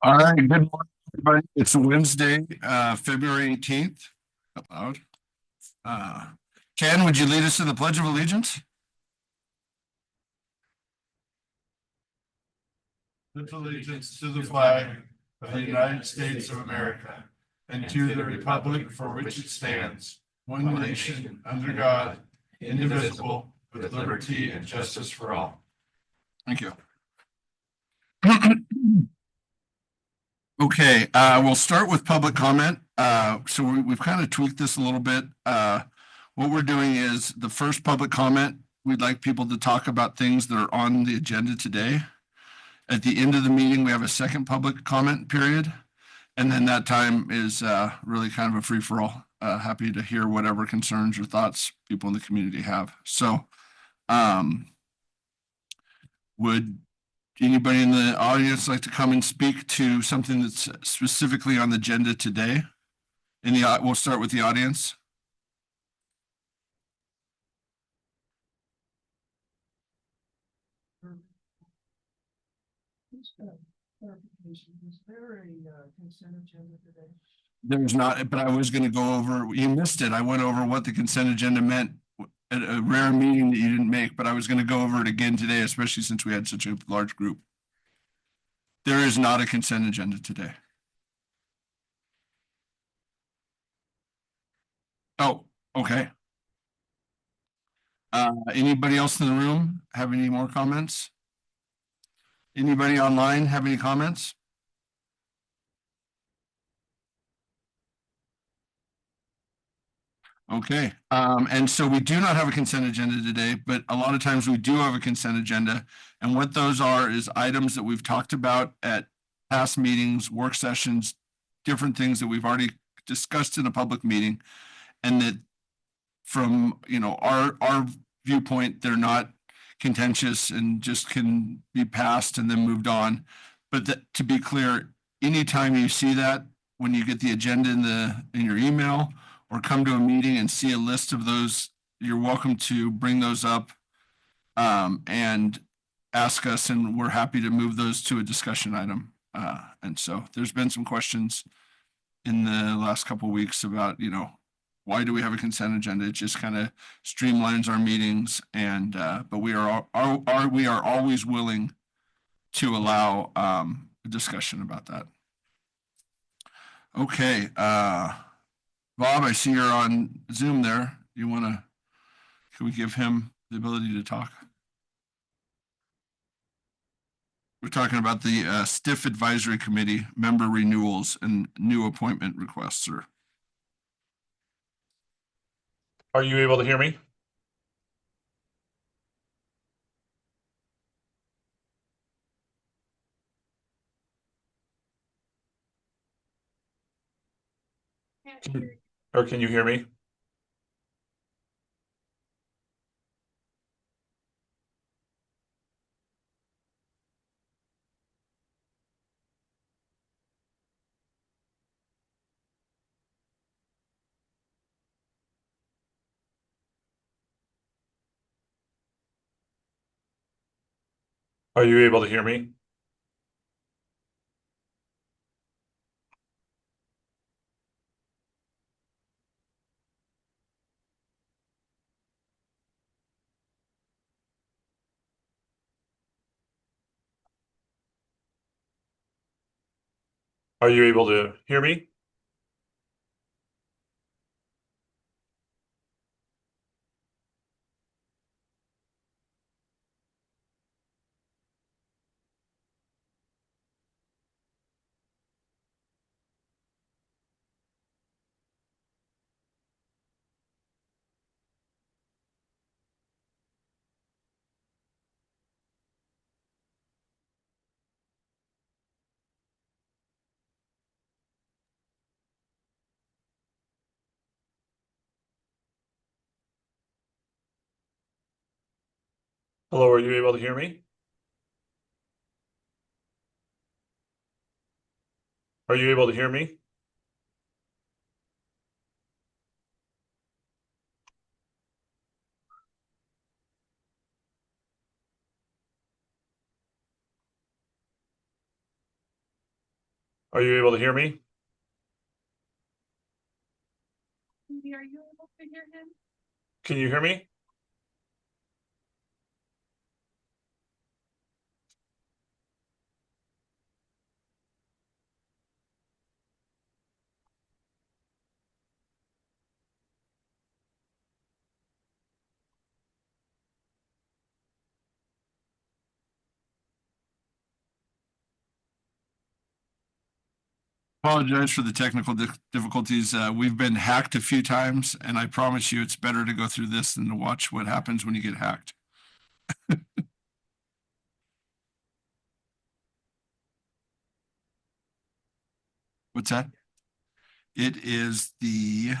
All right, good morning, everybody. It's Wednesday, February 18th. Out loud. Uh, Ken, would you lead us in the Pledge of Allegiance? With allegiance to the flag of the United States of America and to the republic for which it stands, one nation, under God, indivisible, with liberty and justice for all. Thank you. Okay, we'll start with public comment. We've kind of tweaked this a little bit. What we're doing is the first public comment, we'd like people to talk about things that are on the agenda today. At the end of the meeting, we have a second public comment period. And then that time is really kind of a free for all. Happy to hear whatever concerns or thoughts people in the community have. So would anybody in the audience like to come and speak to something that's specifically on the agenda today? We'll start with the audience. Clarification. Is there a consent agenda today? There's not, but I was going to go over, you missed it. I went over what the consent agenda meant at a rare meeting that you didn't make, but I was going to go over it again today, especially since we had such a large group. There is not a consent agenda today. Oh, okay. Anybody else in the room have any more comments? Anybody online have any comments? Okay, and so we do not have a consent agenda today, but a lot of times we do have a consent agenda. And what those are is items that we've talked about at past meetings, work sessions, different things that we've already discussed in a public meeting. And that from, our viewpoint, they're not contentious and just can be passed and then moved on. But to be clear, anytime you see that, when you get the agenda in your email, or come to a meeting and see a list of those, you're welcome to bring those up and ask us, and we're happy to move those to a discussion item. And so there's been some questions in the last couple of weeks about, why do we have a consent agenda? It just kind of streamlines our meetings, and but we are always willing to allow a discussion about that. Okay. Bob, I see you're on Zoom there. Can we give him the ability to talk? We're talking about the STIF Advisory Committee member renewals and new appointment requests, sir. Are you able to hear me? Or can you hear me? Are you able to hear me? Are you able to hear me? Hello, are you able to hear me? Are you able to hear me? Are you able to hear me? Are you able to hear him? Can you hear me? Apologize for the technical difficulties. We've been hacked a few times, and I promise you it's better to go through this than to watch what happens when you get hacked. What's that? It is it's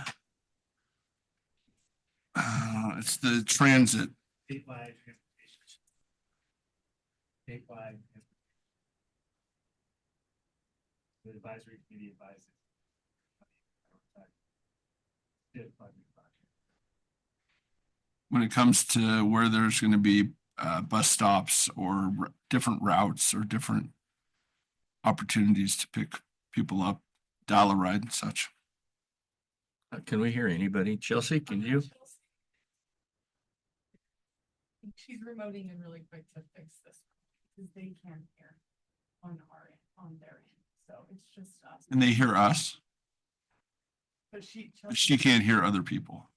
the transit. Statewide transportation. Statewide. The advisory committee advises. When it comes to where there's going to be bus stops or different routes or different opportunities to pick people up, dial a ride and such. Can we hear anybody? Chelsea, can you? She's remoting in really quick to fix this because they can't hear on on their end. So it's just us. And they hear us, But but she can't hear other people.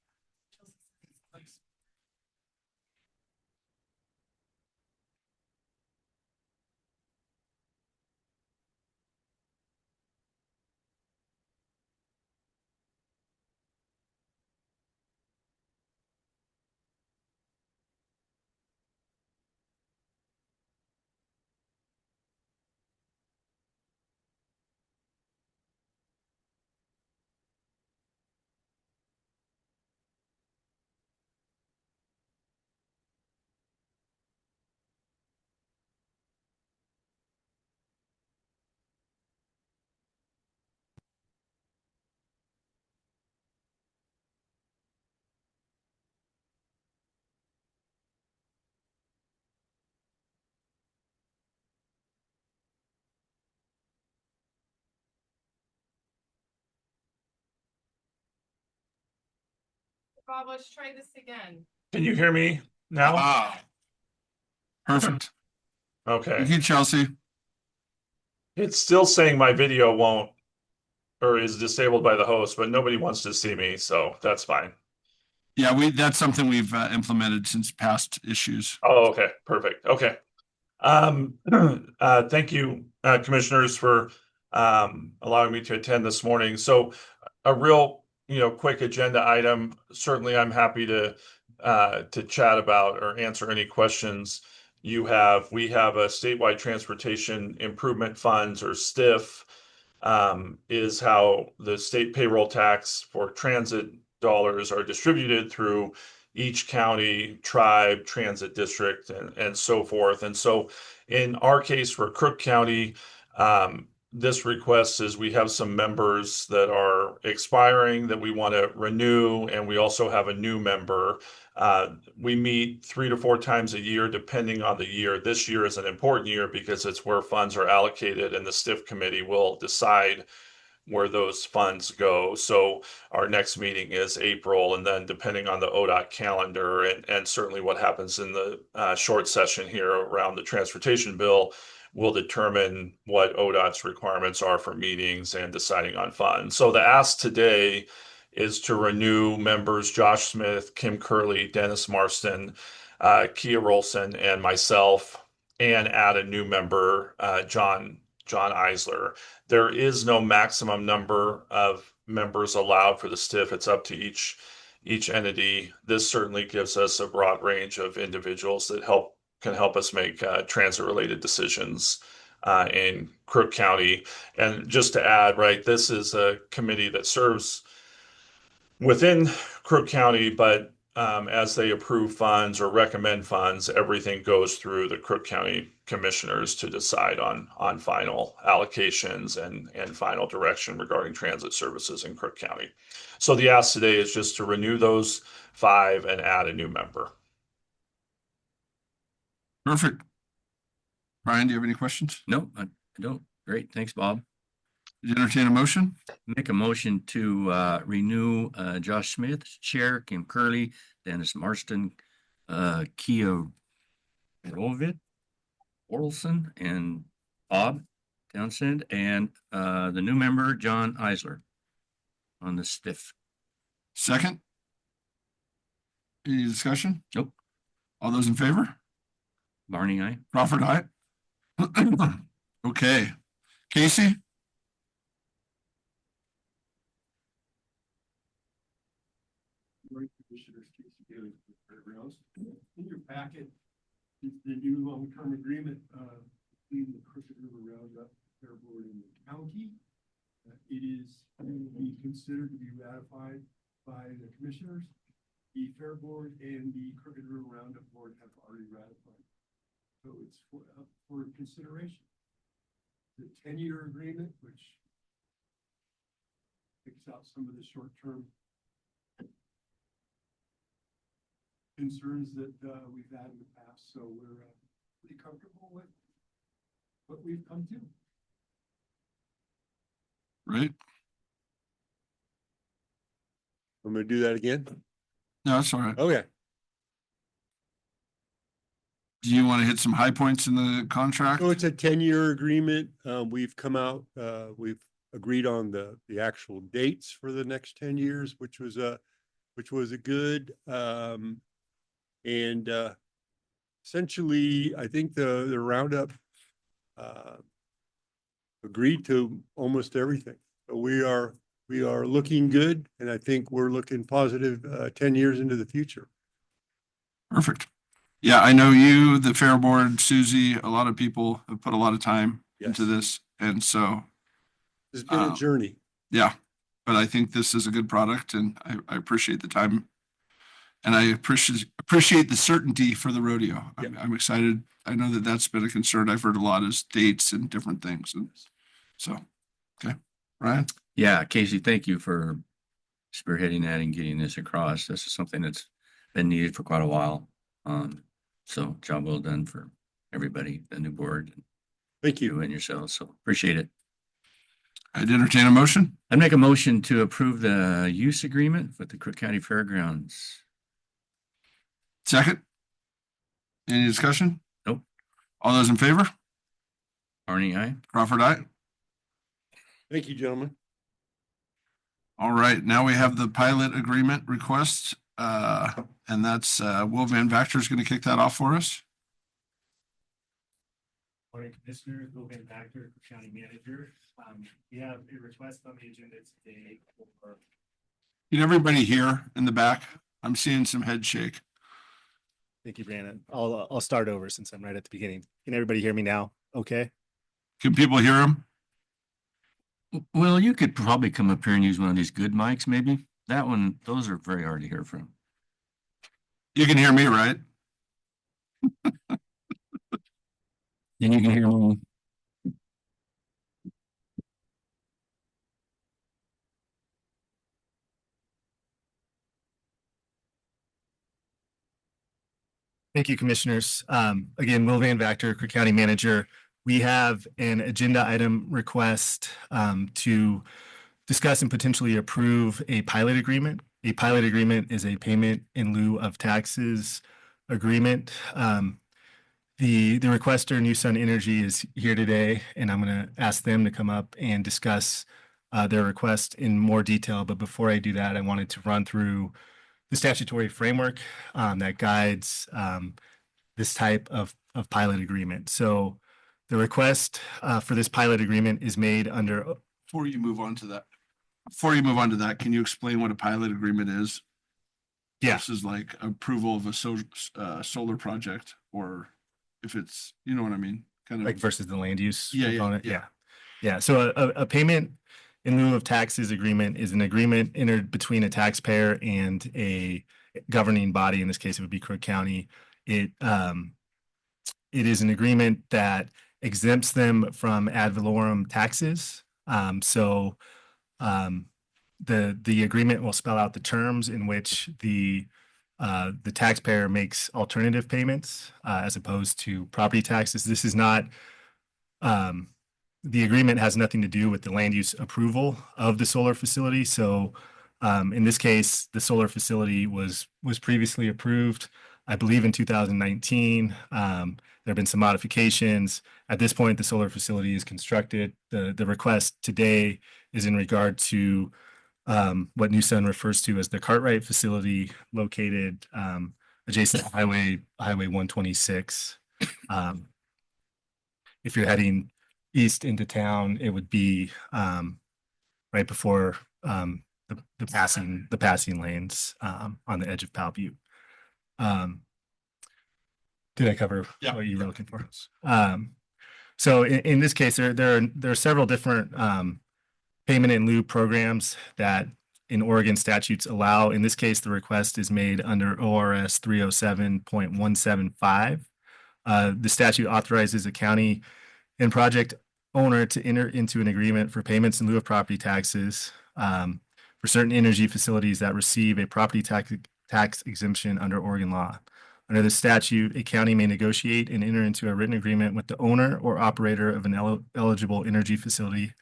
Bob, let's try this again. Can you hear me now? Perfect. Thank Okay. you, Chelsea. It's still saying my video won't or is disabled by the host, but nobody wants to see me, so that's fine. Yeah, that's something we've implemented since past issues. Oh, okay, perfect. Okay. Thank you, commissioners, for allowing me to attend this morning. So a real, quick agenda item. Certainly, I'm happy to chat about or answer any questions you have. We have a statewide transportation improvement funds, or STIF, is how the state payroll tax for transit dollars are distributed through each county, tribe, transit district, and so forth. And so in our case for Crook County, this request is we have some members that are expiring that we want to renew, and we also have a new member. We meet 3 to 4 times a year, depending on the year. This year is an important year because it's where funds are allocated, and the STIF committee will decide where those funds go. So our next meeting is April, and then depending on the ODOT calendar and certainly what happens in the short session here around the transportation bill, will determine what ODOT's requirements are for meetings and deciding on funds. So the ask today is to renew members Josh Smith, Kim Curley, Dennis Marston, Kia Rolson, and myself, and add a new member, John Eisler. There is no maximum number of members allowed for the STIF. It's up to each entity. This certainly gives us a broad range of individuals that can help us make transit-related decisions in Crook County. And just to add, right, this is a committee that serves within Crook County, but as they approve funds or recommend funds, everything goes through the Crook County commissioners to decide on final allocations and final direction regarding transit services in Crook County. So the ask today is just to renew those 5 and add a new member. Perfect. Brian, do you have any questions? No, I don't. Great. Thanks, Bob. Entertain a motion? Make a motion to renew Josh Smith, Chair, Kim Curley, Dennis Marston, Kia Rovit, Orlson, and Bob Townsend, and the new member, John Eisler, on the stiff. Second? Any discussion? Nope. All those in favor? Barney, aye. Crawford, aye. Okay. Casey? Morning, Commissioners, Casey Daly with Fairgrounds. In your packet is the new long-term agreement between the Crooked River Roundup Fair Board and the county. It is to be considered to be ratified by the commissioners. The Fair Board and the Crooked River Roundup Board have already ratified. So it's up for consideration. The 10-year agreement, which picks out some of the short-term concerns that we've had in the past, so we're pretty comfortable with what we've come to. Right? I'm gonna do that again. No, that's all right. Okay. Do you want to hit some high points in the contract? So it's a 10-year agreement. We've come out, we've agreed on the actual dates for the next 10 years, which was a good, and essentially, I think the Roundup agreed to almost everything. So we are looking good, and I think we're looking positive 10 years into the future. Perfect. Yeah, I know you, the Fair Board, Susie, a lot of people have put a lot of time into Yes. this. And so, It's been a journey. yeah, but I think this is a good product and I appreciate the time. And I appreciate the certainty for the rodeo. I'm excited. I know that that's been a concern. I've heard a lot is dates and different things. And so, okay. Ryan? Yeah, Casey, thank you for spearheading that and getting this across. This is something that's been needed for quite a while. So job well done for everybody, the new board, Thank you. you and yourselves. So appreciate it. I'd entertain a motion. I'd make a motion to approve the use agreement with the Crook County Fairgrounds. Second? Any discussion? Nope. All those in favor? Barney, aye. Crawford, aye. Thank you, gentlemen. All right, now we have the pilot agreement request. And that's Will Van Vactor is going to kick that off for us. Morning, Commissioner, Will Van Vactor, County Manager. We have a request on the agenda today for. Can everybody hear in the back? I'm seeing some head shake. Thank you, Brandon. I'll start over since I'm right at the beginning. Can everybody hear me now? Okay. Can people hear him? Well, you could probably come up here and use one of these good mics, maybe. That one, those are very hard to hear from. You can hear me, right? And you can hear me. Thank you, Commissioners. Again, Will Van Vactor, Crook County Manager. We have an agenda item request to discuss and potentially approve a pilot agreement. A pilot agreement is a payment in lieu of taxes agreement. The requester, New Sun Energy, is here today, and I'm going to ask them to come up and discuss their request in more detail. But before I do that, I wanted to run through the statutory framework that guides this type of pilot agreement. So the request for this pilot agreement is made under. Before you move on to that, can you explain what a pilot agreement is? Yeah. This is like approval of a solar project, or if it's, you know what I mean? Kind of Like versus the land use Yeah, component. yeah. Yeah. So a payment in lieu of taxes agreement is an agreement entered between a taxpayer and a governing body. In this case, it would be Crook County. It is an agreement that exempts them from ad valorem taxes. The agreement will spell out the terms in which the taxpayer makes alternative payments as opposed to property taxes. This is not the agreement has nothing to do with the land use approval of the solar facility. So in this case, the solar facility was previously approved, I believe in 2019. There have been some modifications. At this point, the solar facility is constructed. The request today is in regard to what New Sun refers to as the Cartwright facility located adjacent to Highway 126. If you're heading east into town, it would be right before the passing lanes on the edge of Powell Butte. Did I cover Yeah. what you were looking for? So in this case, there are several different payment in lieu programs that in Oregon statutes allow. In this case, the request is made under ORS 307.175. The statute authorizes a county and project owner to enter into an agreement for payments in lieu of property taxes for certain energy facilities that receive a property tax exemption under Oregon law. Under the statute, a county may negotiate and enter into a written agreement with the owner or operator of an eligible energy facility.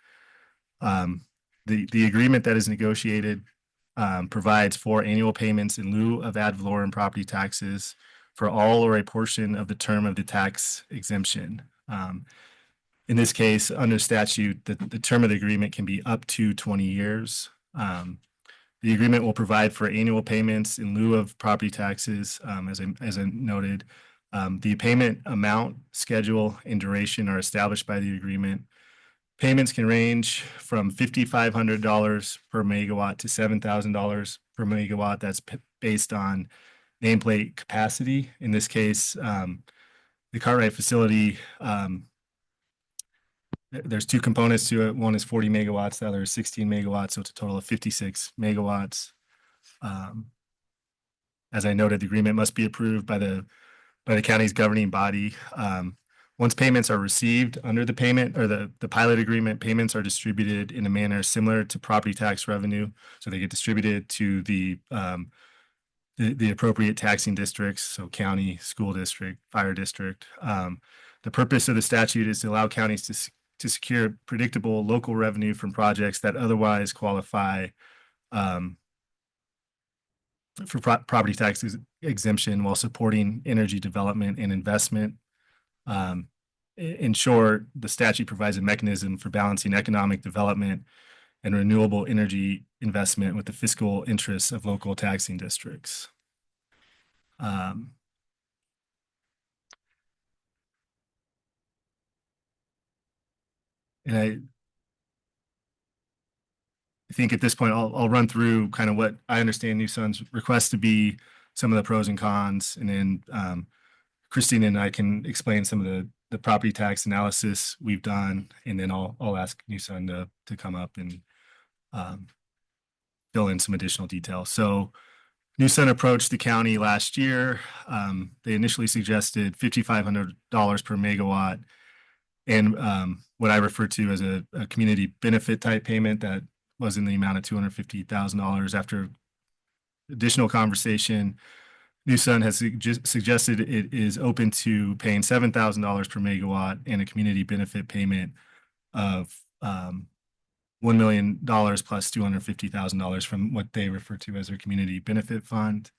The agreement that is negotiated provides for annual payments in lieu of ad valorem property taxes for all or a portion of the term of the tax exemption. In this case, under statute, the term of the agreement can be up to 20 years. The agreement will provide for annual payments in lieu of property taxes, as I noted. The payment amount, schedule, and duration are established by the agreement. Payments can range from $5,500 per megawatt to $7,000 per megawatt. That's based on nameplate capacity. In this case, the Cartwright facility, there's two components to it. One is 40 megawatts, the other is 16 megawatts, so it's a total of 56 megawatts. As I noted, the agreement must be approved by the county's governing body. Once payments are received under the payment or the pilot agreement, payments are distributed in a manner similar to property tax revenue. So they get distributed to the appropriate taxing districts, so county, school district, fire district. The purpose of the statute is to allow counties to secure predictable local revenue from projects that otherwise qualify for property tax exemption while supporting energy development and investment. In short, the statute provides a mechanism for balancing economic development and renewable energy investment with the fiscal interests of local taxing districts. And I think at this point, I'll run through kind of what I understand New Sun's request to be, some of the pros and cons, and then Christine and I can explain some of the property tax analysis we've done, and then I'll ask New Sun to come up and fill in some additional details. So New Sun approached the county last year. They initially suggested $5,500 per megawatt, and what I refer to as a community benefit type payment that was in the amount of $250,000. After additional conversation, New Sun has suggested it is open to paying $7,000 per megawatt and a community benefit payment of $1 million plus $250,000 from what they refer to as their community benefit fund.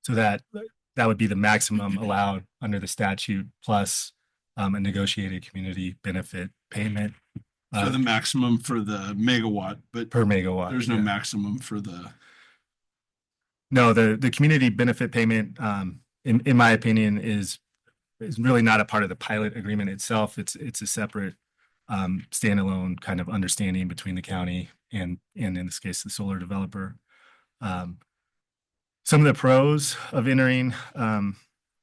So that would be the maximum allowed under the statute plus a negotiated community benefit payment. So the maximum for the megawatt, but per megawatt. there's no yeah. maximum for the. No, the community benefit payment, in my opinion, is really not a part of the pilot agreement itself. It's a separate standalone kind of understanding between the county and in this case, the solar developer. Some of the pros of entering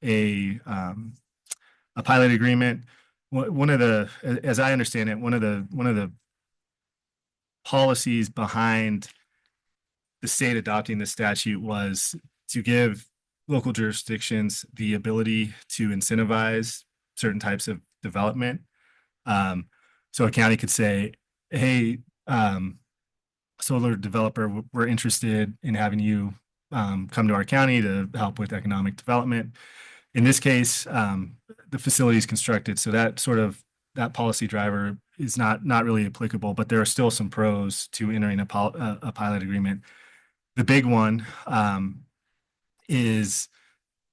a pilot agreement, one of the, as I understand it, one of the policies behind the state adopting the statute was to give local jurisdictions the ability to incentivize certain types of development. So a county could say, hey, solar developer, we're interested in having you come to our county to help with economic development. In this case, the facility is constructed, so that policy driver is not really applicable, but there are still some pros to entering a pilot agreement. The big one is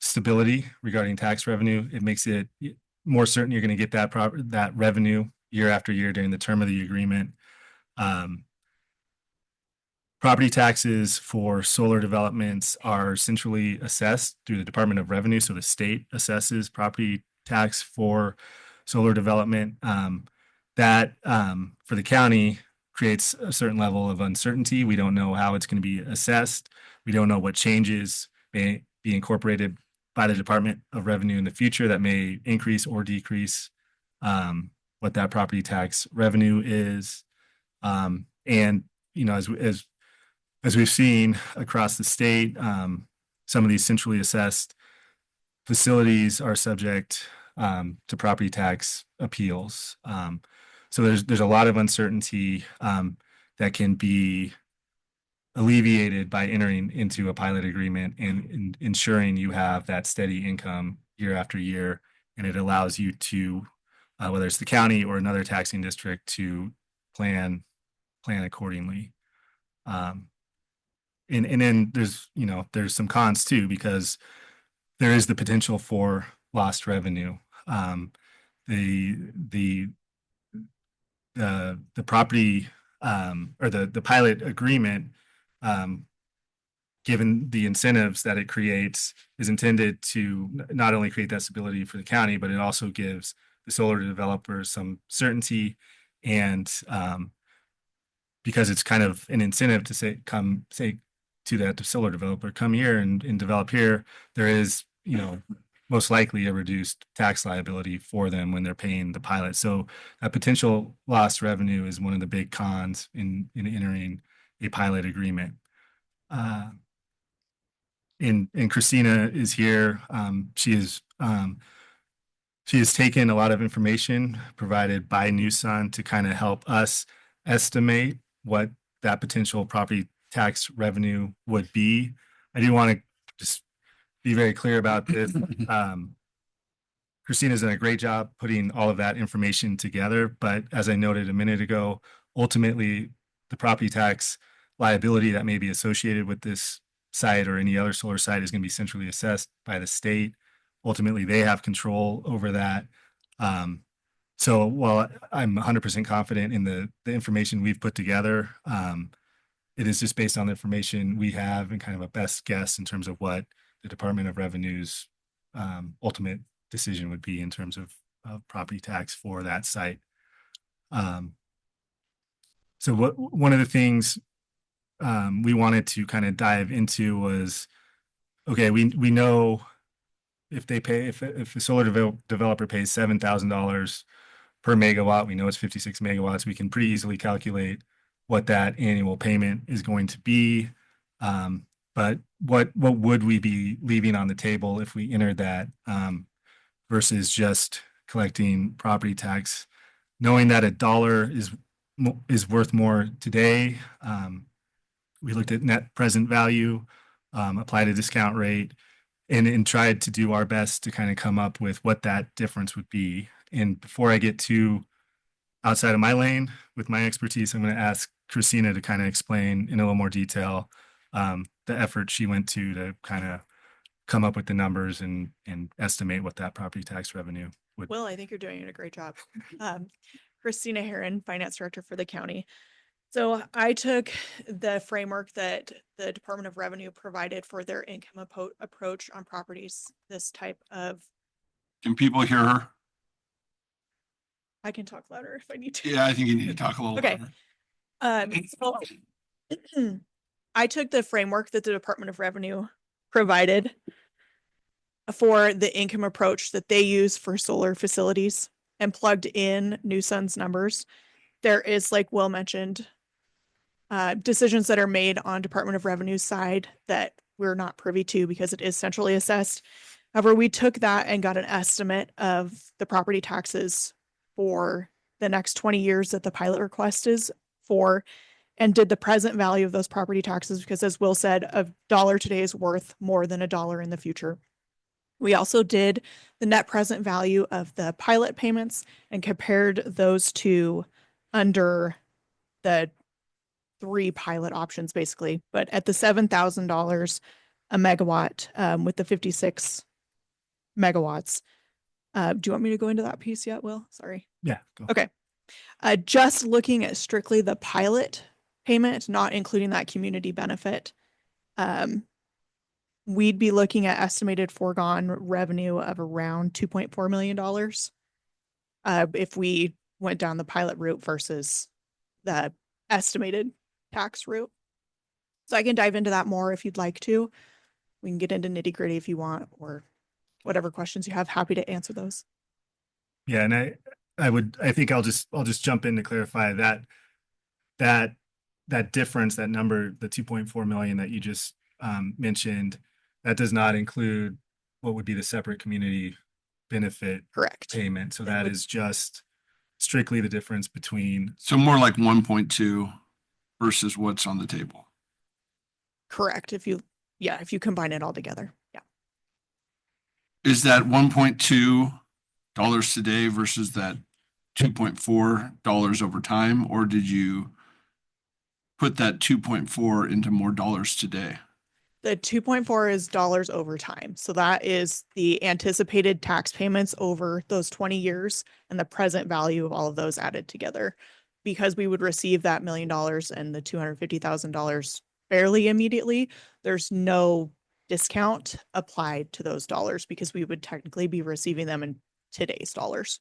stability regarding tax revenue. It makes it more certain you're going to get that revenue year after year during the term of the agreement. Property taxes for solar developments are centrally assessed through the Department of Revenue. So the state assesses property tax for solar development. That for the county creates a certain level of uncertainty. We don't know how it's going to be assessed. We don't know what changes may be incorporated by the Department of Revenue in the future that may increase or decrease what that property tax revenue is. And as we've seen across the state, some of these centrally assessed facilities are subject to property tax appeals. So there's a lot of uncertainty that can be alleviated by entering into a pilot agreement and ensuring you have that steady income year after year, and it allows you to, whether it's the county or another taxing district, to plan accordingly. And then there's some cons too, because there is the potential for lost revenue. The property or the pilot agreement, given the incentives that it creates, is intended to not only create that stability for the county, but it also gives the solar developers some certainty, and because it's kind of an incentive to say to that solar developer, come here and develop here, there is, most likely a reduced tax liability for them when they're paying the pilot. So that potential lost revenue is one of the big cons in entering a pilot agreement. And Christina is here. She has taken a lot of information provided by Newsun to kind of help us estimate what that potential property tax revenue would be. I do want to just be very clear about this. Christina's done a great job putting all of that information together, but as I noted a minute ago, ultimately the property tax liability that may be associated with this site or any other solar site is going to be centrally assessed by the state. Ultimately, they have control over that. So while I'm 100% confident in the information we've put together, it is just based on the information we have and kind of a best guess in terms of what the Department of Revenue's ultimate decision would be in terms of property tax for that site. So one of the things we wanted to kind of dive into was, okay, we know if a solar developer pays $7,000 per megawatt, we know it's 56 megawatts. We can pretty easily calculate what that annual payment is going to be. But what would we be leaving on the table if we entered that versus just collecting property tax, knowing that $1 is worth more today? We looked at net present value, applied a discount rate, and tried to do our best to kind of come up with what that difference would be. And before I get too outside of my lane with my expertise, I'm going to ask Christina to kind of explain in a little more detail the effort she went to kind of come up with the numbers and estimate what that property tax revenue would. Will, I think you're doing a great job. Christina Herron, Finance Director for the county. So I took the framework that the Department of Revenue provided for their income approach on properties, this type of. Can people hear her? I can talk louder if I need to. Yeah, I think you need to talk a little Okay. So I took the framework that the Department of Revenue provided for the income approach that they use for solar facilities and plugged in Newsun's numbers. There is, like Will mentioned, decisions that are made on Department of Revenue's side that we're not privy to because it is centrally assessed. However, we took that and got an estimate of the property taxes for the next 20 years that the pilot request is for, and did the present value of those property taxes, because as Will said, a dollar today is worth more than a dollar in the future. We also did the net present value of the pilot payments and compared those two under the three pilot options, basically. But at the $7,000 a megawatt, with the 56 megawatts. Do you want me to go into that piece yet, Will? Sorry. Yeah. Go. Okay. Just looking at strictly the pilot payment, not including that community benefit, we'd be looking at estimated foregone revenue of around $2.4 million. If we went down the pilot route versus the estimated tax route. So I can dive into that more if you'd like to. We can get into nitty gritty if you want, or whatever questions you have, happy to answer those. Yeah, and I think I'll just jump in to clarify that difference, that number, the 2.4 million that you just mentioned, that does not include what would be the separate community benefit Correct. payment. So It that would- is just strictly the difference between. So more like 1.2 versus what's on the table. Correct. If you combine it all together. Yeah. Is that $1.2 today versus that $2.4 over time, or did you put that 2.4 into more dollars today? The 2.4 is dollars over time. So that is the anticipated tax payments over those 20 years and the present value of all of those added together. Because we would receive that $1 million and the $250,000 fairly immediately, there's no discount applied to those dollars because we would technically be receiving them in today's dollars.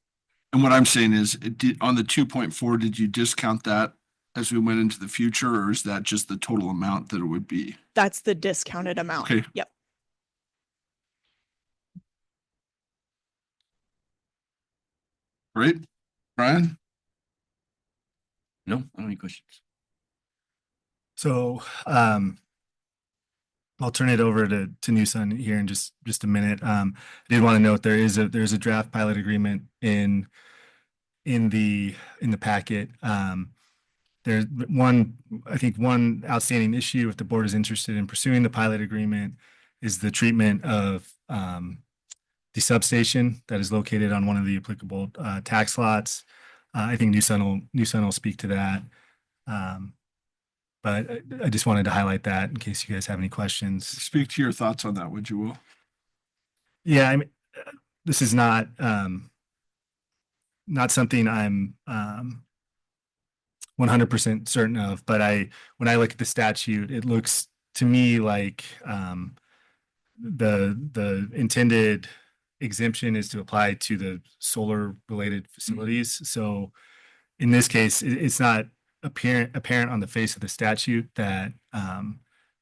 And what I'm saying is, on the 2.4, did you discount that as we went into the future, or is that just the total amount that it would be? That's the discounted amount. Okay. Yep. Great. Brian? No, I don't have any questions. So I'll turn it over to Newsun here in just a minute. I did want to note there's a draft pilot agreement in the packet. There's one outstanding issue, if the board is interested in pursuing the pilot agreement, is the treatment of the substation that is located on one of the applicable tax lots. I think Newsun will speak to that. But I just wanted to highlight that in case you guys have any questions. Speak to your thoughts on that, would you, Will? Yeah, I mean, this is not something I'm 100% certain of, but when I look at the statute, it looks to me like the intended exemption is to apply to the solar related facilities. So in this case, it's not apparent on the face of the statute that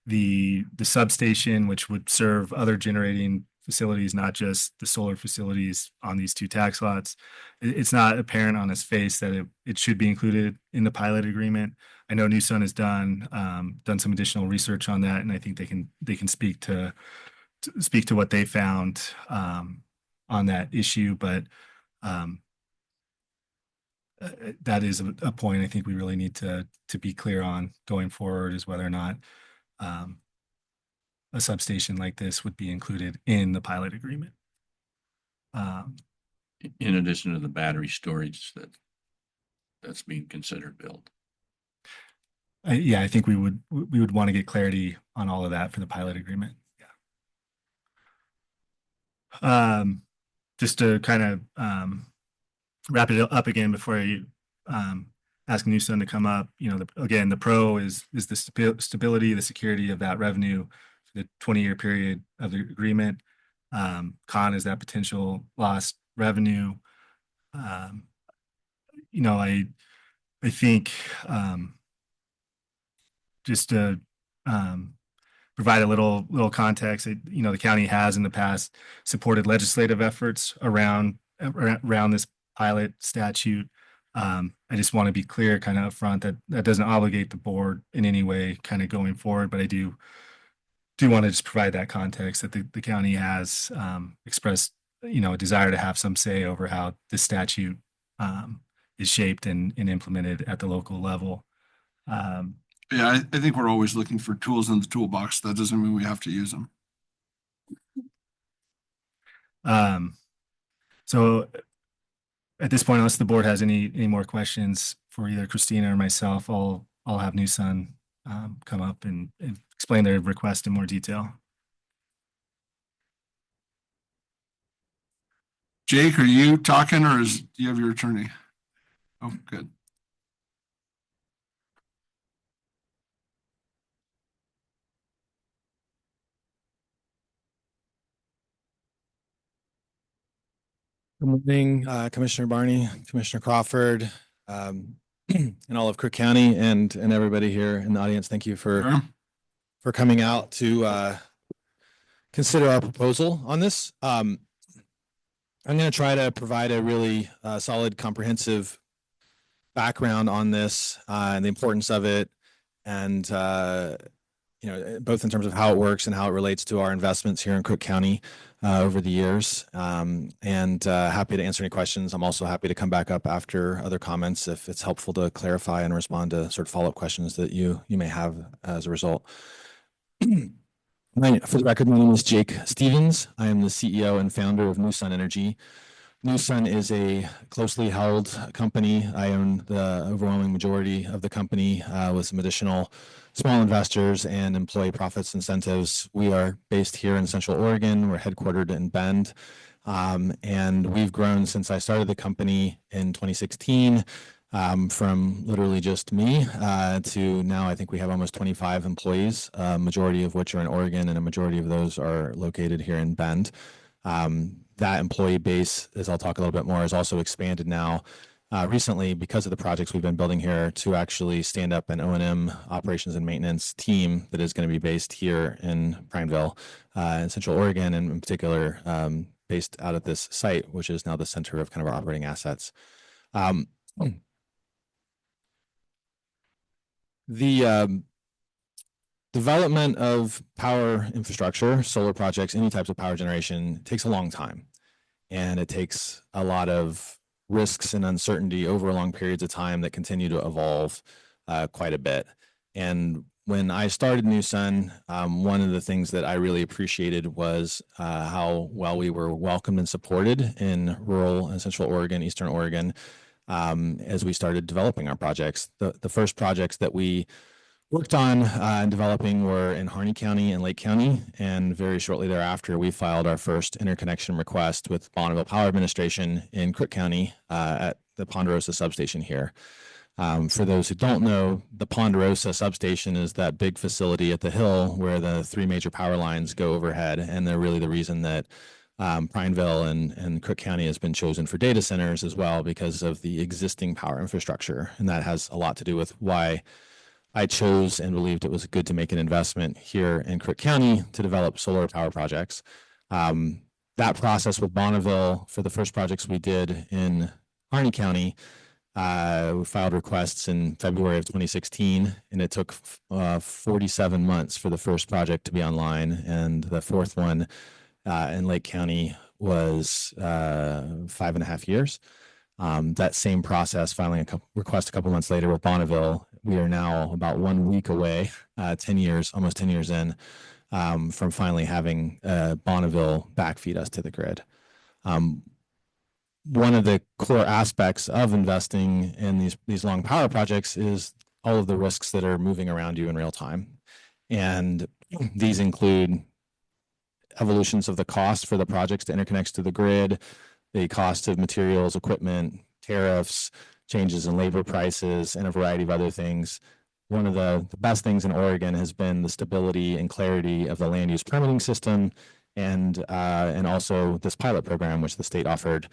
the substation, which would serve other generating facilities, not just the solar facilities on these two tax lots, it's not apparent on its face that it should be included in the pilot agreement. I know Newsun has done some additional research on that, and I think they can speak to what they found on that issue. But that is a point I think we really need to be clear on going forward, is whether or not a substation like this would be included in the pilot agreement. In addition to the battery storage that's being considered built. I think we would want to get clarity on all of that for the pilot agreement. Yeah. Just to kind of wrap it up again before you ask Newsun to come up. Again, the pro is the stability, the security of that revenue for the 20-year period of the agreement. Con is that potential lost revenue. I think just to provide a little context, the county has in the past supported legislative efforts around this pilot statute. I just want to be clear kind of upfront that doesn't obligate the board in any way kind of going forward, but I do want to just provide that context that the county has expressed a desire to have some say over how this statute is shaped and implemented at the local level. Yeah, I think we're always looking for tools in the toolbox. That doesn't mean we have to use them. So at this point, unless the board has any more questions for either Christina or myself, I'll have New Sun come up and explain their request in more detail. Jake, are you talking or do you have your attorney? Oh, good. Good morning, Commissioner Barney, Commissioner Crawford, and all of Crook County and everybody here in the audience. Thank you Sure. for coming out to consider our proposal on this. I'm going to try to provide a really solid, comprehensive background on this and the importance of it, and both in terms of how it works and how it relates to our investments here in Crook County over the years. And happy to answer any questions. I'm also happy to come back up after other comments if it's helpful to clarify and respond to sort of follow-up questions that you may have as a result. For the record, my name is Jake Stevens. I am the CEO and founder of New Sun Energy. New Sun is a closely held company. I own the overwhelming majority of the company with some additional small investors and employee profits incentives. We are based here in Central Oregon. We're headquartered in Bend. And we've grown since I started the company in 2016 from literally just me to now I think we have almost 25 employees, majority of which are in Oregon, and a majority of those are located here in Bend. That employee base, as I'll talk a little bit more, has also expanded now recently because of the projects we've been building here to actually stand up an O&M operations and maintenance team that is going to be based here in Prineville in Central Oregon, and in particular based out at this site, which is now the center of kind of our operating assets. The development of power infrastructure, solar projects, any types of power generation takes a long time. And it takes a lot of risks and uncertainty over long periods of time that continue to evolve quite a bit. And when I started New Sun, one of the things that I really appreciated was how well we were welcomed and supported in rural and Central Oregon, Eastern Oregon, as we started developing our projects. The first projects that we worked on and developing were in Harney County and Lake County, and very shortly thereafter, we filed our first interconnection request with Bonneville Power Administration in Crook County at the Ponderosa substation here. For those who don't know, the Ponderosa substation is that big facility at the hill where the three major power lines go overhead, and they're really the reason that Prineville and Crook County has been chosen for data centers as well, because of the existing power infrastructure, and that has a lot to do with why I chose and believed it was good to make an investment here in Crook County to develop solar power projects. That process with Bonneville for the first projects we did in Harney County, we filed requests in February of 2016, and it took 47 months for the first project to be online, and the fourth one in Lake County was 5.5 years. That same process, filing a request a couple months later with Bonneville, we are now about 1 week away, 10 years, almost 10 years in, from finally having Bonneville backfeed us to the grid. One of the core aspects of investing in these long power projects is all of the risks that are moving around you in real time. And these include evolutions of the cost for the projects to interconnect to the grid, the cost of materials, equipment, tariffs, changes in labor prices, and a variety of other things. One of the best things in Oregon has been the stability and clarity of the land use permitting system, and also this pilot program, which the state offered,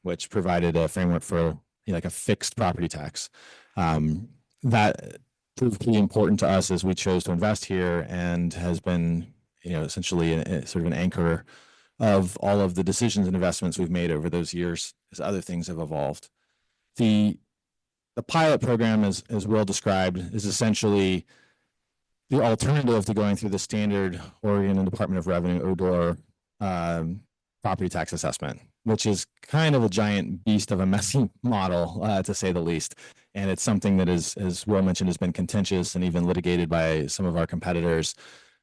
which provided a framework for like a fixed property tax. That proved pretty important to us as we chose to invest here, and has been essentially sort of an anchor of all of the decisions and investments we've made over those years as other things have evolved. The pilot program, as Will described, is essentially the alternative to going through the standard Oregon and Department of Revenue, ODOR, property tax assessment. which is kind of a giant beast of a messy model, to say the least. And it's something that is, as Will mentioned, has been contentious and even litigated by some of our competitors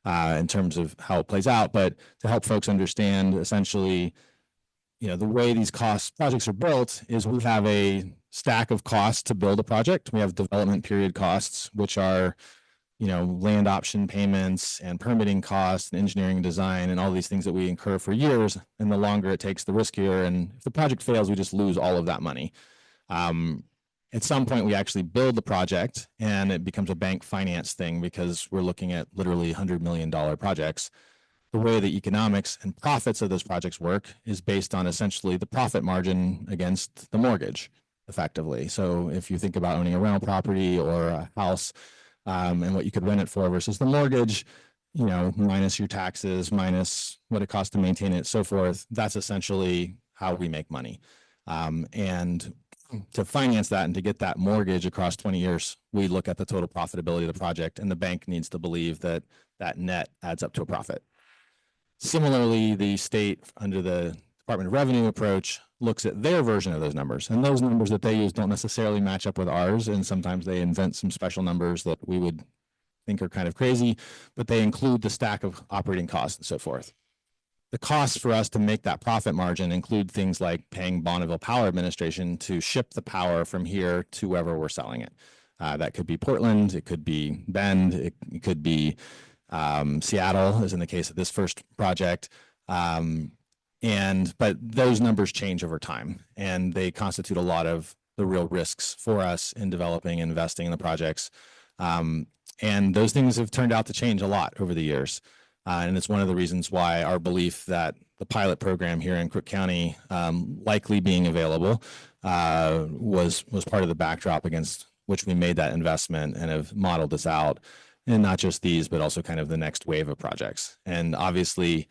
in terms of how it plays out. But to help folks understand, essentially, the way these projects are built is we have a stack of costs to build a project. We have development period costs, which are, land option payments and permitting costs and engineering design and all these things that we incur for years. And the longer it takes, the riskier. And if the project fails, we just lose all of that money. At some point, we actually build the project and it becomes a bank finance thing because we're looking at literally $100 million projects. The way the economics and profits of those projects work is based on essentially the profit margin against the mortgage, effectively. So if you think about owning a rental property or a house, and what you could rent it for versus the mortgage, minus your taxes, minus what it costs to maintain it, so forth, that's essentially how we make money. And to finance that and to get that mortgage across 20 years, we look at the total profitability of the project, and the bank needs to believe that that net adds up to a profit. Similarly, the state, under the Department of Revenue approach, looks at their version of those numbers, and those numbers that they use don't necessarily match up with ours. And sometimes they invent some special numbers that we would think are kind of crazy, but they include the stack of operating costs and so forth. The costs for us to make that profit margin include things like paying Bonneville Power Administration to ship the power from here to wherever we're selling it. That could be Portland, it could be Bend, it could be Seattle, as in the case of this first project. But those numbers change over time, and they constitute a lot of the real risks for us in developing and investing in the projects. And those things have turned out to change a lot over the years. And it's one of the reasons why our belief that the pilot program here in Crook County, likely being available, was part of the backdrop against which we made that investment and have modeled this out. And not just these, but also kind of the next wave of projects. And obviously,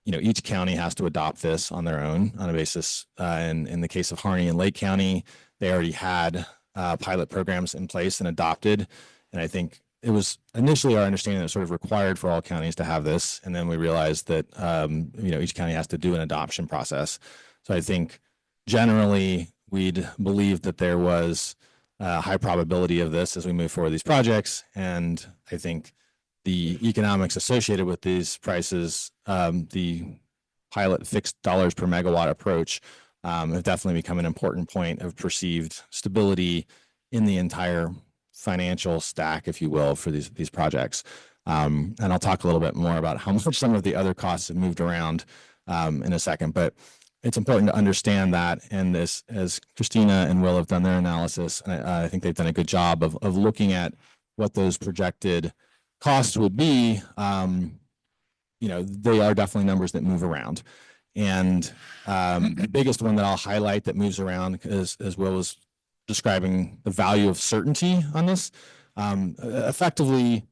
each county has to adopt this on their own on a basis. And in the case of Harney and Lake County, they already had pilot programs in place and adopted. And I think it was initially our understanding that it was sort of required for all counties to have this. And then we realized that, each county has to do an adoption process. So I think generally we'd believe that there was a high probability of this as we move forward these projects. And I think the economics associated with these prices, the pilot fixed dollars per megawatt approach, have definitely become an important point of perceived stability in the entire financial stack, if you will, for these projects. And I'll talk a little bit more about how much some of the other costs have moved around in a second, but it's important to understand that. And this, as Christina and Will have done their analysis, and I think they've done a good job of looking at what those projected costs would be. They are definitely numbers that move around. And the biggest one that I'll highlight that moves around is, as Will was describing, the value of certainty on this. Effectively,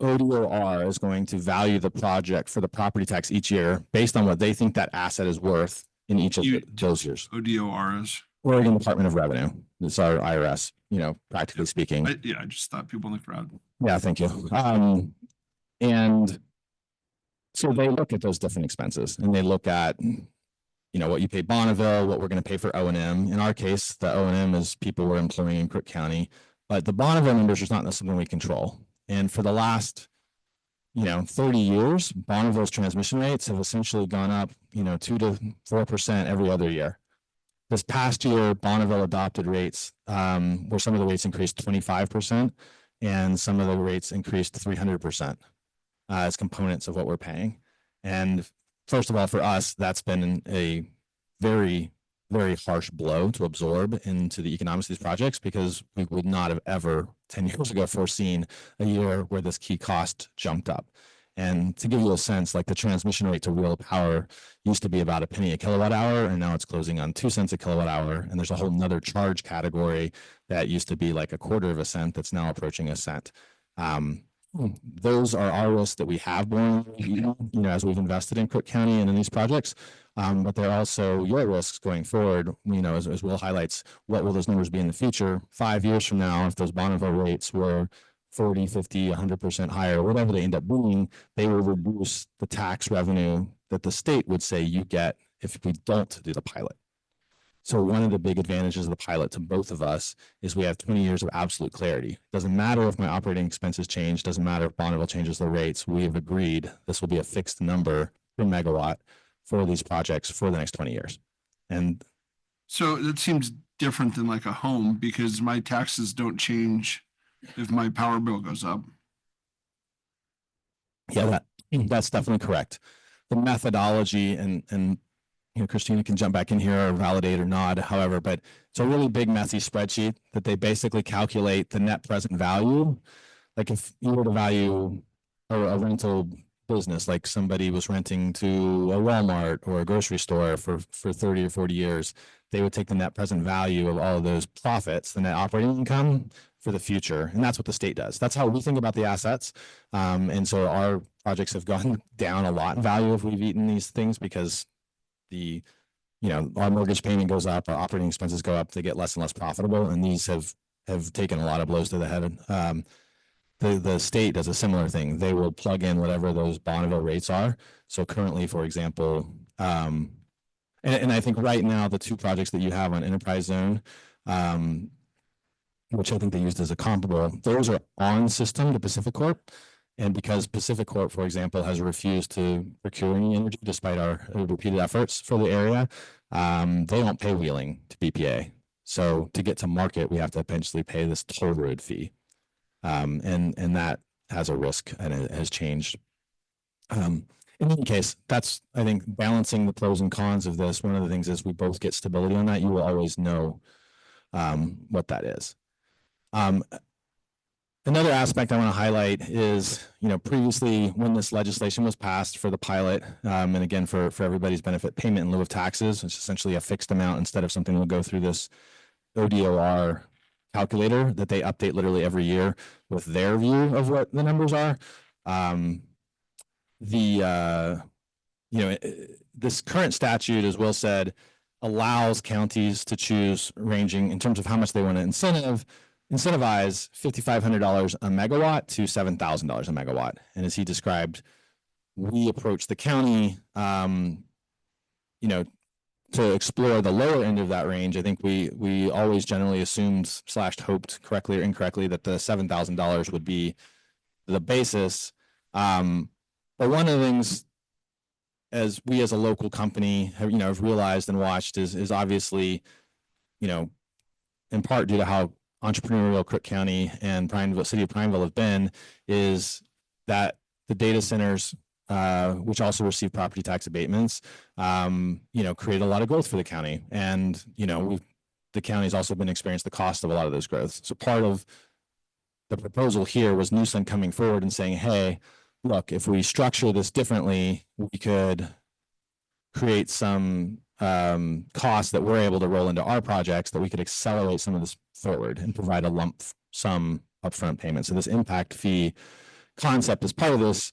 ODOR is going to value the project for the property tax each year based on what they think that asset is worth in each of those years. ODOR is? Oregon Department of Revenue. It's our IRS, practically speaking. I just thought people in the crowd. Yeah, thank you. And so they look at those different expenses, and they look at, what you pay Bonneville, what we're going to pay for O&M. In our case, the O&M is people we're employing in Crook County, but the Bonneville numbers is not something we control. And for the last, 30 years, Bonneville's transmission rates have essentially gone up, 2 to 4% every other year. This past year, Bonneville adopted rates where some of the rates increased 25% and some of the rates increased 300% as components of what we're paying. And first of all, for us, that's been a very, very harsh blow to absorb into the economics of these projects, because we would not have ever 10 years ago foreseen a year where this key cost jumped up. And to give you a sense, like the transmission rate to real power used to be about $0.01 a kilowatt hour, and now it's closing on 2 cents a kilowatt hour. And there's a whole nother charge category that used to be like 1/4 cent that's now approaching a cent. Those are our risks that we have borne, as we've invested in Crook County and in these projects. But they're also your risks going forward. As Will highlights, what will those numbers be in the future? 5 years from now, if those Bonneville rates were 40, 50, 100% higher, whatever they end up being, they will reduce the tax revenue that the state would say you get if we don't do the pilot. So one of the big advantages of the pilot to both of us is we have 20 years of absolute clarity. Doesn't matter if my operating expenses change, doesn't matter if Bonneville changes the rates. We have agreed this will be a fixed number per megawatt for these projects for the next 20 years. And So it seems different than like a home because my taxes don't change if my power bill goes up. yeah, that's definitely correct. The methodology and you know, Christina can jump back in here or validate or nod, however, but it's a really big messy spreadsheet that they basically calculate the net present value. Like if you were to value a rental business, like somebody was renting to a Walmart or a grocery store for 30 or 40 years, they would take the net present value of all of those profits, the net operating income for the future. And that's what the state does. That's how we think about the assets. And so our projects have gone down a lot in value if we've eaten these things because our mortgage payment goes up, our operating expenses go up, they get less and less profitable. And these have taken a lot of blows to the head. The state does a similar thing. They will plug in whatever those Bonneville rates are. So currently, for example, and I think right now, the two projects that you have on Enterprise Zone, which I think they used as a comparable, those are on system to Pacific Corp. And because Pacific Corp, for example, has refused to procure any energy despite our repeated efforts for the area, they don't pay wheeling to BPA. So to get to market, we have to eventually pay this toll road fee. And that has a risk and it has changed. In any case, that's, I think, balancing the pros and cons of this. One of the things is we both get stability on that. You will always know what that is. Another aspect I want to highlight is, previously when this legislation was passed for the pilot, and again, for everybody's benefit, payment in lieu of taxes, it's essentially a fixed amount instead of something that will go through this ODOR calculator that they update literally every year with their view of what the numbers are. This current statute, as Will said, allows counties to choose ranging in terms of how much they want to incentivize $5,500 a megawatt to $7,000 a megawatt. And as he described, we approach the county, to explore the lower end of that range. I think we always generally assumed / hoped correctly or incorrectly that the $7,000 would be the basis. But one of the things as we as a local company have realized and watched is obviously, in part due to how entrepreneurial Crook County and City of Prineville have been, is that the data centers, which also receive property tax abatements, create a lot of growth for the county. And, the county's also been experiencing the cost of a lot of those growths. So part of the proposal here was Newsom coming forward and saying, hey, look, if we structure this differently, we could create some costs that we're able to roll into our projects that we could accelerate some of this forward and provide a lump sum upfront payment. So this impact fee concept is part of this,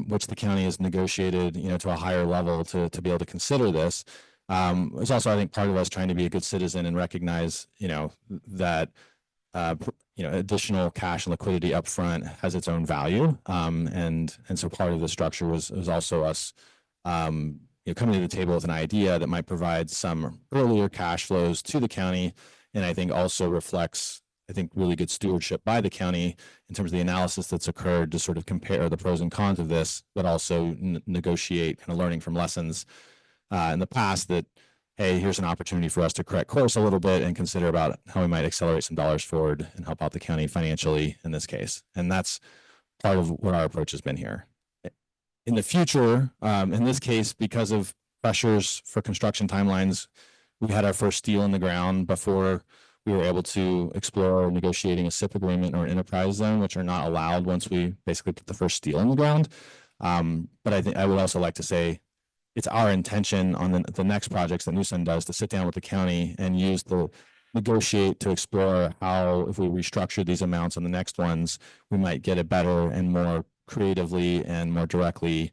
which the county has negotiated, to a higher level to be able to consider this. It's also, I think, part of us trying to be a good citizen and recognize, that additional cash and liquidity upfront has its own value. And so part of the structure was also us, coming to the table with an idea that might provide some earlier cash flows to the county. And I think also reflects, really good stewardship by the county in terms of the analysis that's occurred to sort of compare the pros and cons of this, but also negotiate kind of learning from lessons in the past that, hey, here's an opportunity for us to correct course a little bit and consider about how we might accelerate some dollars forward and help out the county financially in this case. And that's part of what our approach has been here. In the future, in this case, because of pressures for construction timelines, we had our first steel in the ground before we were able to explore negotiating a SIP agreement or an enterprise zone, which are not allowed once we basically put the first steel in the ground. But I think I would also like to say it's our intention on the next projects that Newsom does to sit down with the county and negotiate to explore how, if we restructure these amounts on the next ones, we might get it better and more creatively and more directly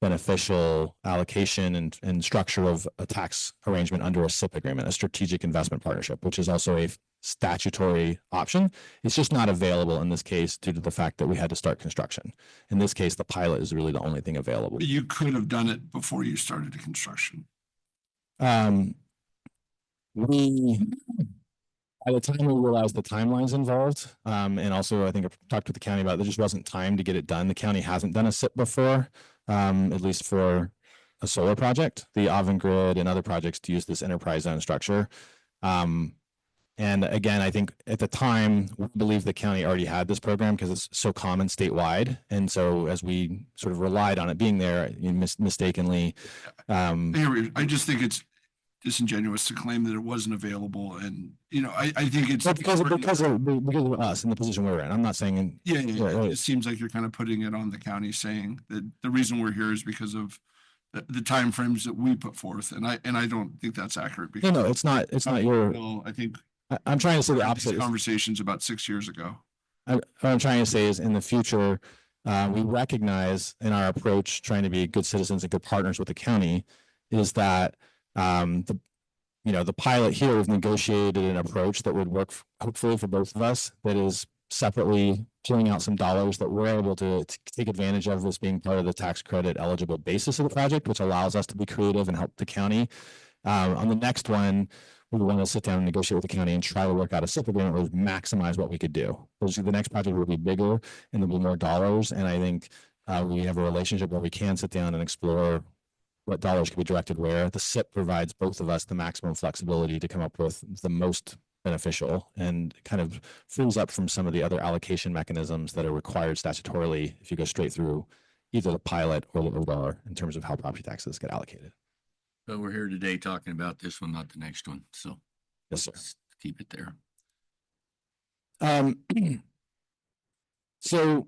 beneficial allocation and structure of a tax arrangement under a SIP agreement, a strategic investment partnership, which is also a statutory option. It's just not available in this case due to the fact that we had to start construction. In this case, the pilot is really the only thing available. But you could have done it before you started the construction. We, by the time we realized the timelines involved, and also I think I've talked with the county about, there just wasn't time to get it done. The county hasn't done a SIP before, at least for a solar project. The Avangrid and other projects to use this enterprise zone structure. And again, I think at the time, we believe the county already had this program because it's so common statewide. And so as we sort of relied on it being there, mistakenly. I just think it's disingenuous to claim that it wasn't available. And, I think it's because of us in the position we're in. I'm not saying. Yeah. It seems like you're kind of putting it on the county, saying that the reason we're here is because of the timeframes that we put forth. And I don't think that's accurate. Because No, it's not your. I think I'm trying to say the opposite. Conversations about 6 years ago. What I'm trying to say is in the future, we recognize in our approach, trying to be good citizens and good partners with the county, is that the pilot here, we've negotiated an approach that would work hopefully for both of us, that is separately pulling out some dollars that we're able to take advantage of as being part of the tax credit eligible basis of the project, which allows us to be creative and help the county. On the next one, we want to sit down and negotiate with the county and try to work out a SIP agreement where we maximize what we could do. The next project will be bigger and there'll be more dollars. And I think we have a relationship where we can sit down and explore what dollars can be directed where. The SIP provides both of us the maximum flexibility to come up with the most beneficial and kind of frees up from some of the other allocation mechanisms that are required statutorily if you go straight through either the pilot or the ODAR in terms of how property taxes get allocated. But we're here today talking about this one, not the next one. So yes, sir. Let's keep it there. So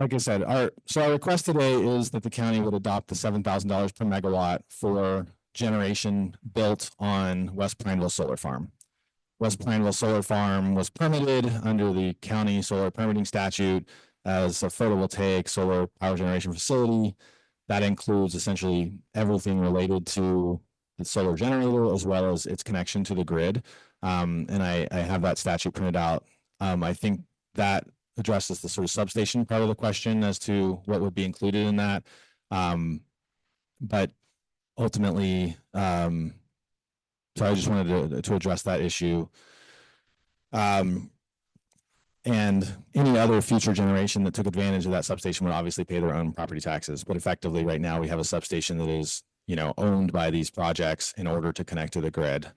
like I said, our request today is that the county would adopt the $7,000 per megawatt for generation built on West Pineville Solar Farm. West Pineville Solar Farm was permitted under the county solar permitting statute as a photovoltaic solar power generation facility. That includes essentially everything related to the solar generator as well as its connection to the grid. And I have that statute printed out. I think that addresses the sort of substation part of the question as to what would be included in that. But ultimately, so I just wanted to address that issue. And any other future generation that took advantage of that substation would obviously pay their own property taxes. But effectively right now we have a substation that is, owned by these projects in order to connect to the grid.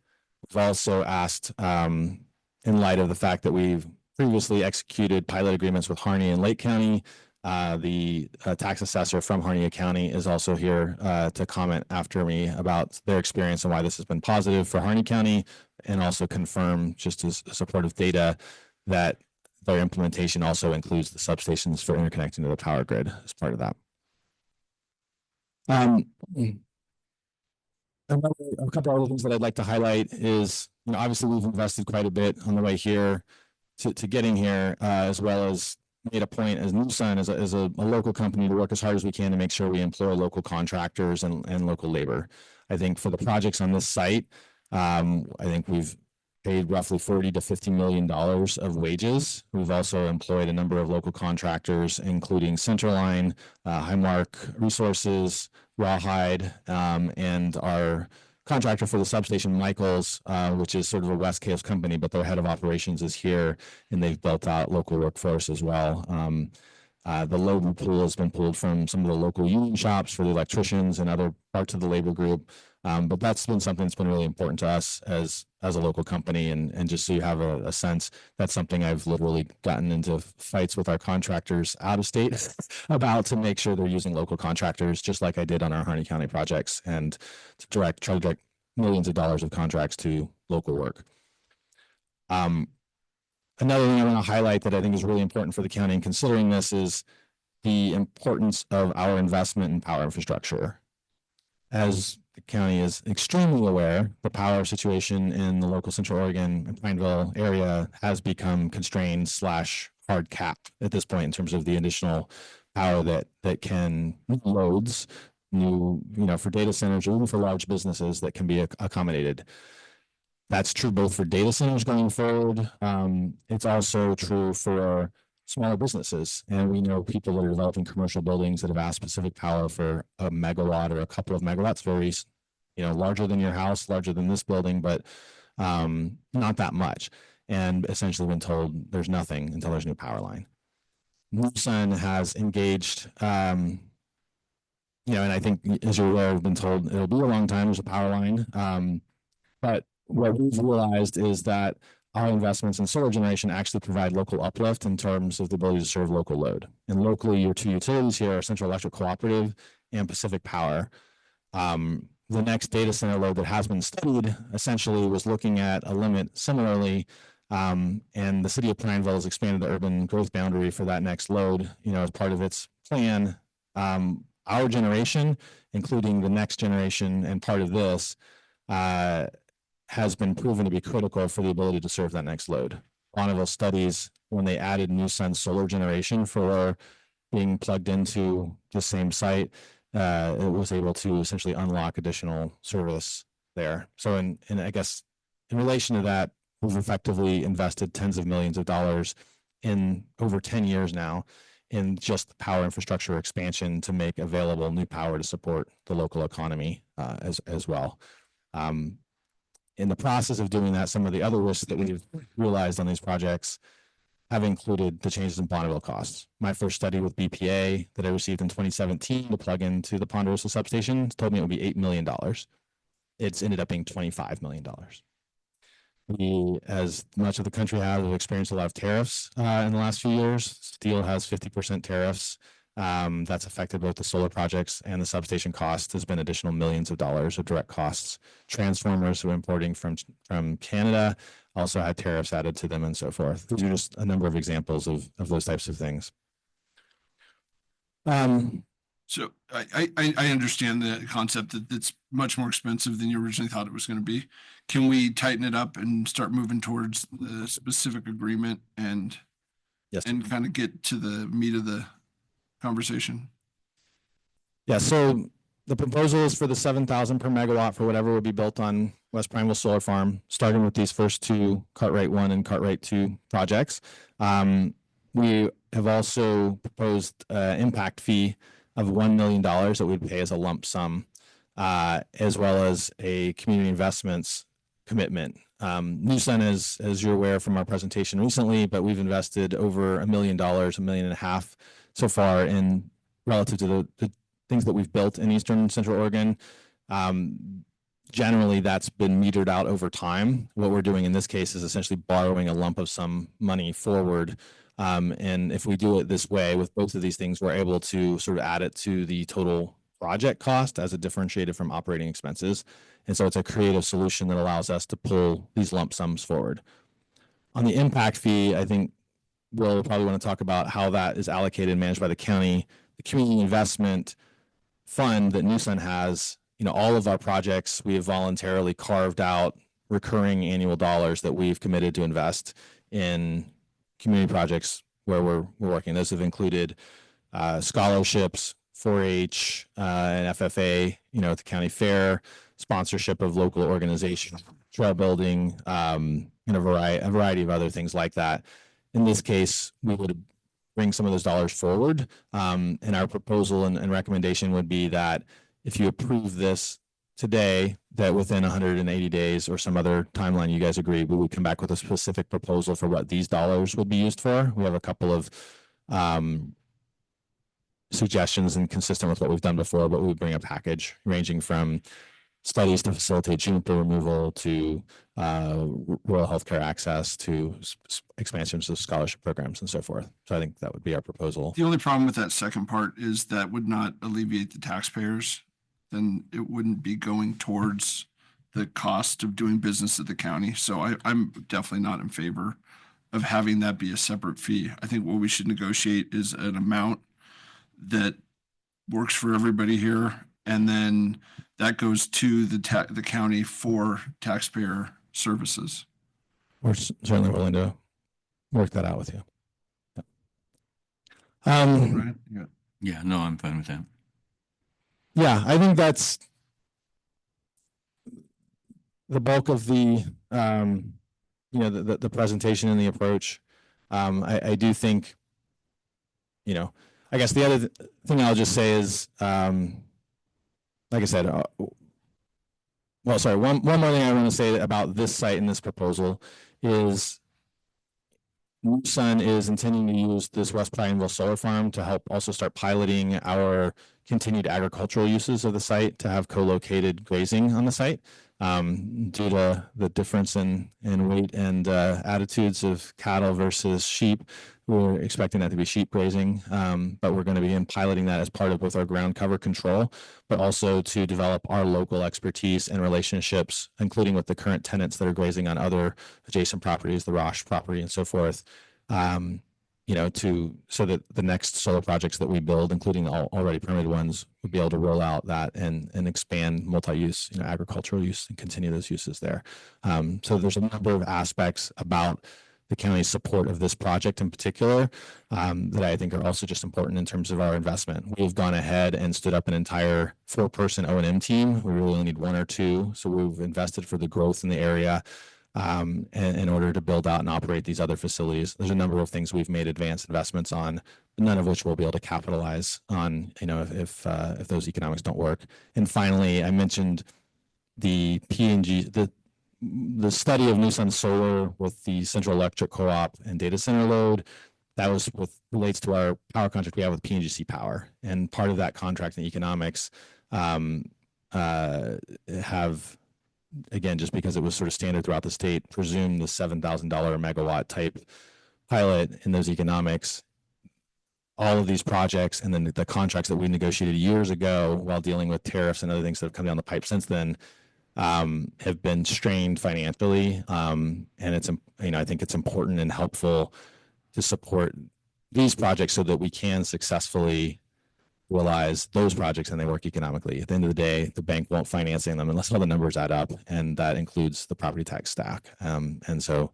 We've also asked, in light of the fact that we've previously executed pilot agreements with Harney and Lake County, the tax assessor from Harney County is also here to comment after me about their experience and why this has been positive for Harney County, and also confirm, just as supportive data, that their implementation also includes the substations for interconnecting to the power grid as part of that. A couple other things that I'd like to highlight is, obviously we've invested quite a bit on the way here to getting here, as well as made a point as NewSun as a local company to work as hard as we can to make sure we employ local contractors and local labor. I think for the projects on this site, I think we've paid roughly $40 to $50 million of wages. We've also employed a number of local contractors, including Centerline, Highmark Resources, Rawhide, and our contractor for the substation, Michaels, which is sort of a West Coast company, but their head of operations is here, and they've built out local workforce as well. The labor pool has been pulled from some of the local union shops for the electricians and other parts of the labor group. But that's been something that's been really important to us as a local company. And just so you have a sense, that's something I've literally gotten into fights with our contractors out of state about, to make sure they're using local contractors, just like I did on our Harney County projects, and to try to direct millions of dollars of contracts to local work. Another thing I want to highlight that I think is really important for the county in considering this is the importance of our investment in power infrastructure. As the county is extremely aware, the power situation in the local Central Oregon and Pineville area has become constrained slash hard capped at this point in terms of the additional power that can loads new, for data centers or even for large businesses that can be accommodated. That's true both for data centers going forward. It's also true for smaller businesses. And we know people that are developing commercial buildings that have asked specific power for a megawatt or a couple of megawatts, very, larger than your house, larger than this building, but not that much. And essentially been told there's nothing until there's a new power line. Sun has engaged, and I think as you're aware, I've been told it'll be a long time, there's a power line. But what we've realized is that our investments in solar generation actually provide local uplift in terms of the ability to serve local load. And locally, your two utilities here are Central Electric Cooperative and Pacific Power. The next data center load that has been studied essentially was looking at a limit similarly, and the city of Pineville has expanded the urban growth boundary for that next load, as part of its plan. Our generation, including the next generation and part of this, has been proven to be critical for the ability to serve that next load. Bonneville studies, when they added new sun solar generation for being plugged into the same site, it was able to essentially unlock additional service there. So I guess in relation to that, we've effectively invested tens of millions of dollars in over 10 years now in just the power infrastructure expansion to make available new power to support the local economy as well. In the process of doing that, some of the other risks that we've realized on these projects have included the changes in Bonneville costs. My first study with BPA that I received in 2017 to plug into the Ponderosa substation told me it would be $8 million. It's ended up being $25 million. We, as much of the country has, have experienced a lot of tariffs in the last few years. Steel has 50% tariffs. That's affected both the solar projects and the substation costs. There's been additional millions of dollars of direct costs. Transformers we're importing from Canada also had tariffs added to them and so forth. These are just a number of examples of those types of things. So I understand the concept that it's much more expensive than you originally thought it was going to be. Can we tighten it up and start moving towards the specific agreement and kind of get to the meat of the conversation? Yeah, so the proposal is for the 7,000 per megawatt for whatever will be built on West Pineville Solar Farm, starting with these first two Cartwright 1 and Cartwright 2 projects. We have also proposed impact fee of $1 million that we'd pay as a lump sum, as well as a community investments commitment. NewSun, as you're aware from our presentation recently, but we've invested over $1 million, $1.5 million so far in relative to the things that we've built in Eastern Central Oregon. Generally, that's been metered out over time. What we're doing in this case is essentially borrowing a lump of some money forward. And if we do it this way with both of these things, we're able to sort of add it to the total project cost as a differentiated from operating expenses. And so it's a creative solution that allows us to pull these lump sums forward. On the impact fee, I think we'll probably want to talk about how that is allocated and managed by the county. The community investment fund that NewSun has, all of our projects, we have voluntarily carved out recurring annual dollars that we've committed to invest in community projects where we're working. Those have included scholarships, 4-H, and FFA, at the county fair, sponsorship of local organizations, trail building, and a variety of other things like that. In this case, we would bring some of those dollars forward. And our proposal and recommendation would be that if you approve this today, that within 180 days or some other timeline you guys agree, we would come back with a specific proposal for what these dollars would be used for. We have a couple of suggestions and consistent with what we've done before, but we would bring a package ranging from studies to facilitate juniper removal to rural healthcare access to expansions of scholarship programs and so forth. So I think that would be our proposal. The only problem with that second part is that would not alleviate the taxpayers. Then it wouldn't be going towards the cost of doing business at the county. So I'm definitely not in favor of having that be a separate fee. I think what we should negotiate is an amount that works for everybody here. And then that goes to the county for taxpayer services. We're certainly willing to work that out with you. Right? Yeah. Yeah, no, I'm fine with that. Yeah, I think that's the bulk of the, the presentation and the approach. I do think, I guess the other thing I'll just say is, like I said, one more thing I want to say about this site and this proposal is Sun is intending to use this West Prineville solar farm to help also start piloting our continued agricultural uses of the site to have co-located grazing on the site. Due to the difference in weight and attitudes of cattle versus sheep, we're expecting that to be sheep grazing, but we're going to begin piloting that as part of both our ground cover control, but also to develop our local expertise and relationships, including with the current tenants that are grazing on other adjacent properties, the Roche property and so forth, so that the next solar projects that we build, including all already permitted ones, would be able to roll out that and expand multi-use, agricultural use and continue those uses there. So there's a number of aspects about the county's support of this project in particular that I think are also just important in terms of our investment. We've gone ahead and stood up an entire 4-person O&M team. We really only need 1 or 2. So we've invested for the growth in the area in order to build out and operate these other facilities. There's a number of things we've made advanced investments on, none of which we'll be able to capitalize on, if those economics don't work. And finally, I mentioned the P&G, the study of New Sun Solar with the Central Electric Co-op and data center load. That was relates to our power contract we have with PNGC Power, and part of that contract and economics have, again, just because it was sort of standard throughout the state, presume the $7,000 a megawatt type pilot in those economics. All of these projects and then the contracts that we negotiated years ago while dealing with tariffs and other things that have come down the pipe since then have been strained financially. And it's, I think it's important and helpful to support these projects so that we can successfully realize those projects and they work economically. At the end of the day, the bank won't financing them unless all the numbers add up, and that includes the property tax stack. And so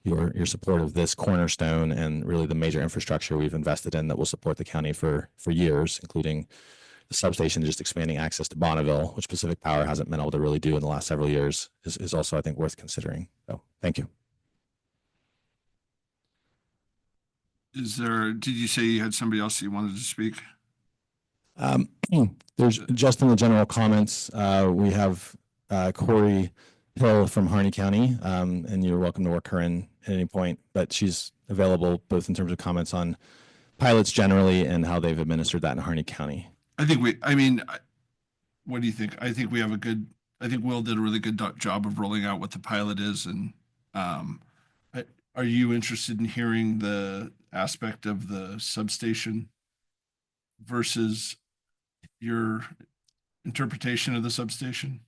your support of this cornerstone and really the major infrastructure we've invested in that will support the county for years, including the substation, just expanding access to Bonneville, which Pacific Power hasn't been able to really do in the last several years, is also, I think, worth considering. So thank you. Did you say you had somebody else you wanted to speak? There's just in the general comments, we have Corey Hill from Harney County, and you're welcome to work her in at any point, but she's available both in terms of comments on pilots generally and how they've administered that in Harney County. What do you think? I think Will did a really good job of rolling out what the pilot is. And are you interested in hearing the aspect of the substation versus your interpretation of the substation?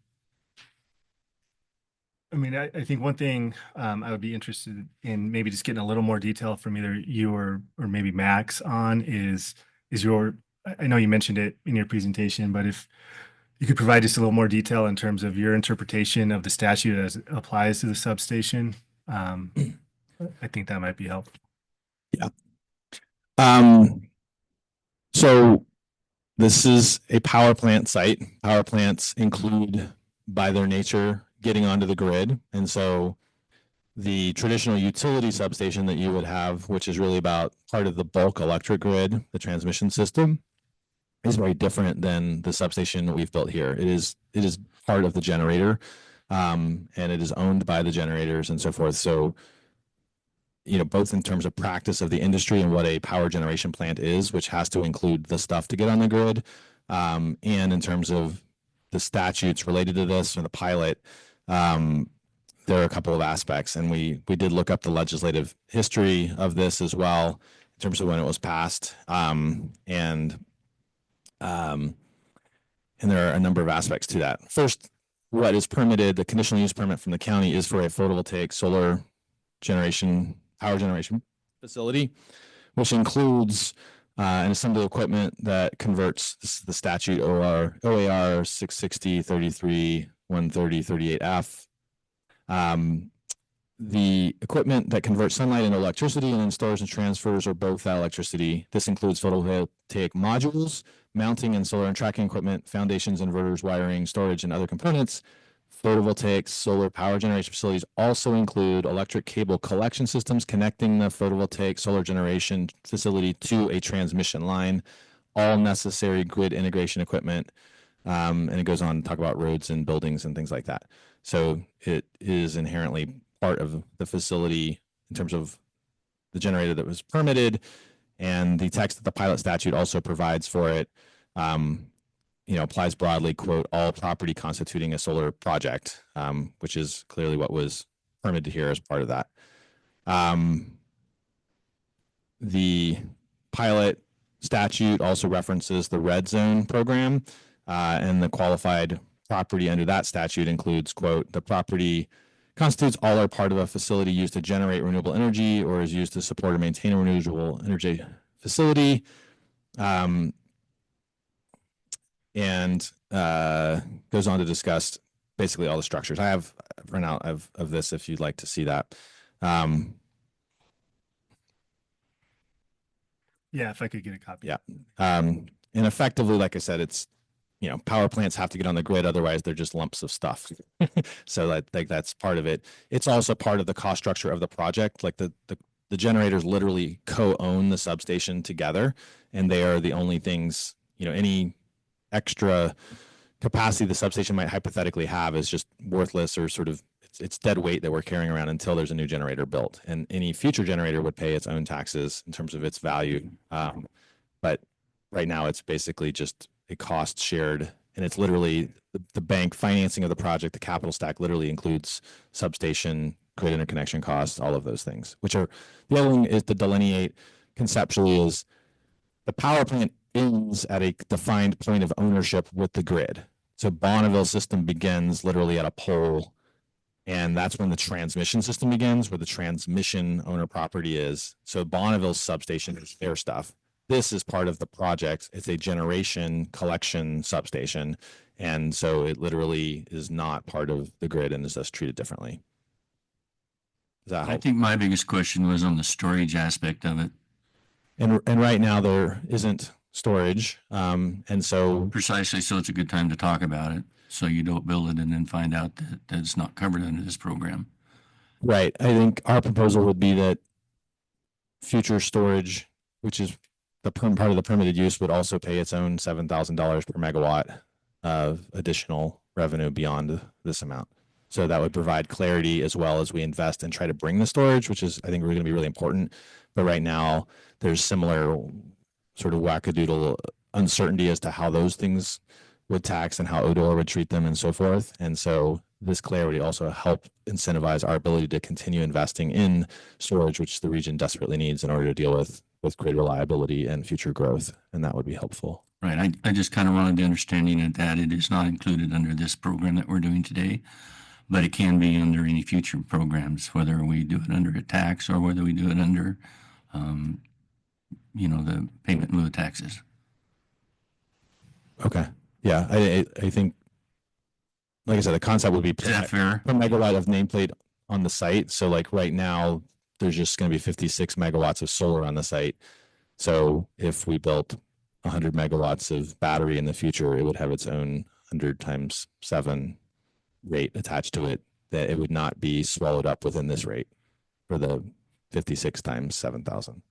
I mean, I think one thing I would be interested in maybe just getting a little more detail from either you or maybe Max on is your, I know you mentioned it in your presentation, but if you could provide just a little more detail in terms of your interpretation of the statute as it applies to the substation, I think that might be helpful. Yeah. So this is a power plant site. Power plants include, by their nature, getting onto the grid. And so the traditional utility substation that you would have, which is really about part of the bulk electric grid, the transmission system, is very different than the substation that we've built here. It is part of the generator, and it is owned by the generators and so forth. So, both in terms of practice of the industry and what a power generation plant is, which has to include the stuff to get on the grid, and in terms of the statutes related to this or the pilot, there are a couple of aspects, and we did look up the legislative history of this as well in terms of when it was passed, and there are a number of aspects to that. First, what is permitted, the conditional use permit from the county is for a photovoltaic solar power generation facility, which includes and assemble equipment that converts, this is the statute OAR 660-33-130-38F. The equipment that converts sunlight into electricity and then stores and transfers or both that electricity. This includes photovoltaic modules, mounting and solar and tracking equipment, foundations, inverters, wiring, storage, and other components. Photovoltaic solar power generation facilities also include electric cable collection systems connecting the photovoltaic solar generation facility to a transmission line, all necessary grid integration equipment. And it goes on to talk about roads and buildings and things like that. So it is inherently part of the facility in terms of the generator that was permitted, and the text of the pilot statute also provides for it. Applies broadly, quote, all property constituting a solar project, which is clearly what was permitted here as part of that. The pilot statute also references the red zone program, and the qualified property under that statute includes, quote, the property constitutes all or part of a facility used to generate renewable energy or is used to support or maintain a renewable energy facility. And goes on to discuss basically all the structures. I have a printout of this if you'd like to see that. Yeah, if I could get a copy. Yeah. And effectively, like I said, it's, power plants have to get on the grid, otherwise they're just lumps of stuff. So that's part of it. It's also part of the cost structure of the project. Like the generators literally co-own the substation together, and they are the only things, any extra capacity the substation might hypothetically have is just worthless, or sort of it's dead weight that we're carrying around until there's a new generator built. And any future generator would pay its own taxes in terms of its value. But right now it's basically just a cost shared, and it's literally the bank financing of the project. The capital stack literally includes substation, grid interconnection costs, all of those things, which are, the other thing is to delineate conceptually is the power plant ends at a defined point of ownership with the grid. So Bonneville's system begins literally at a pole, and that's when the transmission system begins, where the transmission owner property is. So Bonneville's substation is their stuff. This is part of the project. It's a generation collection substation. And so it literally is not part of the grid and is thus treated differently. Does that help? I think my biggest question was on the storage aspect of it. And right now there isn't storage. And so Precisely, so it's a good time to talk about it, so you don't build it and then find out that it's not covered under this program. right, I think our proposal would be that future storage, which is the part of the permitted use, would also pay its own $7,000 per megawatt of additional revenue beyond this amount. So that would provide clarity as well as we invest and try to bring the storage, which is, I think, going to be really important. But right now, there's similar sort of wackadoodle uncertainty as to how those things would tax and how ODOR would treat them and so forth. And so this clarity also help incentivize our ability to continue investing in storage, which the region desperately needs in order to deal with grid reliability and future growth. And that would be helpful. Right. I just kind of wanted the understanding that it is not included under this program that we're doing today, but it can be under any future programs, whether we do it under a tax or whether we do it under, the payment in lieu of taxes. Okay. Yeah. I think, like I said, the concept would be Is that fair? per megawatt of nameplate on the site. So like right now, there's just going to be 56 megawatts of solar on the site. So if we built 100 megawatts of battery in the future, it would have its own 100 times 7 rate attached to it, that it would not be swallowed up within this rate for the 56 times 7,000.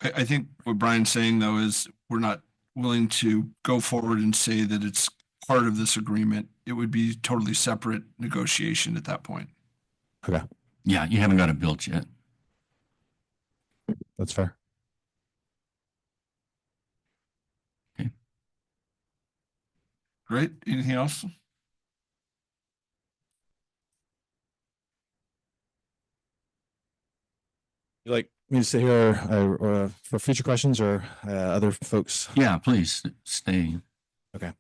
I think what Brian's saying, though, is we're not willing to go forward and say that it's part of this agreement. It would be totally separate negotiation at that point. Okay. Yeah, you haven't got it built yet. That's fair. Great. Anything else? You like me to sit here for future questions or other folks? Yeah, please stay. Okay.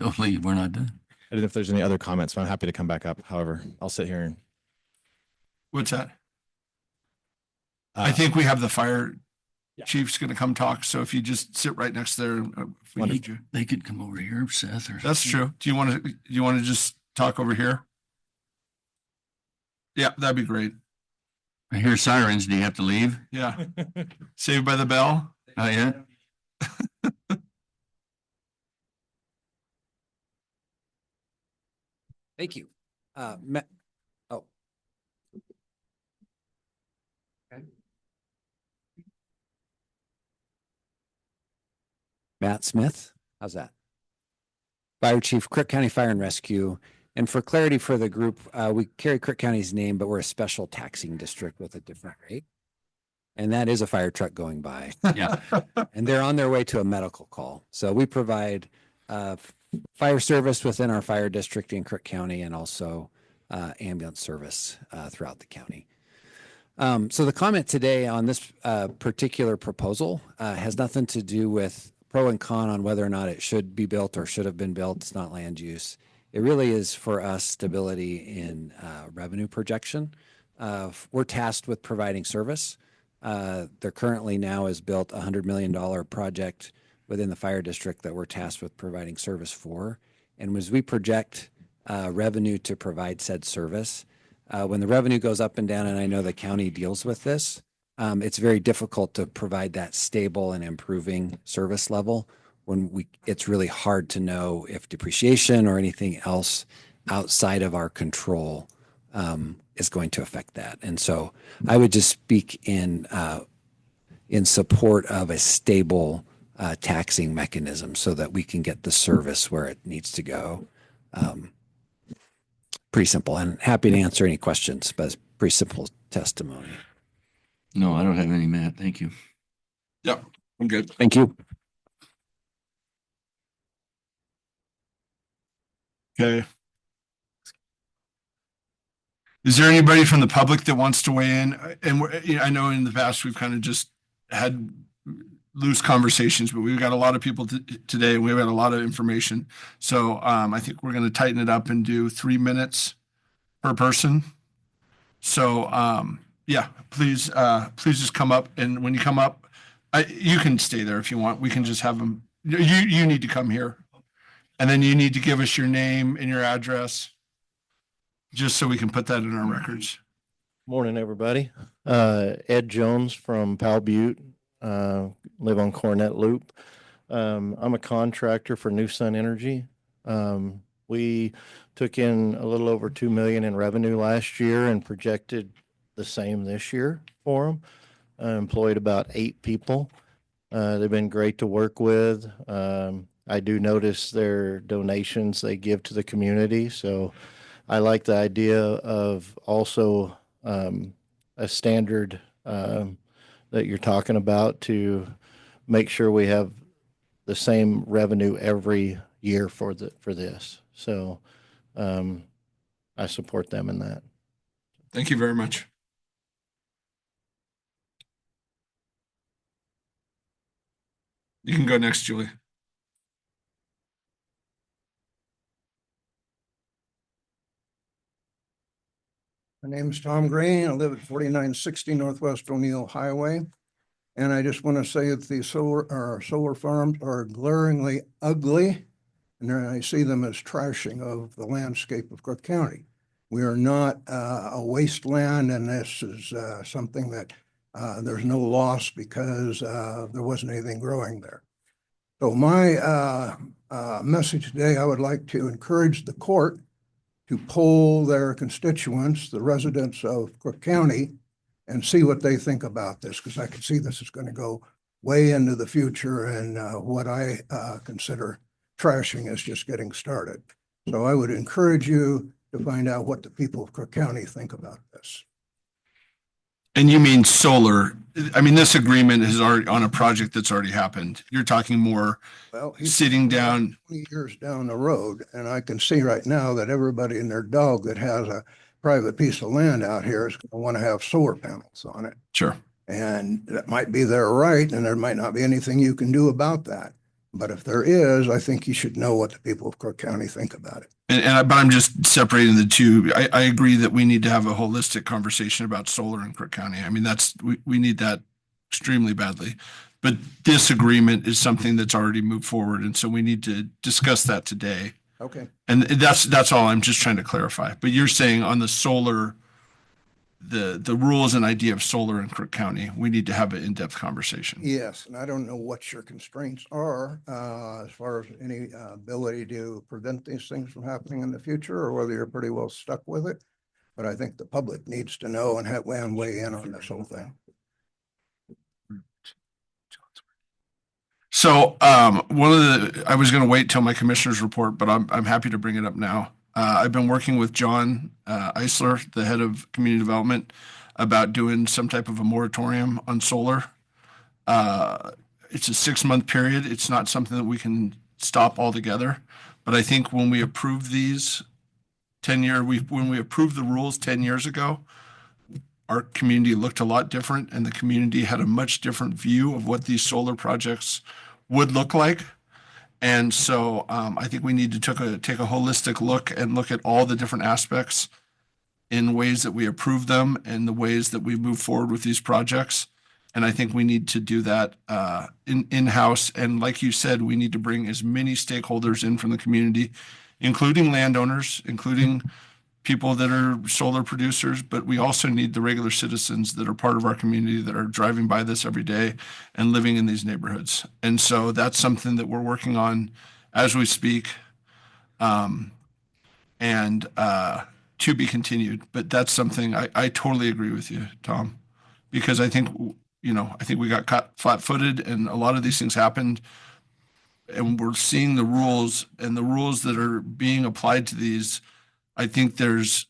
Don't leave. We're not done. I don't know if there's any other comments, but I'm happy to come back up. However, I'll sit here and. What's that? I think we have the fire Yeah. Chief's gonna come talk, so if you just sit right next there, if we need you. They could come over here, Seth, or. That's true. Do you want to just talk over here? Yeah, that'd be great. I hear sirens. Do you have to leave? Yeah. Saved by the Bell. Oh, yeah. Thank you. Matt, oh. Okay. Matt Smith, how's that? Fire Chief, Crook County Fire and Rescue. And for clarity for the group, we carry Crook County's name, but we're a special taxing district with a different rate. And that is a fire truck going by. Yeah. And they're on their way to a medical call. So we provide fire service within our fire district in Crook County and also ambulance service throughout the county. So the comment today on this particular proposal has nothing to do with pro and con on whether or not it should be built or should have been built. It's not land use. It really is for us stability in revenue projection. We're tasked with providing service. There currently now is built a $100 million project within the fire district that we're tasked with providing service for. And as we project revenue to provide said service, when the revenue goes up and down, and I know the county deals with this, it's very difficult to provide that stable and improving service level when it's really hard to know if depreciation or anything else outside of our control is going to affect that. And so I would just speak in support of a stable taxing mechanism so that we can get the service where it needs to go. Pretty simple, and happy to answer any questions, but it's pretty simple testimony. No, I don't have any, Matt. Thank you. Yeah, I'm good. Thank you. Okay. Is there anybody from the public that wants to weigh in? And I know in the past, we've kind of just had loose conversations, but we've got a lot of people today. We've got a lot of information. So I think we're going to tighten it up and do 3 minutes per person. So yeah, please just come up. And when you come up, you can stay there if you want. We can just have them. You need to come here. And then you need to give us your name and your address, just so we can put that in our records. Morning, everybody. Ed Jones from Powell Butte, live on Cornet Loop. I'm a contractor for New Sun Energy. We took in a little over 2 million in revenue last year and projected the same this year for them. Employed about 8 people. They've been great to work with. I do notice their donations they give to the community. So I like the idea of also a standard that you're talking about to make sure we have the same revenue every year for this. So I support them in that. Thank you very much. You can go next, Julie. My name is Tom Green. I live at 4960 Northwest O'Neill Highway. And I just want to say that the solar farms are glaringly ugly, and I see them as trashing of the landscape of Crook County. We are not a wasteland, and this is something that there's no loss because there wasn't anything growing there. So my message today, I would like to encourage the court to poll their constituents, the residents of Crook County, and see what they think about this, because I can see this is going to go way into the future, and what I consider trashing is just getting started. So I would encourage you to find out what the people of Crook County think about this. And you mean solar? I mean, this agreement is already on a project that's already happened. You're talking more sitting down 20 years down the road, and I can see right now that everybody and their dog that has a private piece of land out here is going to want to have solar panels on it. Sure. And that might be their right, and there might not be anything you can do about that. But if there is, I think you should know what the people of Crook County think about it. But I'm just separating the two. I agree that we need to have a holistic conversation about solar in Crook County. I mean, we need that extremely badly. But this agreement is something that's already moved forward, and so we need to discuss that today. Okay, And that's all I'm just trying to clarify. But you're saying on the solar, the rules and idea of solar in Crook County, we need to have an in-depth conversation. yes, and I don't know what your constraints are, as far as any ability to prevent these things from happening in the future, or whether you're pretty well stuck with it. But I think the public needs to know and weigh in on this whole thing. So I was going to wait till my commissioner's report, but I'm happy to bring it up now. I've been working with John Eisler, the head of community development, about doing some type of a moratorium on solar. It's a 6-month period. It's not something that we can stop altogether. But I think when we approved these when we approved the rules 10 years ago, our community looked a lot different, and the community had a much different view of what these solar projects would look like. And so I think we need to take a holistic look and look at all the different aspects in ways that we approve them and the ways that we move forward with these projects. And I think we need to do that in-house. And like you said, we need to bring as many stakeholders in from the community, including landowners, including people that are solar producers, but we also need the regular citizens that are part of our community that are driving by this every day and living in these neighborhoods. And so that's something that we're working on as we speak, and to be continued. But that's something I totally agree with you, Tom, because I think we got caught flat-footed, and a lot of these things happened, and we're seeing the rules that are being applied to these. I think there's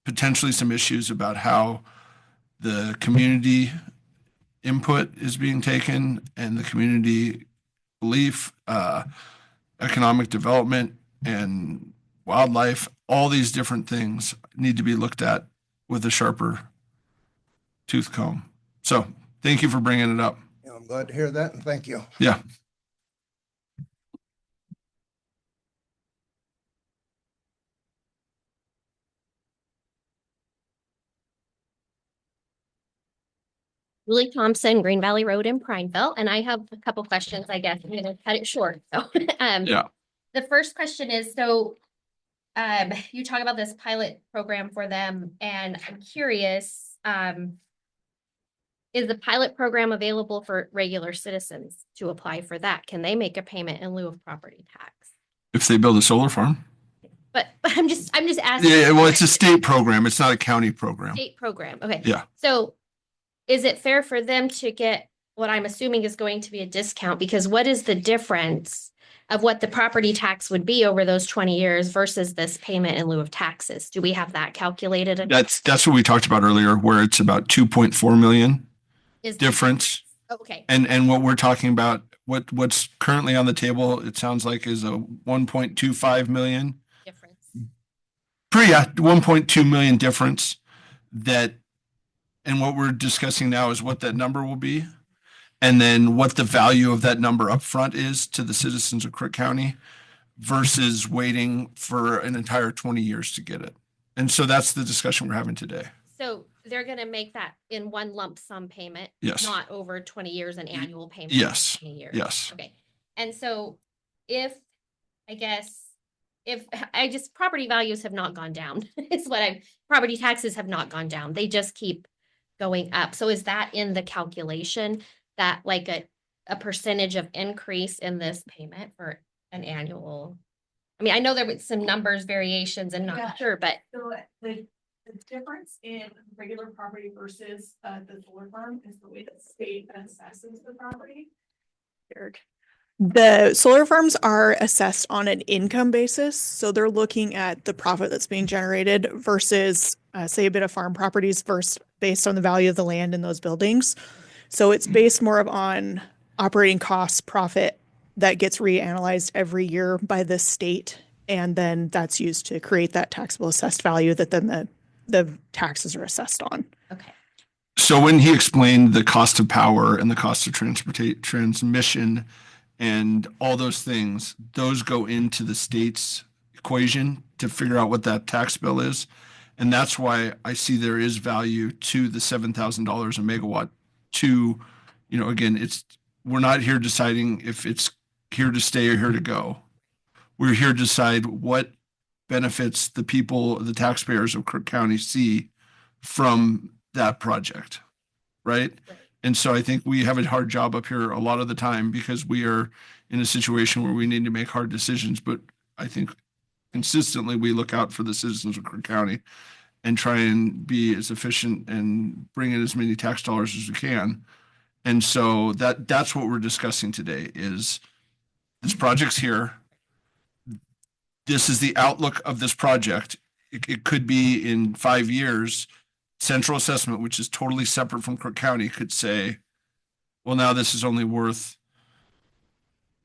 potentially some issues about how the community input is being taken and the community belief, economic development and wildlife, all these different things need to be looked at with a sharper tooth comb. So thank you for bringing it up. Yeah, I'm glad to hear that, and thank you. Yeah. Julie Thompson, Green Valley Road in Prineville, and I have a couple questions, I guess. I'm gonna cut it short. So, Yeah. The first question is, you talk about this pilot program for them, and I'm curious, is the pilot program available for regular citizens to apply for that? Can they make a payment in lieu of property tax? If they build a solar farm. But I'm just asking. Yeah, well, it's a state program. It's not a county program. State program, okay. Yeah. So is it fair for them to get what I'm assuming is going to be a discount? Because what is the difference of what the property tax would be over those 20 years versus this payment in lieu of taxes? Do we have that calculated? That's what we talked about earlier, where it's about 2.4 million Is difference. Okay. And what we're talking about, what's currently on the table, it sounds like is a 1.25 million. Difference. 1.2 million difference and what we're discussing now is what that number will be. And then what the value of that number upfront is to the citizens of Crook County versus waiting for an entire 20 years to get it. And so that's the discussion we're having today. So they're going to make that in one lump sum payment? Yes. Not over 20 years, an annual payment? Yes. 20 years. Yes. Okay. And so property values have not gone down. Property taxes have not gone down. They just keep going up. So is that in the calculation that like a percentage of increase in this payment for an annual? I mean, I know there was some numbers variations and not sure, but. So the difference in regular property versus the solar farm is the way that state assesses the property. The solar farms are assessed on an income basis. So they're looking at the profit that's being generated versus, say, a bit of farm properties based on the value of the land in those buildings. So it's based more on operating costs, profit that gets reanalyzed every year by the state. And then that's used to create that taxable assessed value that then the taxes are assessed on. Okay. So when he explained the cost of power and the cost of transmission and all those things, those go into the state's equation to figure out what that tax bill is. And that's why I see there is value to the $7,000 a megawatt to, again, we're not here deciding if it's here to stay or here to go. We're here to decide what benefits the people, the taxpayers of Crook County see from that project, right? And so I think we have a hard job up here a lot of the time because we are in a situation where we need to make hard decisions. But I think consistently we look out for the citizens of Crook County and try and be as efficient and bring in as many tax dollars as we can. And so that's what we're discussing today is this project's here. This is the outlook of this project. It could be in 5 years, central assessment, which is totally separate from Crook County, could say, well, now this is only worth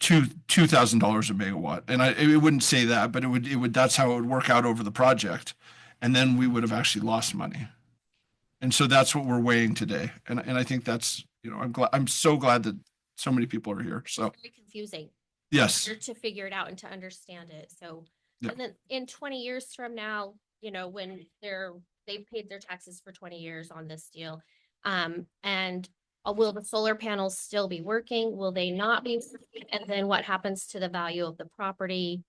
$2,000 a megawatt. And it wouldn't say that, but it would, that's how it would work out over the project. And then we would have actually lost money. And so that's what we're weighing today. And I think that's, I'm so glad that so many people are here. So Very confusing. yes, To figure it out and to understand it. So, Yeah. and then in 20 years from now, when they've paid their taxes for 20 years on this deal, and will the solar panels still be working? Will they not be? And then what happens to the value of the property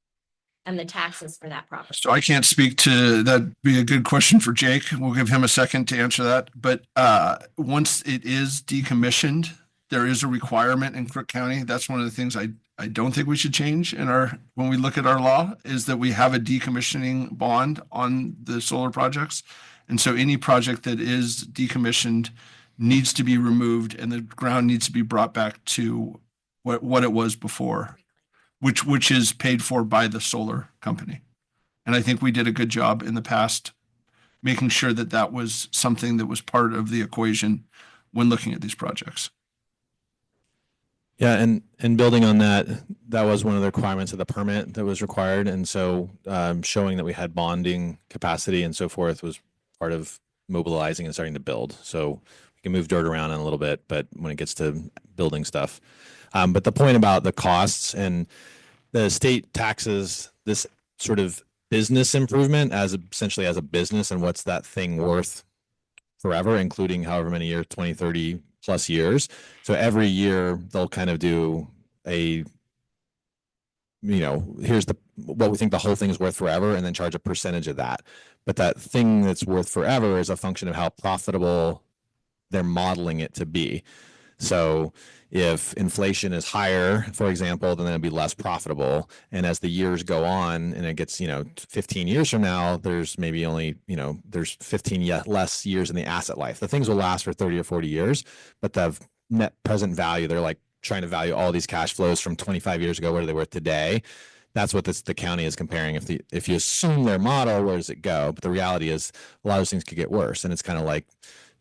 and the taxes for that property? so I can't speak to that. Be a good question for Jake. We'll give him a second to answer that. But once it is decommissioned, there is a requirement in Crook County. That's one of the things I don't think we should change when we look at our law is that we have a decommissioning bond on the solar projects. And so any project that is decommissioned needs to be removed and the ground needs to be brought back to what it was before, which is paid for by the solar company. And I think we did a good job in the past making sure that that was something that was part of the equation when looking at these projects. Yeah, and building on that, that was one of the requirements of the permit that was required. And so showing that we had bonding capacity and so forth was part of mobilizing and starting to build. So we can move dirt around in a little bit, but when it gets to building stuff. But the point about the costs and the state taxes this sort of business improvement as essentially as a business and what's that thing worth forever, including however many years, 20, 30 plus years. So every year they'll kind of do here's what we think the whole thing is worth forever and then charge a percentage of that. But that thing that's worth forever is a function of how profitable they're modeling it to be. So if inflation is higher, for example, then it'll be less profitable. And as the years go on and it gets, 15 years from now, there's maybe only, there's 15 less years in the asset life. The things will last for 30 or 40 years, but the net present value, they're like trying to value all these cash flows from 25 years ago, what are they worth today? That's what the county is comparing. If you assume their model, where does it go? But the reality is a lot of those things could get worse. And it's kind of like,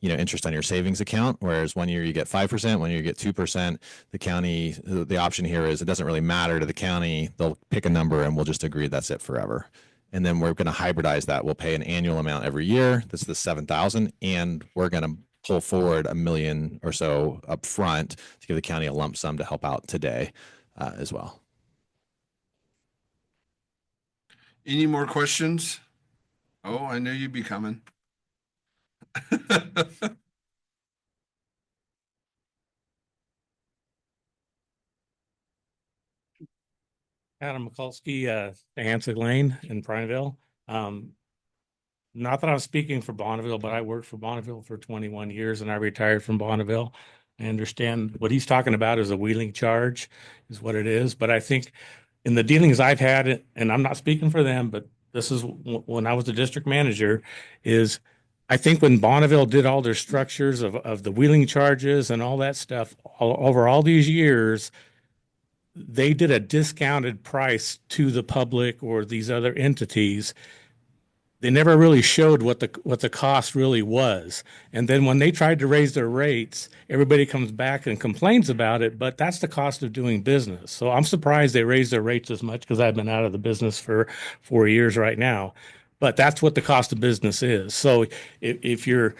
interest on your savings account, whereas one year you get 5%, one year you get 2%. The county, the option here is it doesn't really matter to the county. They'll pick a number and we'll just agree that's it forever. And then we're going to hybridize that. We'll pay an annual amount every year. That's the 7,000, and we're going to pull forward $1 million or so up front to give the county a lump sum to help out today as well. Any more questions? Oh, I knew you'd be coming. Adam Mikulski, Hansig Lane in Prineville. Not that I'm speaking for Bonneville, but I worked for Bonneville for 21 years and I retired from Bonneville. I understand what he's talking about is a wheeling charge is what it is. But I think in the dealings I've had, and I'm not speaking for them, but this is when I was the district manager, is I think when Bonneville did all their structures of the wheeling charges and all that stuff over all these years, they did a discounted price to the public or these other entities. They never really showed what the cost really was. And then when they tried to raise their rates, everybody comes back and complains about it, but that's the cost of doing business. So I'm surprised they raised their rates as much because I've been out of the business for 4 years right now. But that's what the cost of business is. So if you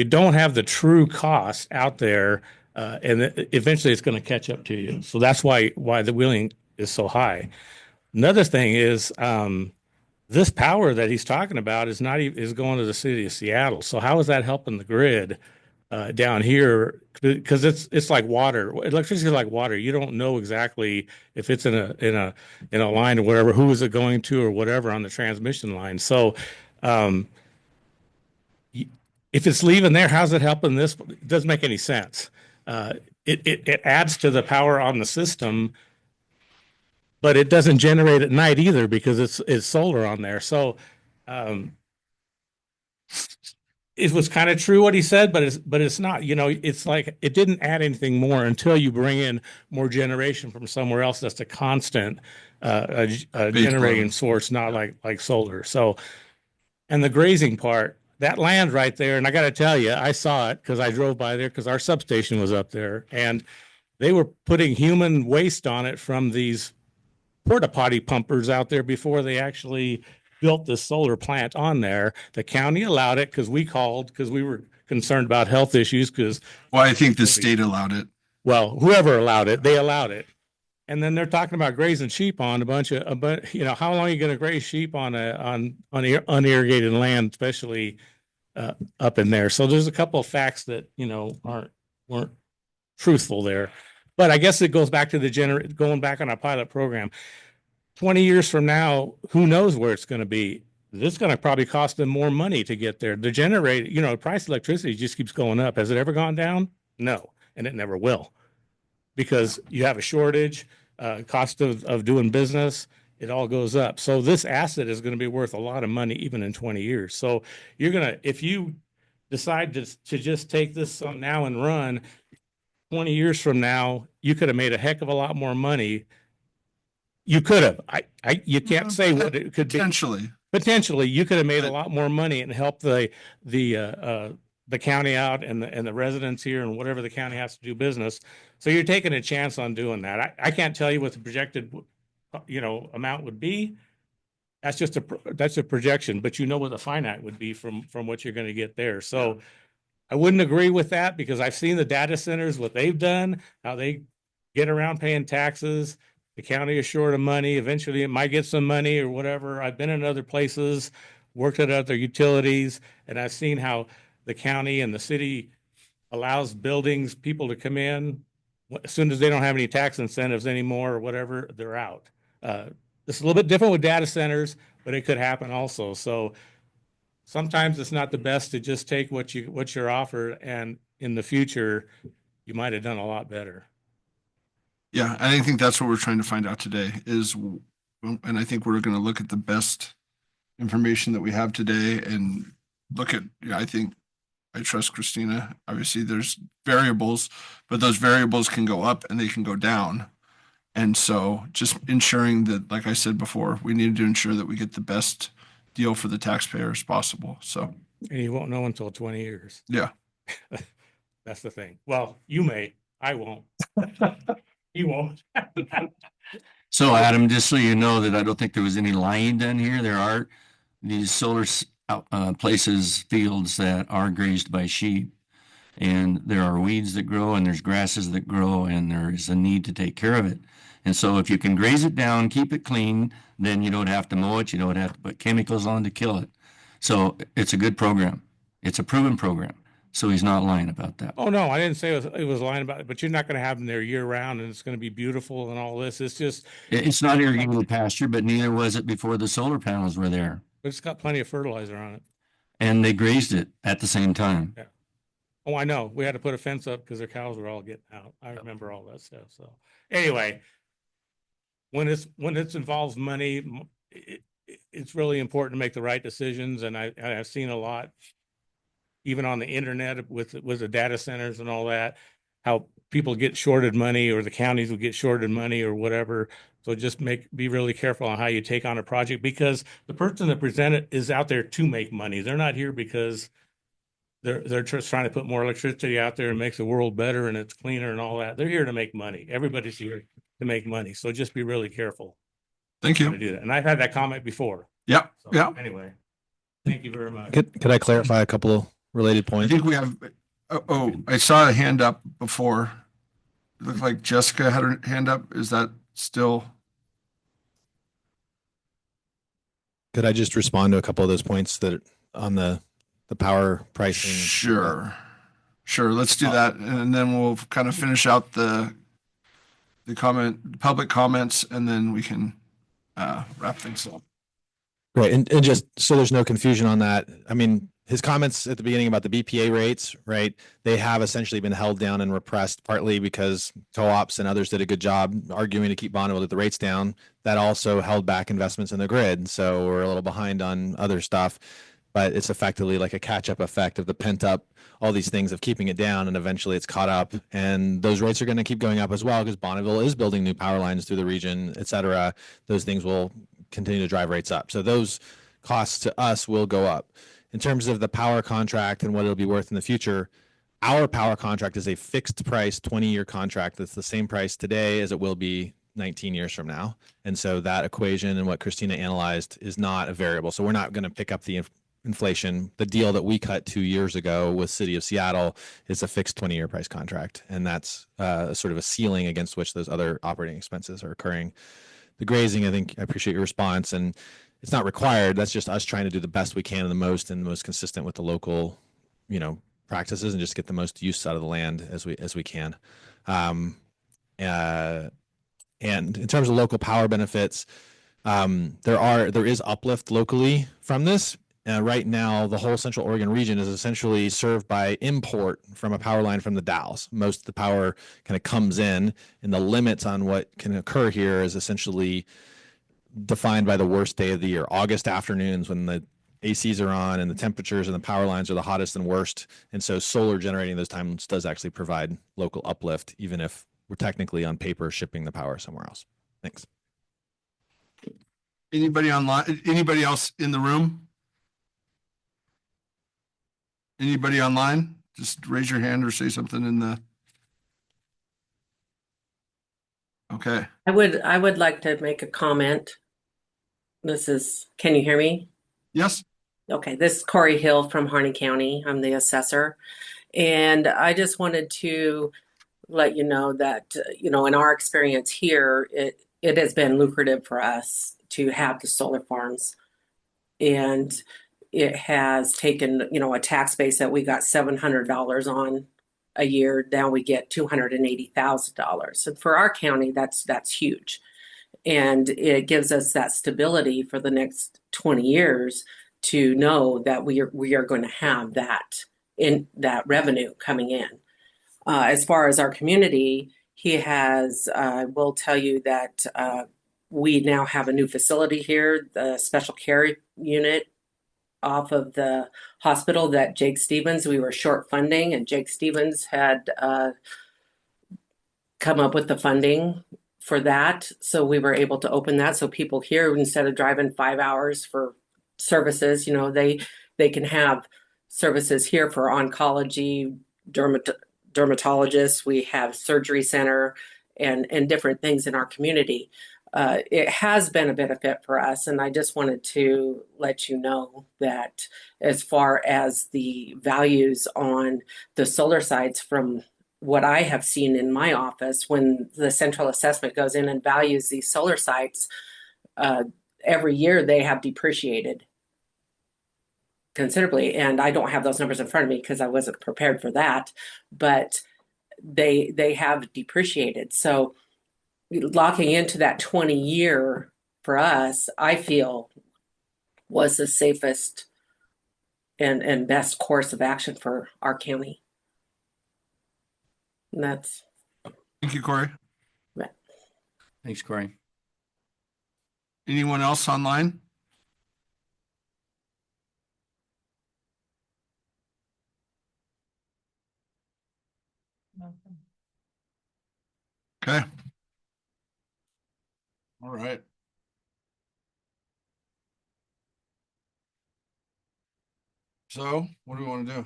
don't have the true cost out there, and eventually it's going to catch up to you. So that's why the wheeling is so high. Another thing is this power that he's talking about is going to the city of Seattle. So how is that helping the grid down here, because it's like water. Electricity is like water. You don't know exactly if it's in a line or whatever, who is it going to or whatever on the transmission line. So if it's leaving there, how's it helping this? It doesn't make any sense. It adds to the power on the system, but it doesn't generate at night either because it's solar on there. So it was kind of true what he said, but it's not. You know, it's like it didn't add anything more until you bring in more generation from somewhere else. That's a constant generating source, not like solar. So, and the grazing part, that land right there, and I got to tell you, I saw it because I drove by there because our substation was up there, and they were putting human waste on it from these porta potty pumpers out there before they actually built this solar plant on there. The county allowed it because we called because we were concerned about health issues because, Well, I think the state allowed it. well, whoever allowed it, they allowed it. And then they're talking about grazing sheep on you know, how long are you going to graze sheep on unirrigated land, especially up in there? So there's a couple of facts that, you know, weren't truthful there. But I guess it goes back to going back on our pilot program. 20 years from now, who knows where it's going to be? This is going to probably cost them more money to get there. The generator, you know, the price of electricity just keeps going up. Has it ever gone down? No, and it never will, because you have a shortage, cost of doing business, it all goes up. So this asset is going to be worth a lot of money even in 20 years. So if you decide to just take this now and run, 20 years from now, you could have made a heck of a lot more money. You could have. You can't say what it could be. Potentially, you could have made a lot more money and helped the county out and the residents here and whatever the county has to do business. So you're taking a chance on doing that. I can't tell you what the projected, you know, amount would be. That's a projection, but you know what the finite would be from what you're going to get there. So I wouldn't agree with that because I've seen the data centers, what they've done, how they get around paying taxes. The county is short of money. Eventually it might get some money or whatever. I've been in other places, worked at other utilities, and I've seen how the county and the city allows people to come in. As soon as they don't have any tax incentives anymore or whatever, they're out. It's a little bit different with data centers, but it could happen also. So sometimes it's not the best to just take what you're offered, and in the future, you might have done a lot better. Yeah, I think that's what we're trying to find out today and I think we're going to look at the best information that we have today and look at, I think I trust Christina. Obviously there's variables, but those variables can go up and they can go down. And so just ensuring that, like I said before, we need to ensure that we get the best deal for the taxpayers possible. So. And you won't know until 20 years. Yeah. That's the thing. Well, you may, I won't. You won't. So Adam, just so you know that I don't think there was any lying done here. There are these solar places, fields that are grazed by sheep. And there are weeds that grow and there's grasses that grow and there is a need to take care of it. And so if you can graze it down, keep it clean, then you don't have to mow it. You don't have to put chemicals on to kill it. So it's a good program. It's a proven program. So he's not lying about that. Oh, no, I didn't say it was lying about it, but you're not going to have them there year round and it's going to be beautiful and all this. It's just. It's not irrigated pasture, but neither was it before the solar panels were there. But it's got plenty of fertilizer on it. And they grazed it at the same time. Yeah. Oh, I know. We had to put a fence up because their cows were all getting out. I remember all that stuff. So anyway, when it involves money, it's really important to make the right decisions. And I've seen a lot, even on the internet with the data centers and all that, how people get shorted money or the counties will get shorted money or whatever. So just be really careful on how you take on a project, because the person that presented is out there to make money. They're not here because they're just trying to put more electricity out there and makes the world better and it's cleaner and all that. They're here to make money. Everybody's here to make money. So just be really careful. Thank you. To do that. And I've had that comment before. Yeah. So, yeah. Anyway, thank you very much. Could I clarify a couple of related I points? think we have, I saw a hand up before. It looked like Jessica had her hand up. Is that still? Could I just respond to a couple of those points that on the power pricing? Sure. Sure, let's do that, and then we'll kind of finish out the public comments, and then we can wrap things up. Great. And just so there's no confusion on that, I mean, his comments at the beginning about the BPA rates, right? They have essentially been held down and repressed partly because co-ops and others did a good job arguing to keep Bonneville at the rates down. That also held back investments in the grid. So we're a little behind on other stuff, but it's effectively like a catch-up effect of the pent up, all these things of keeping it down, and eventually it's caught up. And those rates are going to keep going up as well because Bonneville is building new power lines through the region, et cetera. Those things will continue to drive rates up. So those costs to us will go up. In terms of the power contract and what it'll be worth in the future, our power contract is a fixed price 20-year contract that's the same price today as it will be 19 years from now. And so that equation and what Christina analyzed is not a variable. So we're not going to pick up the inflation. The deal that we cut 2 years ago with City of Seattle is a fixed 20-year price contract. And that's sort of a ceiling against which those other operating expenses are occurring. The grazing, I think I appreciate your response, and it's not required. That's just us trying to do the best we can and the most consistent with the local, practices, and just get the most use out of the land as we can. And in terms of local power benefits, there is uplift locally from this. Right now, the whole Central Oregon region is essentially served by import from a power line from the Dalles. Most of the power kind of comes in, and the limits on what can occur here is essentially defined by the worst day of the year, August afternoons when the ACs are on and the temperatures and the power lines are the hottest and worst. And so solar generating those times does actually provide local uplift, even if we're technically on paper shipping the power somewhere else. Thanks. Anybody online? Anybody else in the room? Anybody online? Just raise your hand or say something in the. Okay. I would like to make a comment. Can you hear me? Yes. Okay, this is Corey Hill from Harney County. I'm the assessor. And I just wanted to let you know that, in our experience here, it has been lucrative for us to have the solar farms. And it has taken, a tax base that we got $700 on a year. Now we get $280,000. And for our county, that's huge. And it gives us that stability for the next 20 years to know that we are going to have that revenue coming in. As far as our community, I will tell you that we now have a new facility here, the special care unit off of the hospital that Jake Stevens, we were short funding, and Jake Stevens had come up with the funding for that. So we were able to open that so people here, instead of driving 5 hours for services, they can have services here for oncology, dermatologists. We have surgery center and different things in our community. It has been a benefit for us, and I just wanted to let you know that as far as the values on the solar sites, from what I have seen in my office, when the central assessment goes in and values these solar sites, every year they have depreciated considerably. And I don't have those numbers in front of me because I wasn't prepared for that, but they have depreciated. So locking into that 20-year for us, I feel, was the safest and best course of action for our county. And that's. Thank you, Corey. Right. Thanks, Corey. Anyone else online? Okay. All right. So what do we want to do?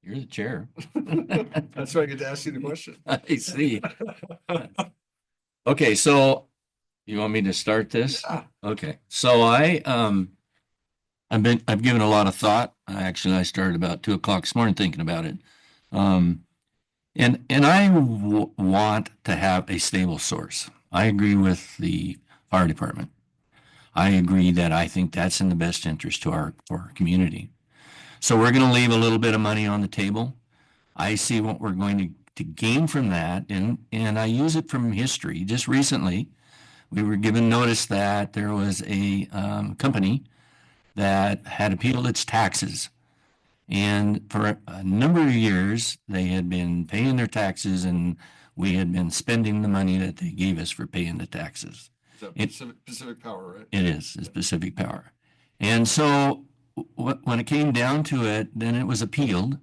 You're the chair. That's why I get to ask you the question. I see. Okay, so you want me to start this? Yeah. Okay, so I've given a lot of thought. I started about 2:00 this morning thinking about it. And I want to have a stable source. I agree with the fire department. I agree that I think that's in the best interest for our community. So we're going to leave a little bit of money on the table. I see what we're going to gain from that, and I use it from history. Just recently, we were given notice that there was a company that had appealed its taxes. And for a number of years, they had been paying their taxes, and we had been spending the money that they gave us for paying the taxes. Is that It- Pacific Power, right? It is, it's Pacific Power. And so when it came down to it, then it was appealed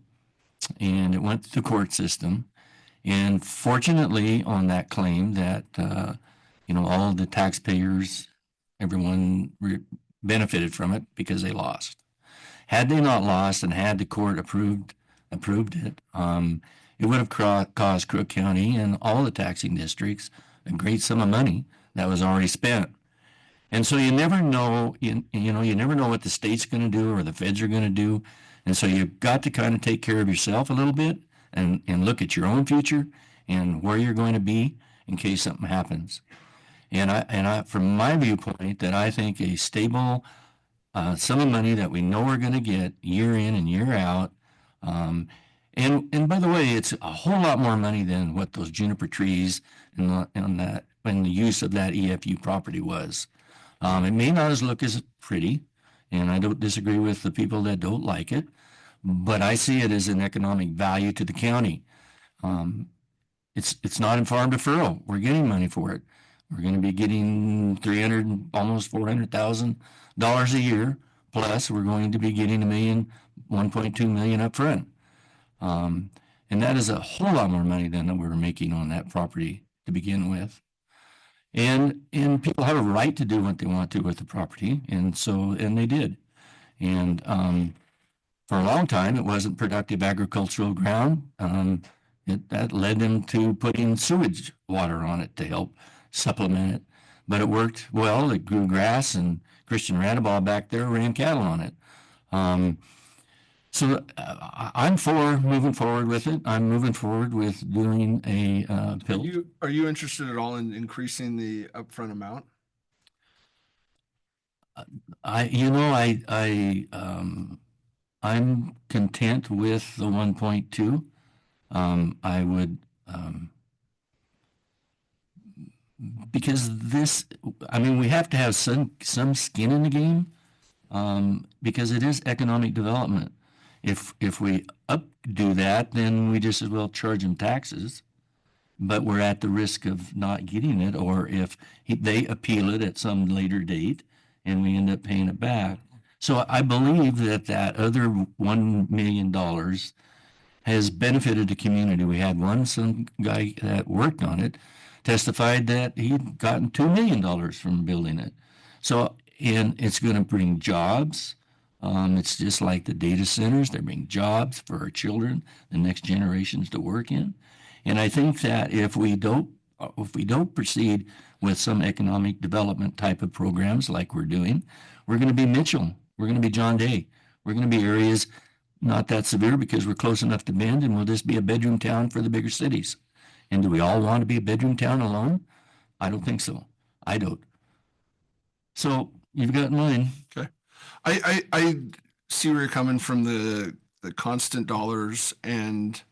and it went through the court system. And fortunately, on that claim that, all the taxpayers, everyone benefited from it because they lost. Had they not lost and had the court approved it, it would have cost Crook County and all the taxing districts a great sum of money that was already spent. And so you never know, you never know what the state's going to do or the feds are going to do. And so you've got to kind of take care of yourself a little bit and look at your own future and where you're going to be in case something happens. And I, from my viewpoint, that I think a stable sum of money that we know we're going to get year in and year out. And by the way, it's a whole lot more money than what those juniper trees and the use of that EFU property was. It may not look as pretty, and I don't disagree with the people that don't like it, but I see it as an economic value to the county. It's not in farm deferral. We're getting money for it. We're going to be getting almost $400,000 a year. Plus, we're going to be getting $1.2 million up front. And that is a whole lot more money than we were making on that property to begin with. And people have a right to do what they want to with the property, and they did. And for a long time, it wasn't productive agricultural ground. That led them to putting sewage water on it to help supplement it. But it worked well. It grew grass, and Christian Radeball back there ran cattle on it. So I'm for moving forward with it. I'm moving forward with doing a pill. Are you interested at all in increasing the upfront amount? I'm content with the 1.2. I would, because we have to have some skin in the game, because it is economic development. If we do that, then we just as well charge them taxes, but we're at the risk of not getting it, or if they appeal it at some later date and we end up paying it back. So I believe that other $1 million has benefited the community. We had some guy that worked on it testified that he'd gotten $2 million from building it. So, and it's going to bring jobs. It's just like the data centers. They bring jobs for our children, the next generations to work in. And I think that if we don't proceed with some economic development type of programs like we're doing, we're going to be Mitchell. We're going to be John Day. We're going to be areas not that severe because we're close enough to Bend, and we'll just be a bedroom town for the bigger cities. And do we all want to be a bedroom town alone? I don't think so. I don't. So you've got mine. Okay. I see where you're coming from, the constant dollars, and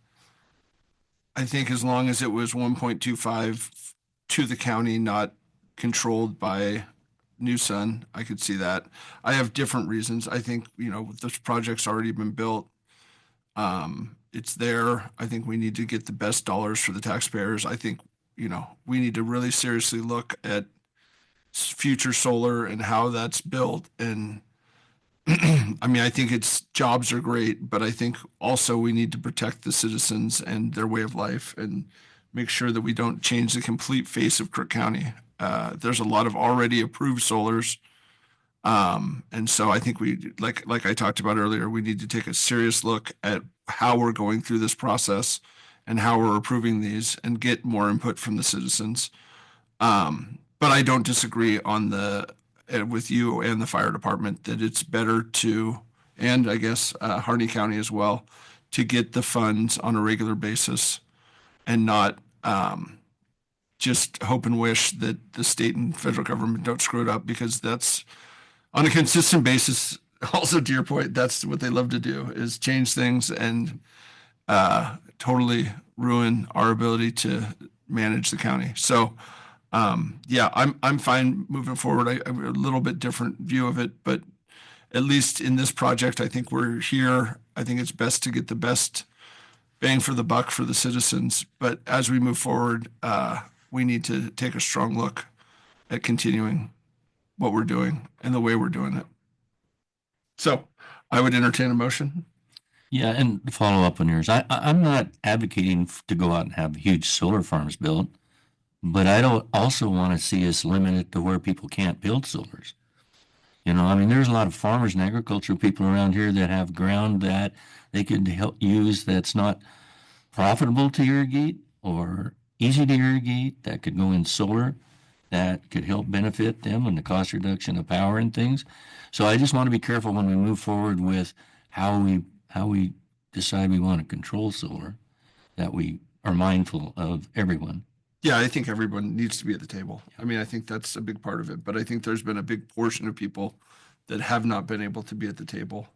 I think as long as it was 1.25 to the county, not controlled by New Sun, I could see that. I have different reasons. I think, this project's already been built. It's there. I think we need to get the best dollars for the taxpayers. I think, we need to really seriously look at future solar and how that's built. And I think jobs are great, but I think also we need to protect the citizens and their way of life and make sure that we don't change the complete face of Crook County. There's a lot of already approved solars. And so I think we, like I talked about earlier, we need to take a serious look at how we're going through this process and how we're approving these and get more input from the citizens. But I don't disagree with you and the fire department that it's better to, and I guess Harney County as well, to get the funds on a regular basis and not just hope and wish that the state and federal government don't screw it up, because that's on a consistent basis. Also, to your point, that's what they love to do, is change things and totally ruin our ability to manage the county. So yeah, I'm fine moving forward. I have a little bit different view of it, but at least in this project, I think we're here. I think it's best to get the best bang for the buck for the citizens. But as we move forward, we need to take a strong look at continuing what we're doing and the way we're doing it. So I would entertain a motion. Yeah, and to follow up on yours, I'm not advocating to go out and have huge solar farms built, but I don't also want to see us limit it to where people can't build solars. You know, I mean, there's a lot of farmers and agricultural people around here that have ground that they could help use that's not profitable to irrigate or easy to irrigate, that could go in solar, that could help benefit them and the cost reduction of power and things. So I just want to be careful when we move forward with how we decide we want to control solar, that we are mindful of everyone. Yeah, I think everyone needs to be at the table. I mean, I think that's a big part of it, but I think there's been a big portion of people that have not been able to be at the table,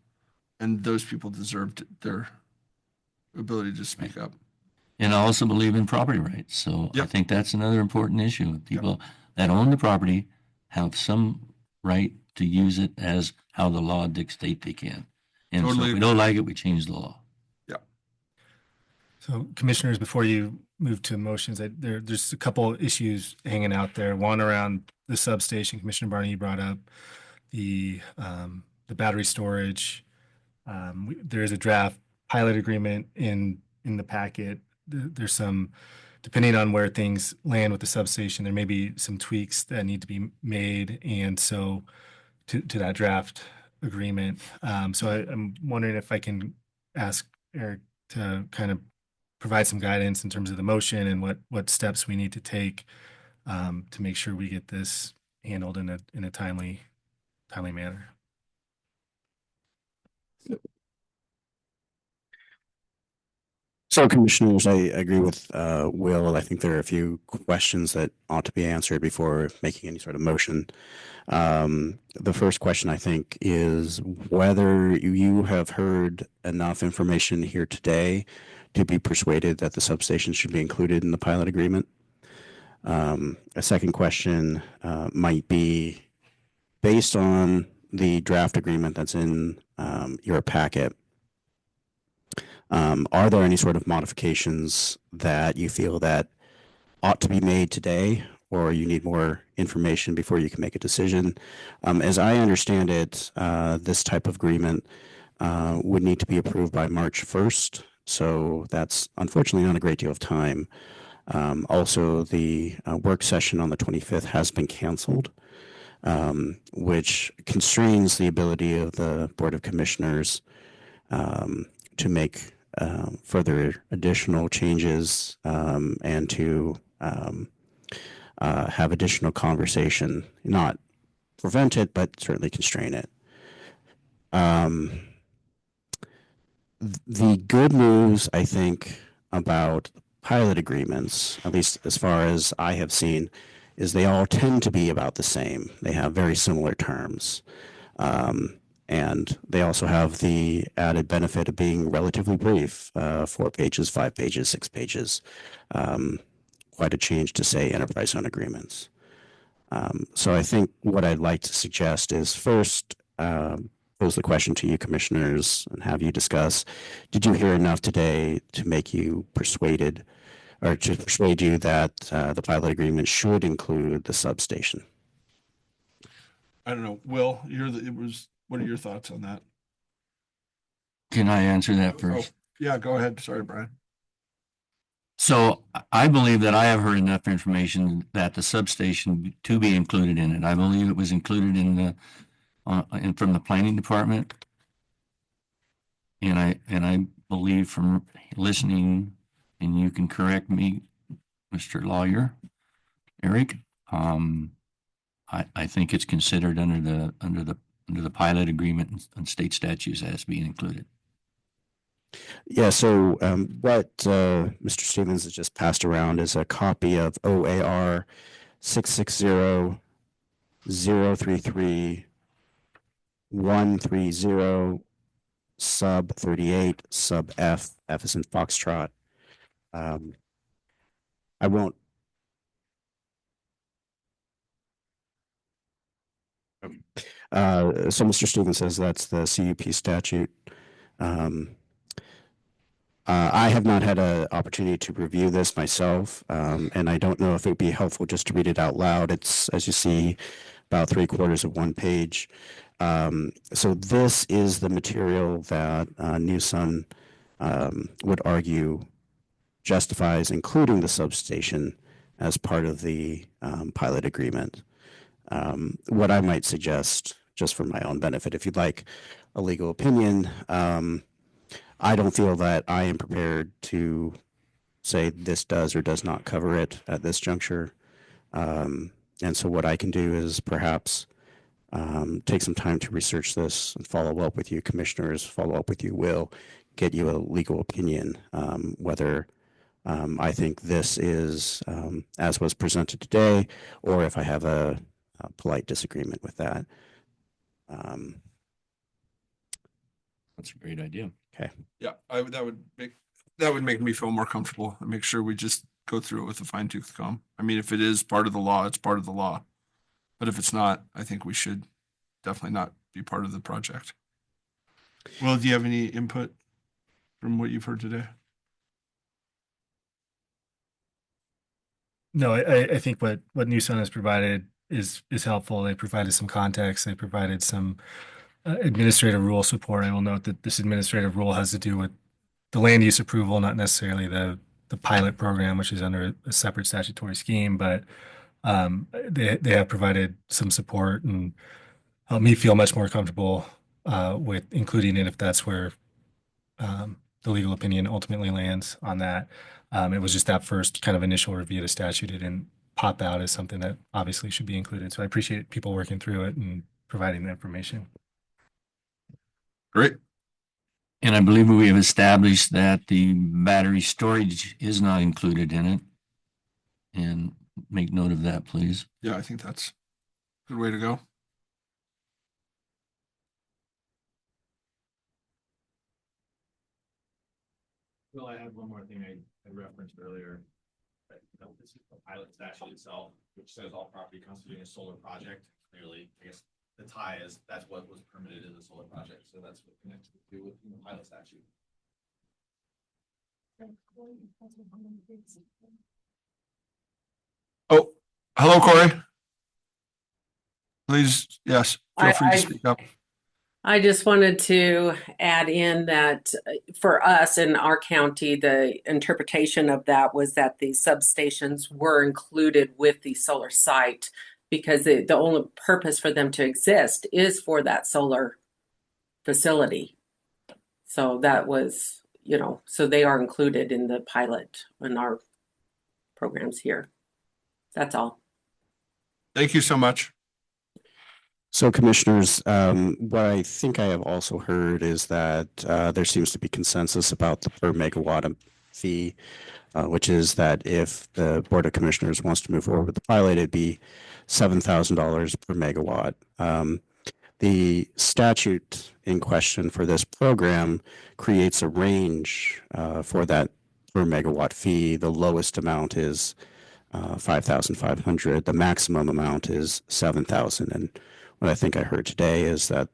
and those people deserved their ability to speak up. And I also believe in property rights. So I think that's another important issue. People that own the property have some right to use it as how the law dictates they can. And so if we don't like it, we change the law. Yeah. So commissioners, before you move to motions, there's a couple issues hanging out there. One around the substation. Commissioner Barney, you brought up the battery storage. There is a draft pilot agreement in the packet. There's some, depending on where things land with the substation, there may be some tweaks that need to be made. And so to that draft agreement. So I'm wondering if I can ask Eric to kind of provide some guidance in terms of the motion and what steps we need to take to make sure we get this handled in a timely manner. So commissioners, I agree with Will. I think there are a few questions that ought to be answered before making any sort of motion. The first question, I think, is whether you have heard enough information here today to be persuaded that the substation should be included in the pilot agreement. A second question might be, based on the draft agreement that's in your packet, are there any sort of modifications that you feel that ought to be made today, or you need more information before you can make a decision? As I understand it, this type of agreement would need to be approved by March 1st. So that's unfortunately not a great deal of time. Also, the work session on the 25th has been canceled, which constrains the ability of the Board of Commissioners to make further additional changes and to have additional conversation, not prevent it, but certainly constrain it. The good news, I think, about pilot agreements, at least as far as I have seen, is they all tend to be about the same. They have very similar terms. And they also have the added benefit of being relatively brief, 4 pages, 5 pages, 6 pages. Quite a change to, say, enterprise zone agreements. So I think what I'd like to suggest is first pose the question to you commissioners and have you discuss, did you hear enough today to make you persuaded or to persuade you that the pilot agreement should include the substation? I don't know. Will, what are your thoughts on that? Can I answer that first? Yeah, go ahead. Sorry, Brian. So I believe that I have heard enough information that the substation to be included in it. I believe it was included in the from the planning department. And I believe from listening, and you can correct me, Mr. Lawyer, Eric, I think it's considered under the pilot agreement and state statutes as being included. Yeah, so what Mr. Stevens has just passed around is a copy of OAR 660-033-130 sub 38 sub F. F is in Foxtrot. I won't. So Mr. Stevens says that's the CUP statute. I have not had an opportunity to review this myself, and I don't know if it would be helpful just to read it out loud. It's, as you see, about 3/4 of one page. So this is the material that New Sun would argue justifies including the substation as part of the pilot agreement. What I might suggest, just for my own benefit, if you'd like a legal opinion, I don't feel that I am prepared to say this does or does not cover it at this juncture. And so what I can do is perhaps take some time to research this and follow up with you commissioners, follow up with you, Will, get you a legal opinion, whether I think this is as was presented today, or if I have a polite disagreement with that. That's a great idea. Okay. Yeah, that would make me feel more comfortable and make sure we just go through it with a fine tooth comb. I mean, if it is part of the law, it's part of the law. But if it's not, I think we should definitely not be part of the project. Well, do you have any input from what you've heard today? No, I think what New Sun has provided is helpful. They provided some context. They provided some administrative rule support. I will note that this administrative rule has to do with the land use approval, not necessarily the pilot program, which is under a separate statutory scheme, but they have provided some support and helped me feel much more comfortable with including it if that's where the legal opinion ultimately lands on that. It was just that first kind of initial review of the statute. It didn't pop out as something that obviously should be included. So I appreciate people working through it and providing the information. Great. And I believe we have established that the battery storage is not included in it. And make note of that, please. Yeah, I think that's a good way to go. Well, I have one more thing I referenced earlier. But, this is the pilot statute itself, which says all property constituting a solar project. Clearly, I guess the tie is that's what was permitted in the solar project. So that's what connects to with the pilot statute. Oh, hello, Corey. Please, yes, feel free to speak up. I just wanted to add in that for us in our county, the interpretation of that was that the substations were included with the solar site because the only purpose for them to exist is for that solar facility. So that was, so they are included in the pilot in our programs here. That's all. Thank you so much. So commissioners, what I think I have also heard is that there seems to be consensus about the per megawatt fee, which is that if the Board of Commissioners wants to move forward with the pilot, it'd be $7,000 per megawatt. The statute in question for this program creates a range for that per megawatt fee. The lowest amount is 5,500. The maximum amount is 7,000. And what I think I heard today is that,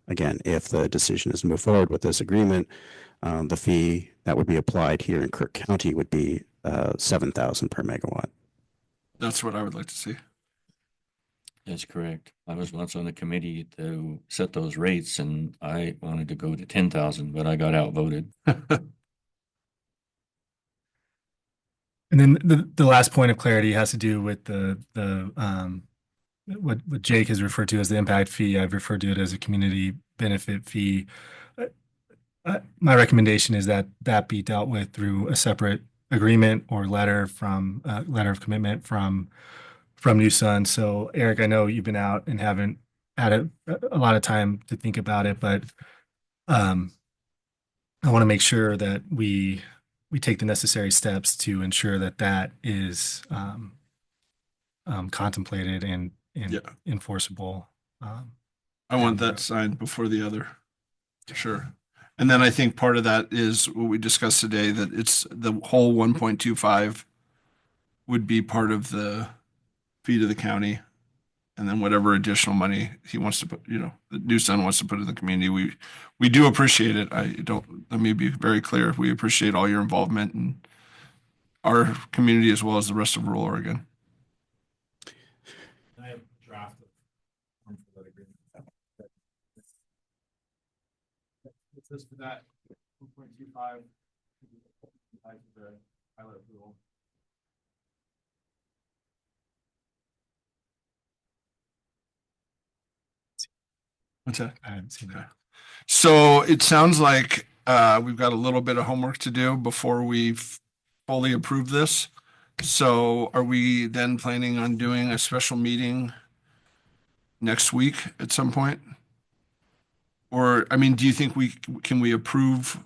again, if the decision is to move forward with this agreement, the fee that would be applied here in Crook County would be 7,000 per megawatt. That's what I would like to see. That's correct. I was once on the committee to set those rates and I wanted to go to 10,000, but I got outvoted. And then the last point of clarity has to do with what Jake has referred to as the impact fee. I've referred to it as a community benefit fee. My recommendation is that be dealt with through a separate agreement or letter of commitment from New Sun. So Eric, I know you've been out and haven't had a lot of time to think about it, but I want to make sure that we take the necessary steps to ensure that that is contemplated and Yeah. enforceable. I want that signed before the other. Sure. And then I think part of that is what we discussed today, that it's the whole 1.25 would be part of the fee to the county. And then whatever additional money he wants to put, the new son wants to put in the community, we do appreciate it. Let me be very clear. We appreciate all your involvement in our community as well as the rest of rural Oregon. I have a draft of form for that agreement. It's this for that 1.25 the pilot approval. What's that? I haven't seen that. So it sounds like we've got a little bit of homework to do before we've fully approved this. So are we then planning on doing a special meeting next week at some point? Or, I mean, do you think can we approve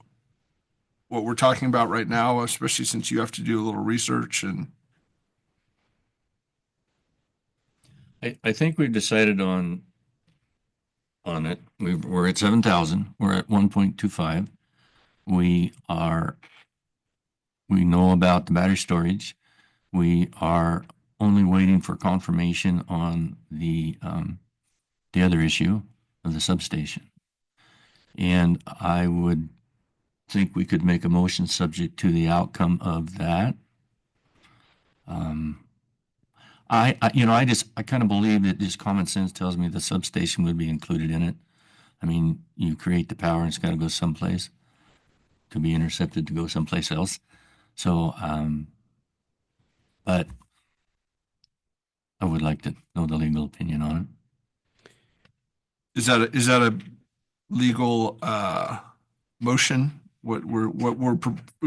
what we're talking about right now, especially since you have to do a little research and I think we've decided on it. We're at 7,000. We're at 1.25. We know about the battery storage. We are only waiting for confirmation on the other issue of the substation. And I would think we could make a motion subject to the outcome of that. I kind of believe that just common sense tells me the substation would be included in it. I mean, you create the power and it's got to go someplace to be intercepted to go someplace else. So, but I would like to know the legal opinion on it. is that a legal motion? What we're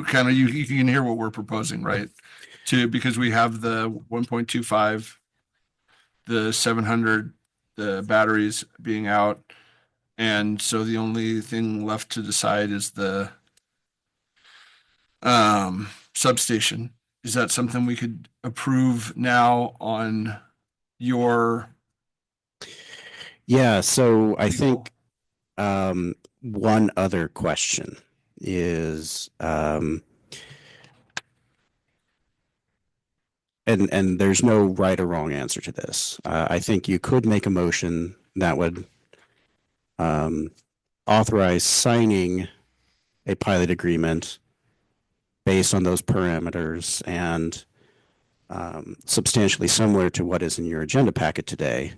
kind of, you can hear what we're proposing, right? Because we have the 1.25, the 700, the batteries being out. And so the only thing left to decide is the substation. Is that something we could approve now on your? Yeah, so I legal? think one other question is and there's no right or wrong answer to this. I think you could make a motion that would authorize signing a pilot agreement based on those parameters and substantially similar to what is in your agenda packet today,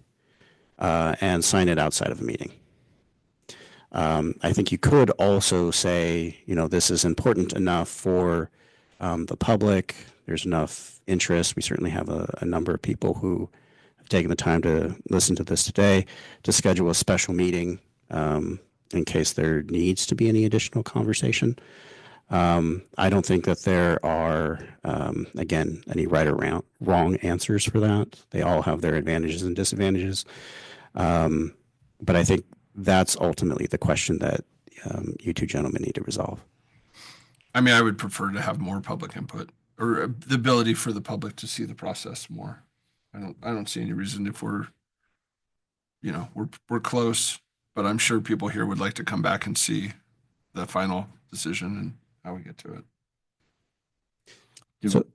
and sign it outside of a meeting. I think you could also say, this is important enough for the public. There's enough interest. We certainly have a number of people who have taken the time to listen to this today to schedule a special meeting in case there needs to be any additional conversation. I don't think that there are, again, any right or wrong answers for that. They all have their advantages and disadvantages. But I think that's ultimately the question that you two gentlemen need to resolve. I mean, I would prefer to have more public input or the ability for the public to see the process more. I don't see any reason if we're close, but I'm sure people here would like to come back and see the final decision and how we get to it. So,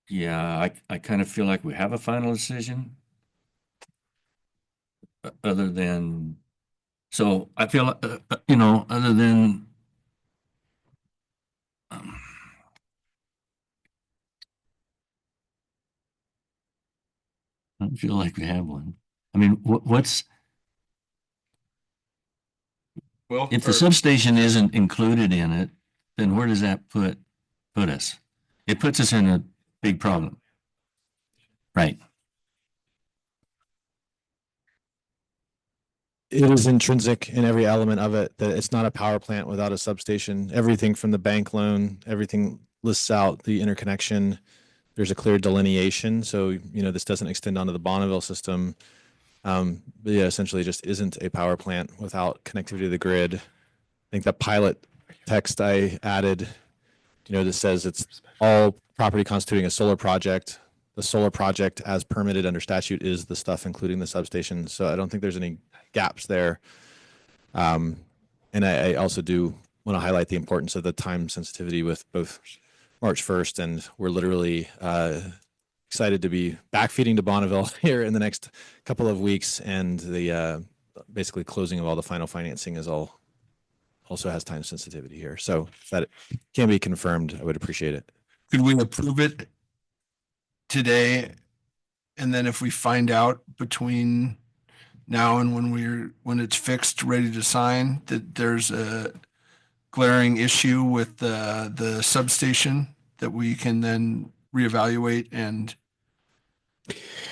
yeah, I kind of feel like we have a final decision. Other than, so I feel, other than, I don't feel like we have one. I mean, what's, Well, if the substation isn't included in it, then where does that put us? It puts us in a big problem. Right. It is intrinsic in every element of it that it's not a power plant without a substation. Everything from the bank loan, everything lists out the interconnection. There's a clear delineation. So, this doesn't extend onto the Bonneville system. But yeah, essentially just isn't a power plant without connectivity to the grid think that pilot text I added, that says it's all property constituting a solar project. The solar project as permitted under statute is the stuff including the substation. So I don't think there's any gaps there. And I also do want to highlight the importance of the time sensitivity with both March 1st, and we're literally excited to be back feeding to Bonneville here in the next couple of weeks, and the basically closing of all the final financing is also has time sensitivity here. So if that can be confirmed, I would appreciate it. Could we approve it today? And then if we find out between now and when it's fixed, ready to sign, that there's a glaring issue with the substation, that we can then reevaluate and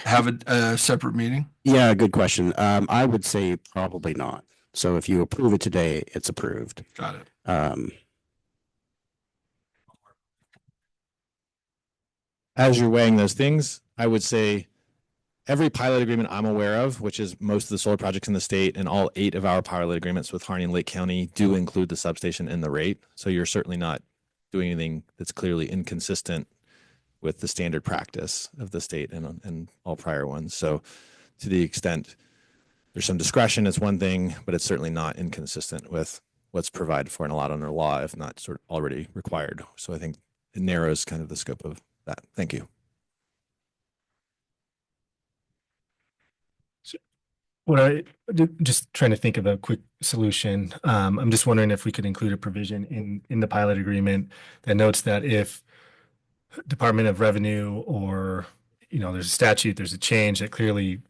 have a separate meeting? Yeah, good question. I would say probably not. So if you approve it today, it's approved. Got it. As you're weighing those things, I would say every pilot agreement I'm aware of, which is most of the solar projects in the state, and all 8 of our pilot agreements with Harney and Lake County do include the substation in the rate. So you're certainly not doing anything that's clearly inconsistent with the standard practice of the state and all prior ones. So to the extent there's some discretion, it's one thing, but it's certainly not inconsistent with what's provided for and allowed under law, if not sort of already required. So I think it narrows kind of the scope of that. Thank you. Just trying to think of a quick solution. I'm just wondering if we could include a provision in the pilot agreement that notes that if Department of Revenue or, there's a statute, there's a change that clearly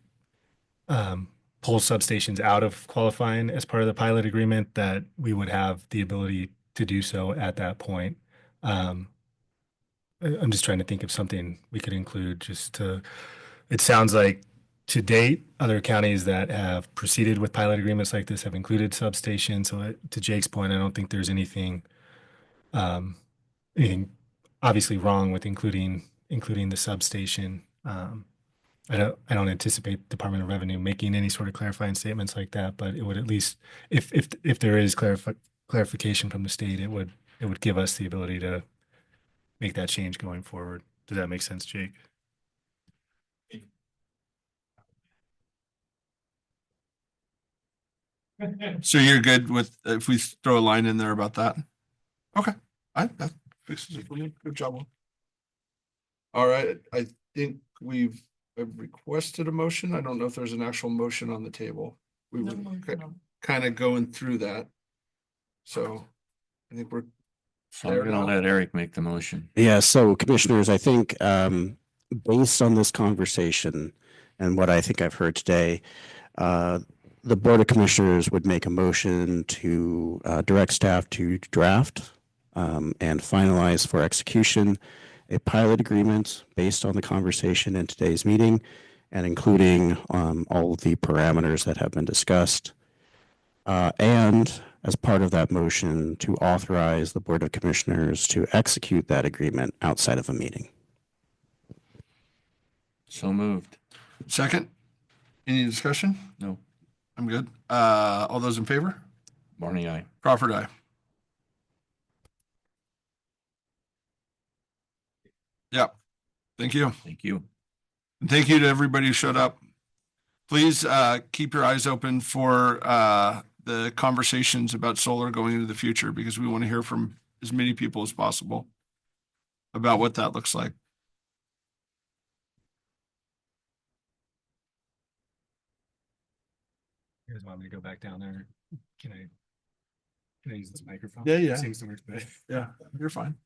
pulls substations out of qualifying as part of the pilot agreement, that we would have the ability to do so at that point. I'm just trying to think of something we could include it sounds like to date, other counties that have proceeded with pilot agreements like this have included substations. So to Jake's point, I don't think there's anything obviously wrong with including the substation. I don't anticipate Department of Revenue making any sort of clarifying statements like that, but it would at least, if there is clarification from the state, it would give us the ability to make that change going forward. Does that make sense, Jake? So you're good with if we throw a line in there about that? Okay, that fixes it for me. Good job. All right, I think we've requested a motion. I don't know if there's an actual motion on the table. We were kind of going through that. So I think we're. So I'm going to let Eric make the motion. Yeah. So commissioners, I think based on this conversation and what I think I've heard today, the Board of Commissioners would make a motion to direct staff to draft and finalize for execution a pilot agreement based on the conversation in today's meeting, and including all of the parameters that have been discussed. And as part of that motion, to authorize the Board of Commissioners to execute that agreement outside of a meeting. So moved. Second, any discussion? No. I'm good. All those in favor? Barney, aye. Crawford, aye. Yeah. Thank you. Thank you. And thank you to everybody who showed up. Please keep your eyes open for the conversations about solar going into the future, because we want to hear from as many people as possible about what that looks like. You guys want me to go back down there? Can I use this microphone? Yeah, yeah. It seems to work better. Yeah, you're fine.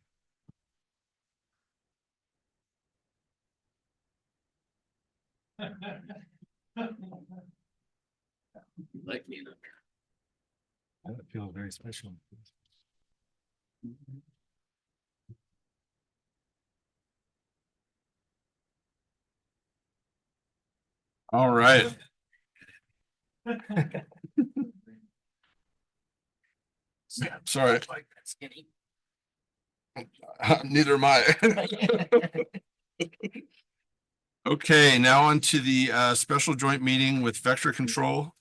Like me. That feels very special. All right. Sorry. Neither am I. Okay, now on to the special joint meeting with Vector Control.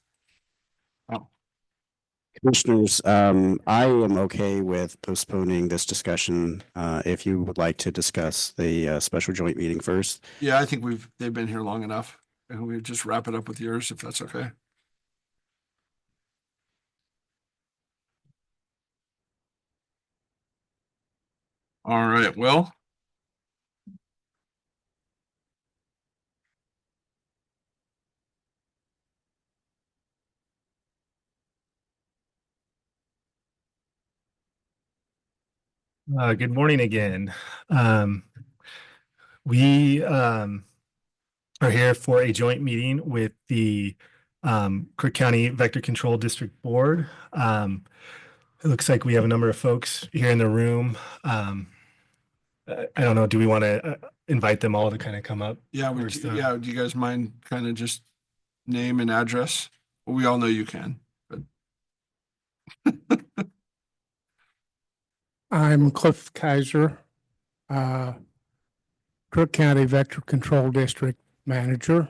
Commissioners, I am okay with postponing this discussion. If you would like to discuss the special joint meeting first. Yeah, I think they've been here long enough. And we just wrap it up with yours, if that's okay. All right, well. Good morning again. We are here for a joint meeting with the Crook County Vector Control District Board. It looks like we have a number of folks here in the room. I don't know, do we want to invite them all to kind of come up? Yeah, do you guys mind kind of just name and address? Well, we all know you can, but I'm Cliff Kaiser, Crook County Vector Control District Manager.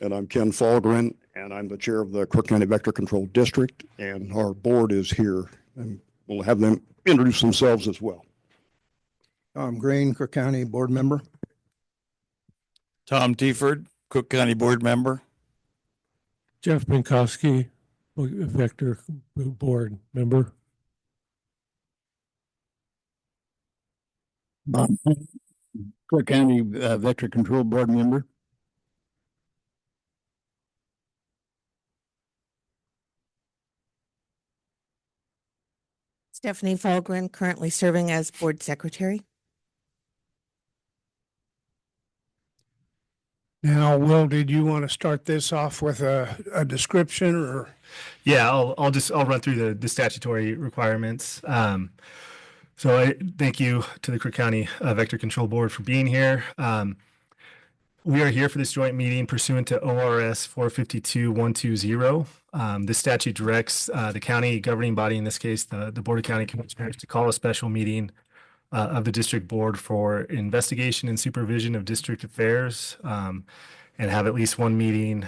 And I'm Ken Falgren, and I'm the chair of the Crook County Vector Control District, and our board is here, and we'll have them introduce themselves as well. Tom Green, Crook County Board Member. Tom Tiford, Cook County Board Member. Jeff Minkowski, Vector Board Member. Cook County Vector Control Board Member. Stephanie Falgren, currently serving as Board Secretary. Now, Will, did you want to start this off with a description or? Yeah, I'll run through the statutory requirements. So I thank you to the Crook County Vector Control Board for being here. We are here for this joint meeting pursuant to ORS 452-120. This statute directs the county governing body, in this case, the Board of County Commissioners, to call a special meeting of the district board for investigation and supervision of district affairs, and have at least one meeting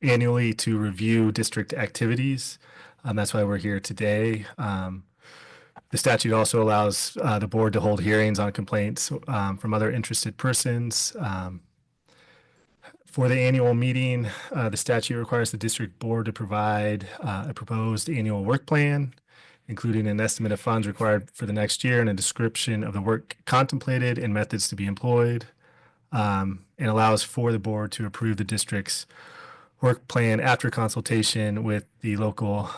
annually to review district activities. That's why we're here today. The statute also allows the board to hold hearings on complaints from other interested persons. For the annual meeting, the statute requires the district board to provide a proposed annual work plan, including an estimate of funds required for the next year and a description of the work contemplated and methods to be employed, and allows for the board to approve the district's work plan after consultation with the local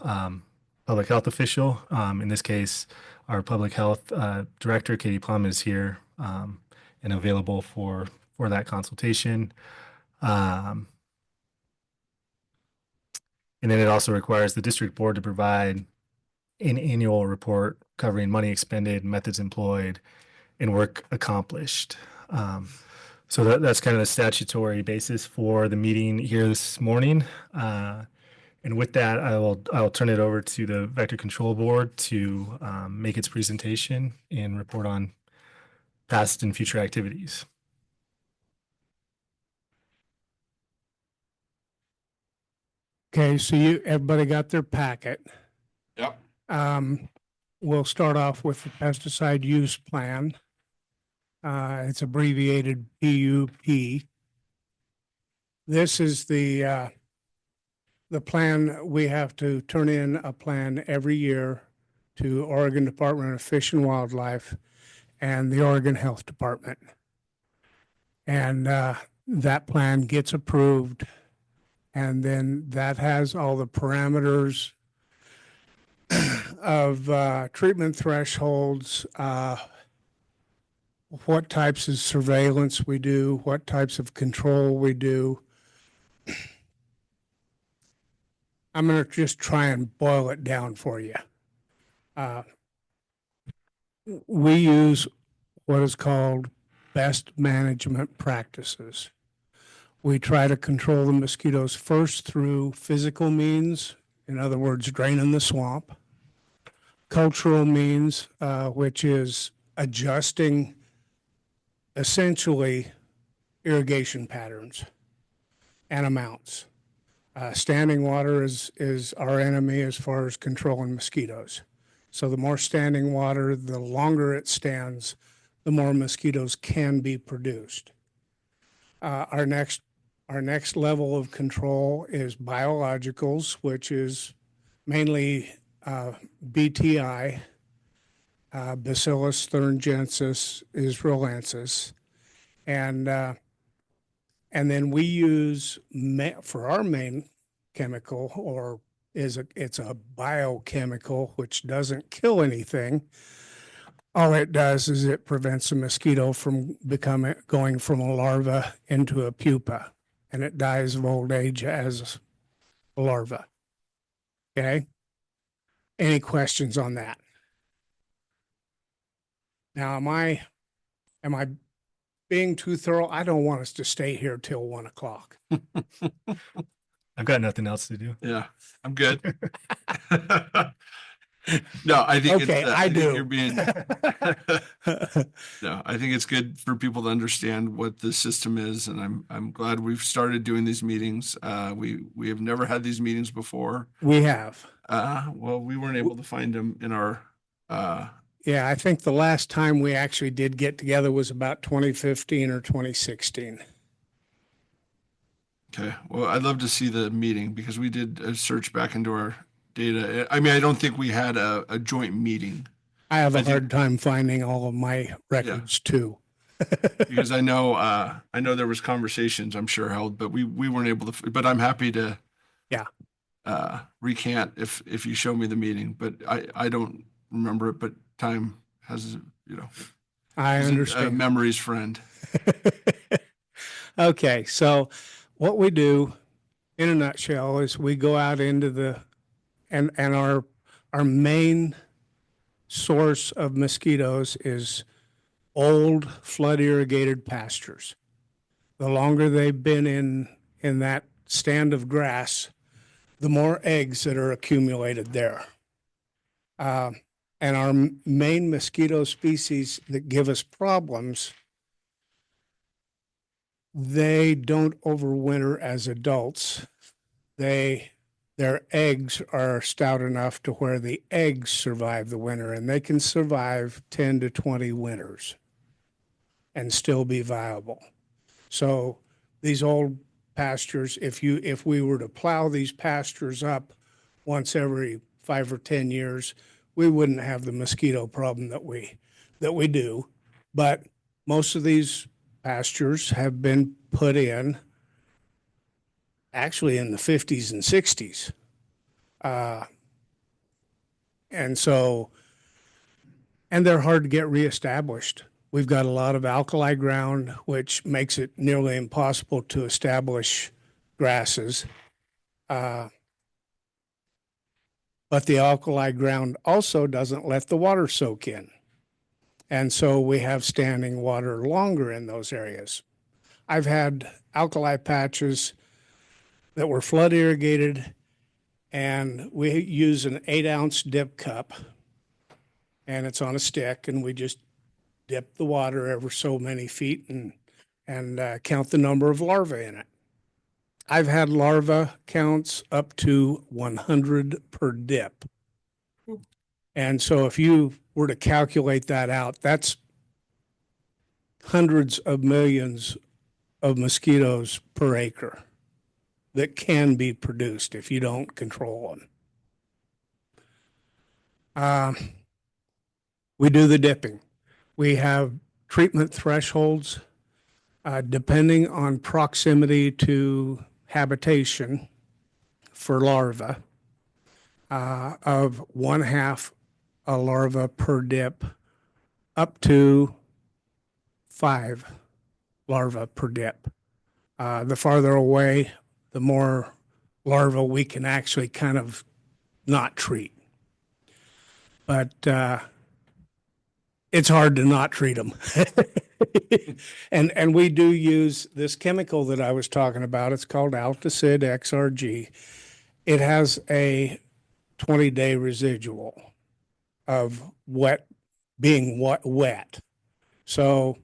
public health official. In this case, our public health director, Katie Plum, is here and available for that consultation. And then it also requires the district board to provide an annual report covering money expended, methods employed, and work accomplished. So that's kind of the statutory basis for the meeting here this morning. And with that, I'll turn it over to the Vector Control Board to make its presentation and report on past and future activities. Okay, so everybody got their packet. Yep. We'll start off with the pesticide use plan. It's abbreviated PUP. This is the plan. We have to turn in a plan every year to Oregon Department of Fish and Wildlife and the Oregon Health Department. And that plan gets approved, and then that has all the parameters of treatment thresholds, what types of surveillance we do, what types of control we do. I'm going to just try and boil it down for you. We use what is called best management practices. We try to control the mosquitoes first through physical means, in other words, draining the swamp. Cultural means, which is adjusting essentially irrigation patterns and amounts. Standing water is our enemy as far as controlling mosquitoes. So the more standing water, the longer it stands, the more mosquitoes can be produced. Our next level of control is biologicals, which is mainly BTI, Bacillus thuringiensis israelensis, and then we use for our main chemical, or it's a biochemical which doesn't kill anything. All it does is it prevents a mosquito from going from a larva into a pupa, and it dies of old age as a larva. Okay. Any questions on that? Now, am I being too thorough? I don't want us to stay here till 1 o'clock. I've got nothing else to do. Yeah, I'm good. No, I think Okay, it's, I think do. you're being, no, I think it's good for people to understand what the system is, and I'm glad we've started doing these meetings. We have never had these meetings before. We have. Well, we weren't able to find them in our, Yeah, I think the last time we actually did get together was about 2015 or 2016. okay, well, I'd love to see the meeting because we did a search back into our data. I mean, I don't think we had a joint meeting. I have a I think- hard time finding all of my records too. Because I know there was conversations I'm sure held, but we weren't able to, but I'm happy to Yeah. recant if you show me the meeting, but I don't remember it, but time has, I isn't a understand. memory's friend. Okay, so what we do in a nutshell is we go out into and our main source of mosquitoes is old flood irrigated pastures. The longer they've been in that stand of grass, the more eggs that are accumulated there. And our main mosquito species that give us problems, they don't overwinter as adults. Their eggs are stout enough to where the eggs survive the winter, and they can survive 10 to 20 winters and still be viable. So these old pastures, if we were to plow these pastures up once every 5 or 10 years, we wouldn't have the mosquito problem that we do. But most of these pastures have been put in actually in the 50s and 60s. And they're hard to get reestablished. We've got a lot of alkali ground, which makes it nearly impossible to establish grasses. But the alkali ground also doesn't let the water soak in. And so we have standing water longer in those areas. I've had alkali patches that were flood irrigated, and we use an 8-ounce dip cup, and it's on a stick, and we just dip the water ever so many feet and count the number of larvae in it. I've had larva counts up to 100 per dip. And so if you were to calculate that out, that's hundreds of millions of mosquitoes per acre that can be produced if you don't control them. We do the dipping. We have treatment thresholds depending on proximity to habitation for larvae of 1/2 a larva per dip up to 5 larvae per dip. The farther away, the more larvae we can actually kind of not treat. But it's hard to not treat them. And we do use this chemical that I was talking about. It's called Alticid XRG. It has a 20-day residual of being wet. So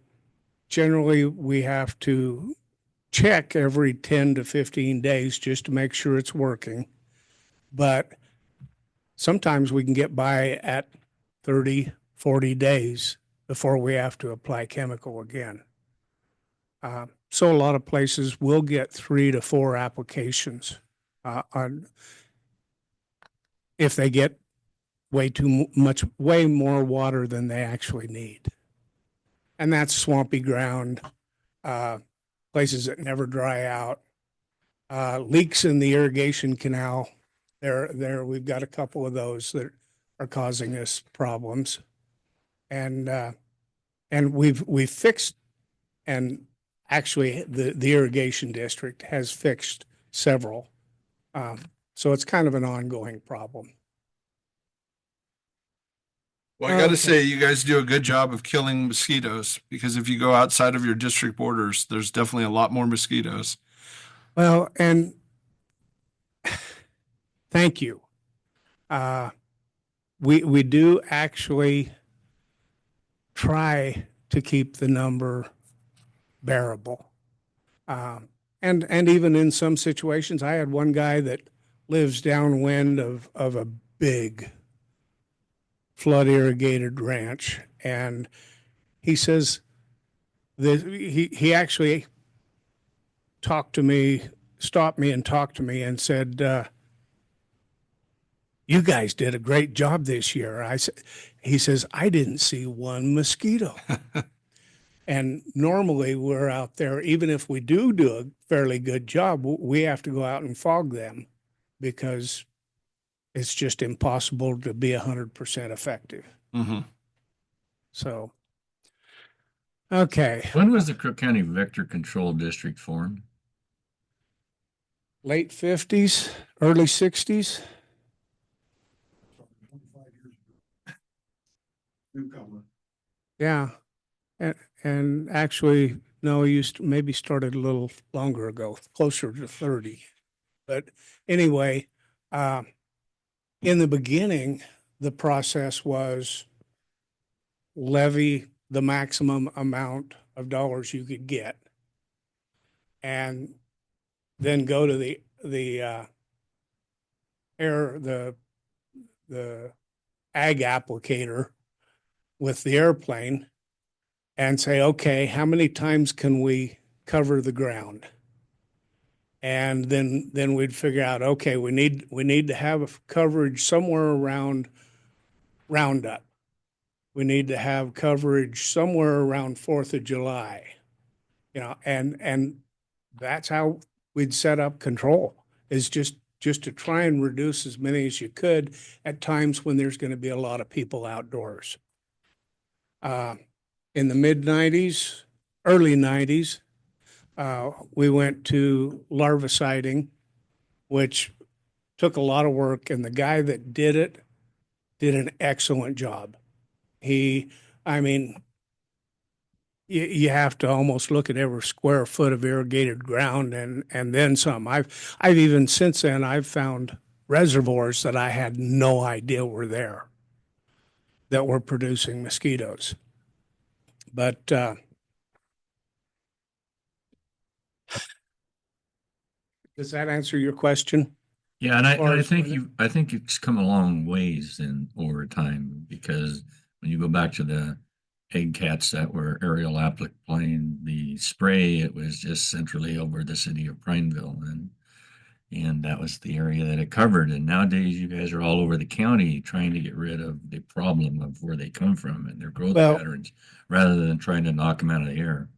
generally we have to check every 10 to 15 days just to make sure it's working. But sometimes we can get by at 30, 40 days before we have to apply chemical again. So a lot of places will get 3 to 4 applications on if they get way more water than they actually need. And that's swampy ground, places that never dry out, leaks in the irrigation canal. We've got a couple of those that are causing us problems. And we've fixed, and actually the irrigation district has fixed several. So it's kind of an ongoing problem. Well, I gotta Okay. say, you guys do a good job of killing mosquitoes, because if you go outside of your district borders, there's definitely a lot more mosquitoes. Well, and thank you. We do actually try to keep the number bearable. And even in some situations, I had one guy that lives downwind of a big flood irrigated ranch, and he says that he actually stopped me and talked to me and said, you guys did a great job this year. He says, I didn't see one mosquito. And normally we're out there, even if we do a fairly good job, we have to go out and fog them because it's just impossible to be 100% effective. Mm-hmm. So, okay. When was the Crook County Vector Control District formed? Late 50s, early 60s. Newcomer. Yeah. And actually, no, maybe started a little longer ago, closer to 30. But anyway, in the beginning, the process was levy the maximum amount of dollars you could get, and then go to the ag applicator with the airplane and say, okay, how many times can we cover the ground? And then we'd figure out, okay, we need to have coverage somewhere around Roundup. We need to have coverage somewhere around 4th of July, and that's how we'd set up control, is just to try and reduce as many as you could at times when there's going to be a lot of people outdoors. In the mid-90s, early 90s, we went to larviciding, which took a lot of work, and the guy that did it did an excellent job. You have to almost look at every square foot of irrigated ground and then some. I've even since then, I've found reservoirs that I had no idea were there that were producing mosquitoes. But does that answer your question? Yeah, and As far I as think when I think it's come a long ways in over time, because when you go back to the egg cats that were aerial applying the spray, it was just centrally over the city of Prineville, and that was the area that it covered. And nowadays you guys are all over the county trying to get rid of the problem of where they come from and their growth patterns, rather than trying to knock them out of the air.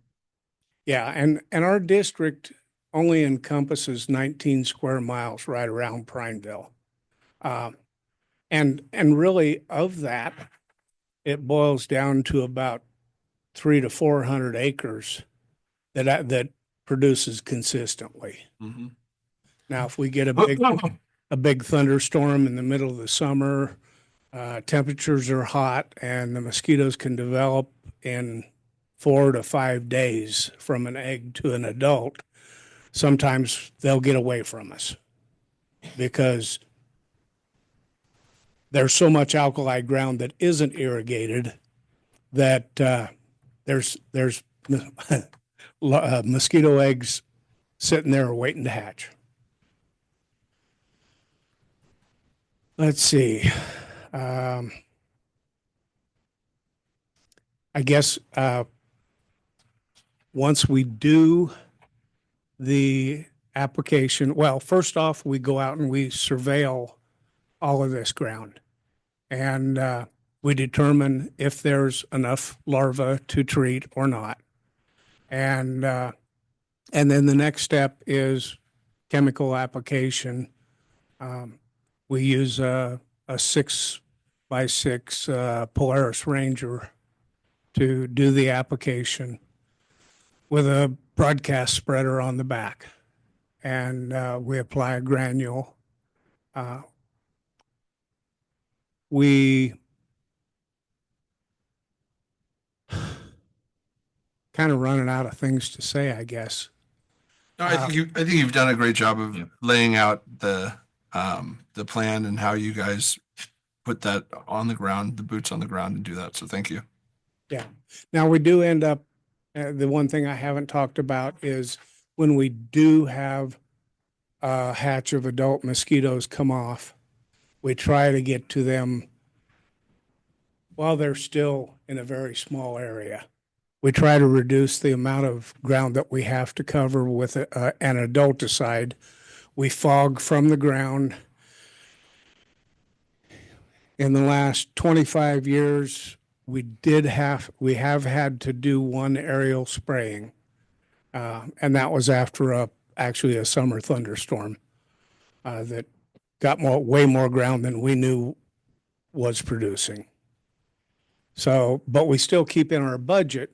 Yeah, and our district only encompasses 19 square miles right around Prineville. And really of that, it boils down to about 300 to 400 acres that produces consistently. Mm-hmm. Now, if we get a big thunderstorm in the middle of the summer, temperatures are hot and the mosquitoes can develop in 4 to 5 days from an egg to an adult. Sometimes they'll get away from us because there's so much alkali ground that isn't irrigated that there's mosquito eggs sitting there waiting to hatch. Let's see. I guess once we do the application, well, first off, we go out and we surveil all of this ground. And we determine if there's enough larvae to treat or not. And then the next step is chemical application. We use a 6x6 Polaris Ranger to do the application with a broadcast spreader on the back. And we apply a granule. We kind of running out of things to say, I guess. No, I think you've done a great job of laying out the plan and how you guys put that on the ground, the boots on the ground, and do that. So thank you. Yeah. Now we do end up, the one thing I haven't talked about is when we do have a hatch of adult mosquitoes come off, we try to get to them while they're still in a very small area. We try to reduce the amount of ground that we have to cover with an adulticide. We fog from the ground. In the last 25 years, we have had to do one aerial spraying. And that was after actually a summer thunderstorm that got way more ground than we knew was producing. So, but we still keep in our budget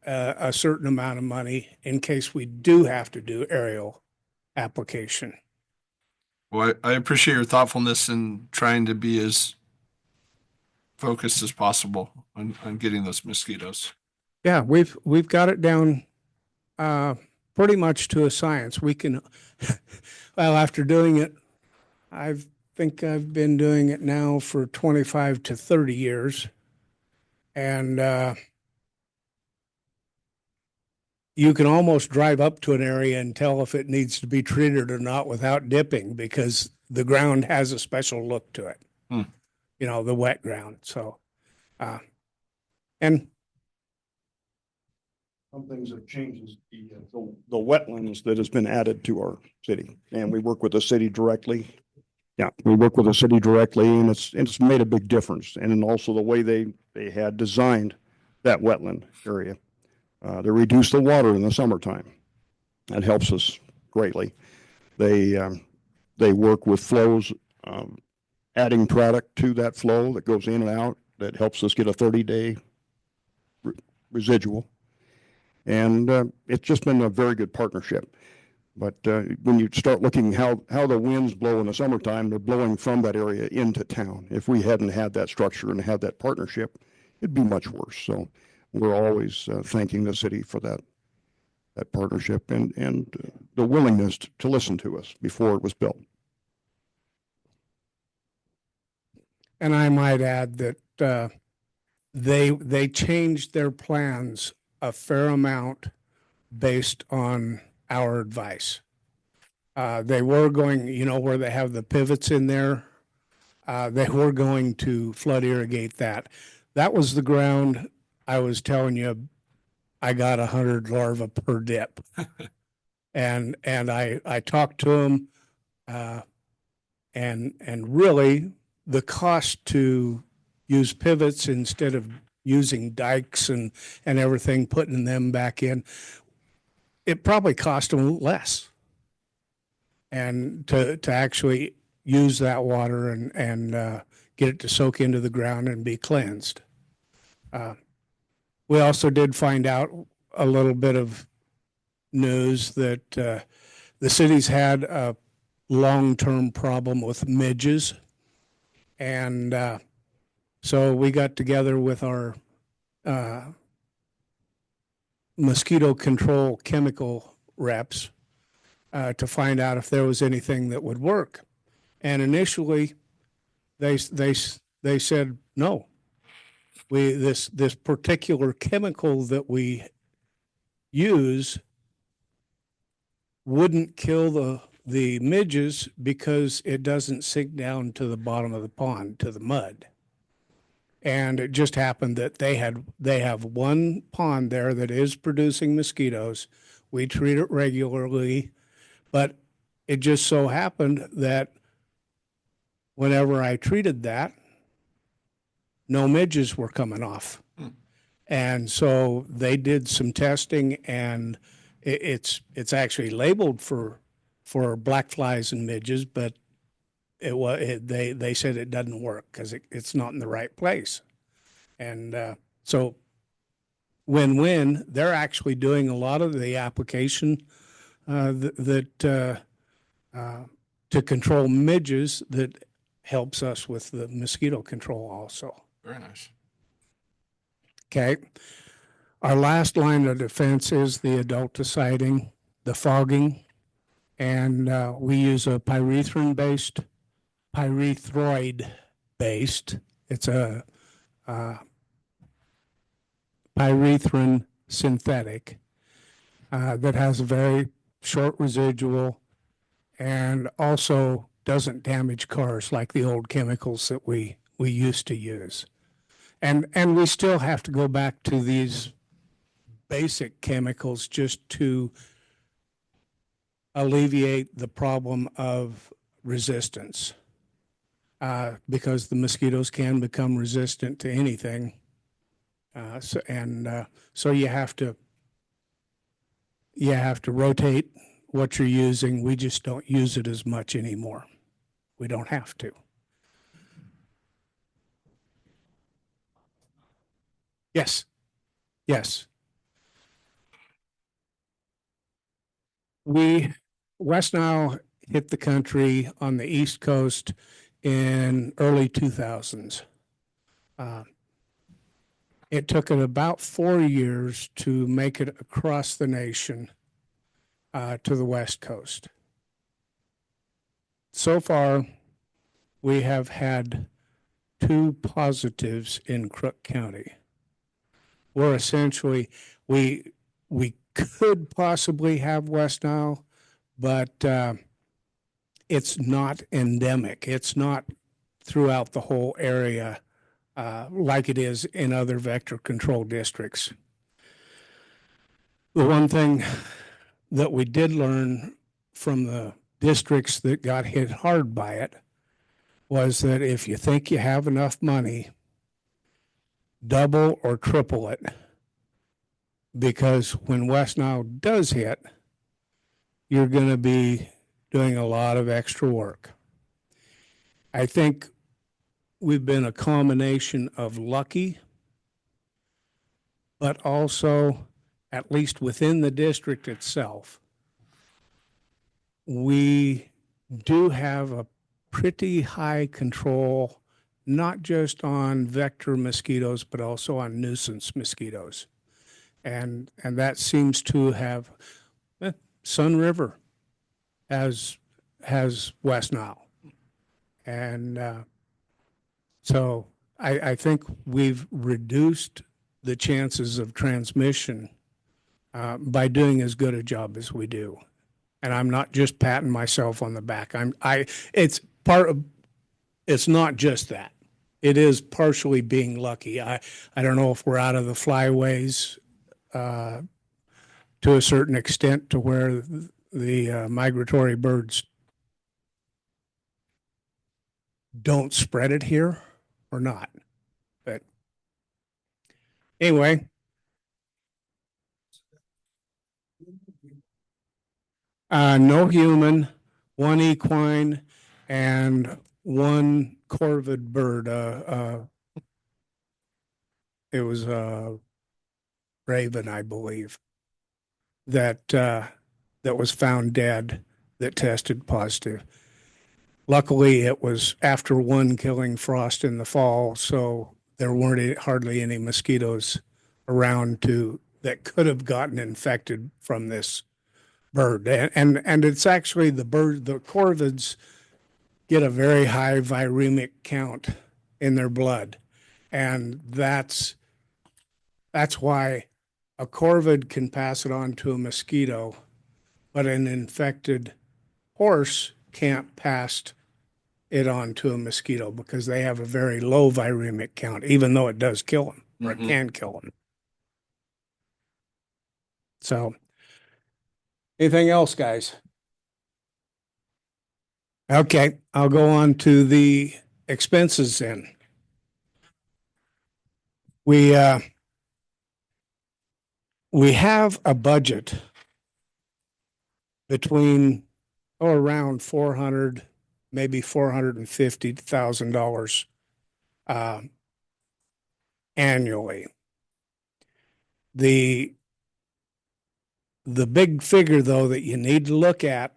a certain amount of money in case we do have to do aerial application. Well, I appreciate your thoughtfulness in trying to be as focused as possible on getting those mosquitoes. Yeah, we've got it down pretty much to a science. We can, well, after doing it, I think I've been doing it now for 25 to 30 years. And you can almost drive up to an area and tell if it needs to be treated or not without dipping because the ground has a special look to it. You know, the wet ground. So, and some things have changed is the wetlands that has been added to our city, and we work with the city directly. Yeah, we work with the city directly, and it's made a big difference. And then also the way they had designed that wetland area. They reduce the water in the summertime. That helps us greatly. They work with flows, adding product to that flow that goes in and out that helps us get a 30-day residual. And it's just been a very good partnership. But when you start looking how the winds blow in the summertime, they're blowing from that area into town. If we hadn't had that structure and had that partnership, it'd be much worse. So we're always thanking the city for that partnership and the willingness to listen to us before it was built. And I might add that they changed their plans a fair amount based on our advice. They were going, you know, where they have the pivots in there, they were going to flood irrigate that. That was the ground I was telling you, I got 100 larvae per dip. and I talked to them, and really the cost to use pivots instead of using dikes and everything, putting them back in, it probably cost them less. And to actually use that water and get it to soak into the ground and be cleansed. We also did find out a little bit of news that the city's had a long-term problem with midges. And so we got together with our mosquito control chemical reps to find out if there was anything that would work. And initially, they said no. This particular chemical that we use wouldn't kill the midges because it doesn't sink down to the bottom of the pond, to the mud. And it just happened that they have one pond there that is producing mosquitoes. We treat it regularly, but it just so happened that whenever I treated that, no midges were coming off. And so they did some testing, and it's actually labeled for black flies and midges, but they said it doesn't work because it's not in the right place. And so win-win, they're actually doing a lot of the application to control midges that helps us with the mosquito control also. Very nice. Okay. Our last line of defense is the adulticiding, the fogging, and we use a pyrethroid-based. It's a pyrethrin synthetic that has a very short residual and also doesn't damage cars like the old chemicals that we used to use. And we still have to go back to these basic chemicals just to alleviate the problem of resistance, because the mosquitoes can become resistant to anything. So you have to rotate what you're using. We just don't use it as much anymore. We don't have to. Yes. Yes. West Nile hit the country on the East Coast in early 2000s. It took it about 4 years to make it across the nation to the West Coast. So far, we have had 2 positives in Crook County. We're essentially, we could possibly have West Nile, but it's not endemic. It's not throughout the whole area like it is in other vector control districts. The one thing that we did learn from the districts that got hit hard by it was that if you think you have enough money, double or triple it, because when West Nile does hit, you're going to be doing a lot of extra work. I think we've been a combination of lucky, but also, at least within the district itself, we do have a pretty high control, not just on vector mosquitoes, but also on nuisance mosquitoes. And that seems to have, Sun River has West Nile. And so I think we've reduced the chances of transmission by doing as good a job as we do. And I'm not just patting myself on the back. It's not just that. It is partially being lucky. I don't know if we're out of the flyways to a certain extent to where the migratory birds don't spread it here or not. But anyway, no human, 1 equine, and 1 corvid bird. It was a raven, I believe, that was found dead, that tested positive. Luckily, it was after 1 killing frost in the fall, so there weren't hardly any mosquitoes around that could have gotten infected from this bird. And it's actually the corvids get a very high viremic count in their blood. And that's why a corvid can pass it on to a mosquito but an infected horse can't pass it on to a mosquito because they have a very low viremic count, even though it does kill them, or it can kill them. So, anything else, guys? Okay, I'll go on to the expenses then. We have a budget between around 400, maybe $450,000 annually. The big figure though that you need to look at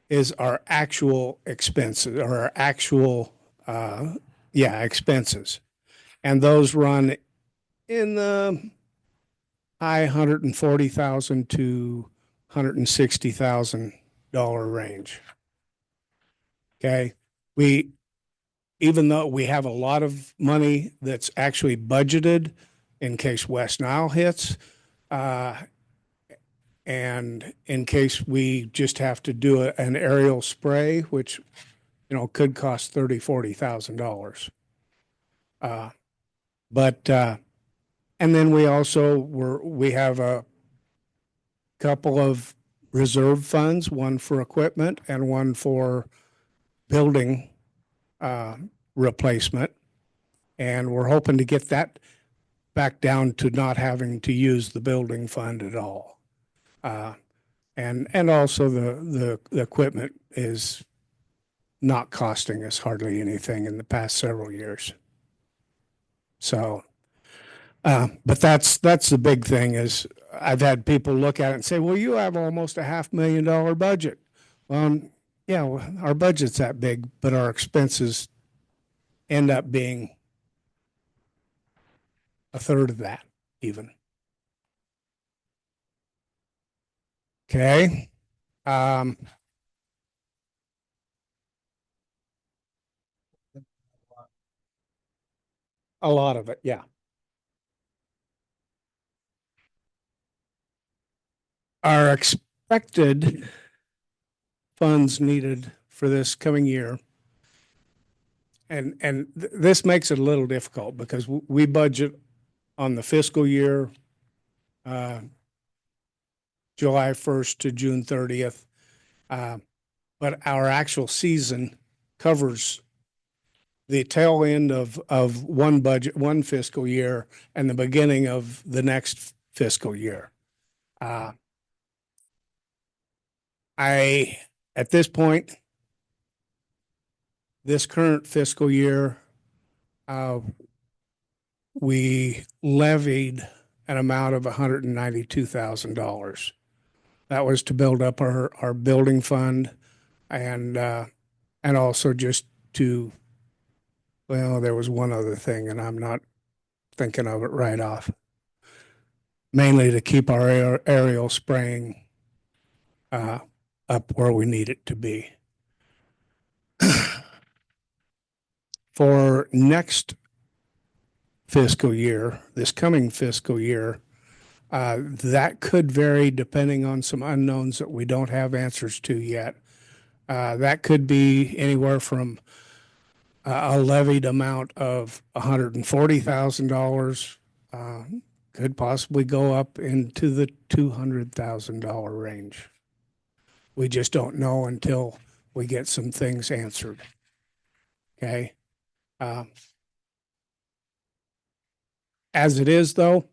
is our actual expenses, or our actual expenses. And those run in the high $140,000 to $160,000 range. Okay. Even though we have a lot of money that's actually budgeted in case West Nile hits, and in case we just have to do an aerial spray, which, could cost $30,000-$40,000. And then we also we have a couple of reserve funds, one for equipment and one for building replacement. And we're hoping to get that back down to not having to use the building fund at all. And also the equipment is not costing us hardly anything in the past several years. So, but that's the big thing is I've had people look at it and say, well, you have almost a $500,000 budget. Well, yeah, our budget's that big, but our expenses end up being a third of that even. Okay. A lot of it, yeah. Our expected funds needed for this coming year, and this makes it a little difficult because we budget on the fiscal year, July 1st to June 30th. But our actual season covers the tail end of one fiscal year and the beginning of the next fiscal year. At this point, this current fiscal year, we levied an amount of $192,000. That was to build up our building fund and also just to, well, there was one other thing and I'm not thinking of it right off. Mainly to keep our aerial spraying up where we need it to be. For next fiscal year, this coming fiscal year, that could vary depending on some unknowns that we don't have answers to yet. That could be anywhere from a levied amount of $140,000, could possibly go up into the $200,000 range. We just don't know until we get some things answered. Okay. As it is, though,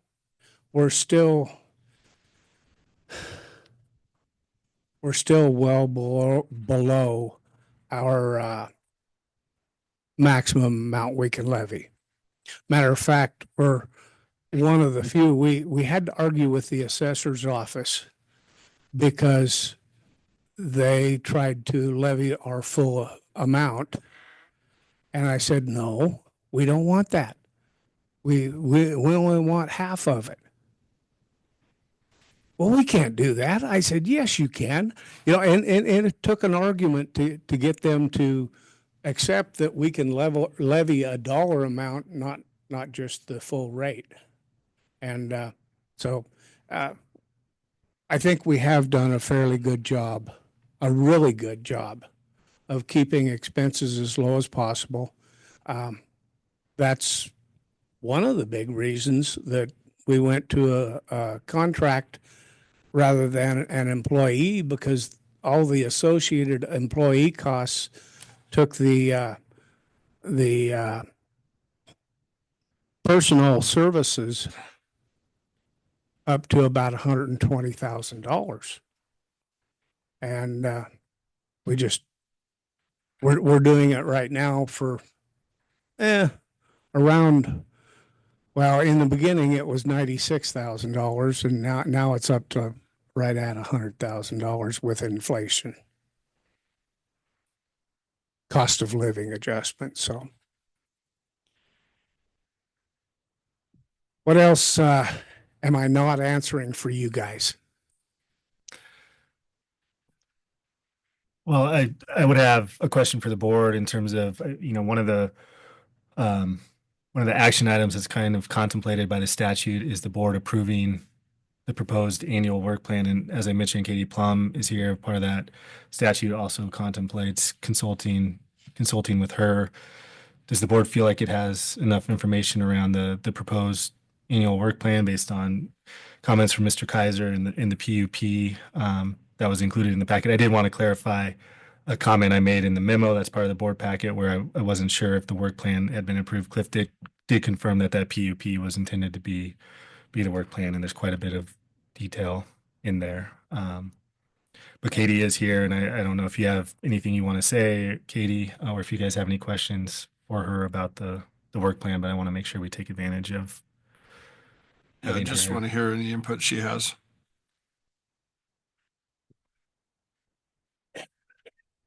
we're still well below our maximum amount we can levy. Matter of fact, we're one of the few, we had to argue with the assessor's office because they tried to levy our full amount. And I said, no, we don't want that. We only want half of it. Well, we can't do that. I said, yes, you can. And it took an argument to get them to accept that we can levy a dollar amount, not just the full rate. And so I think we have done a fairly good job, a really good job of keeping expenses as low as possible. That's one of the big reasons that we went to a contract rather than an employee, because all the associated employee costs took the personal services up to about $120,000. And we just, we're doing it right now for around, well, in the beginning it was $96,000, and now it's up to right at $100,000 with inflation. Cost of living adjustment. So what else am I not answering for you guys? Well, I would have a question for the board in terms of, one of the action items that's kind of contemplated by the statute is the board approving the proposed annual work plan. And as I mentioned, Katie Plum is here. Part of that statute also contemplates consulting with her. Does the board feel like it has enough information around the proposed annual work plan based on comments from Mr. Kaiser in the PUP that was included in the packet? I did want to clarify a comment I made in the memo that's part of the board packet where I wasn't sure if the work plan had been approved. Cliff did confirm that PUP was intended to be the work plan, and there's quite a bit of detail in there. But Katie is here, and I don't know if you have anything you want to say, Katie, or if you guys have any questions for her about the work plan, but I want to make sure we take advantage of. Yeah, I just want to hear any input she has.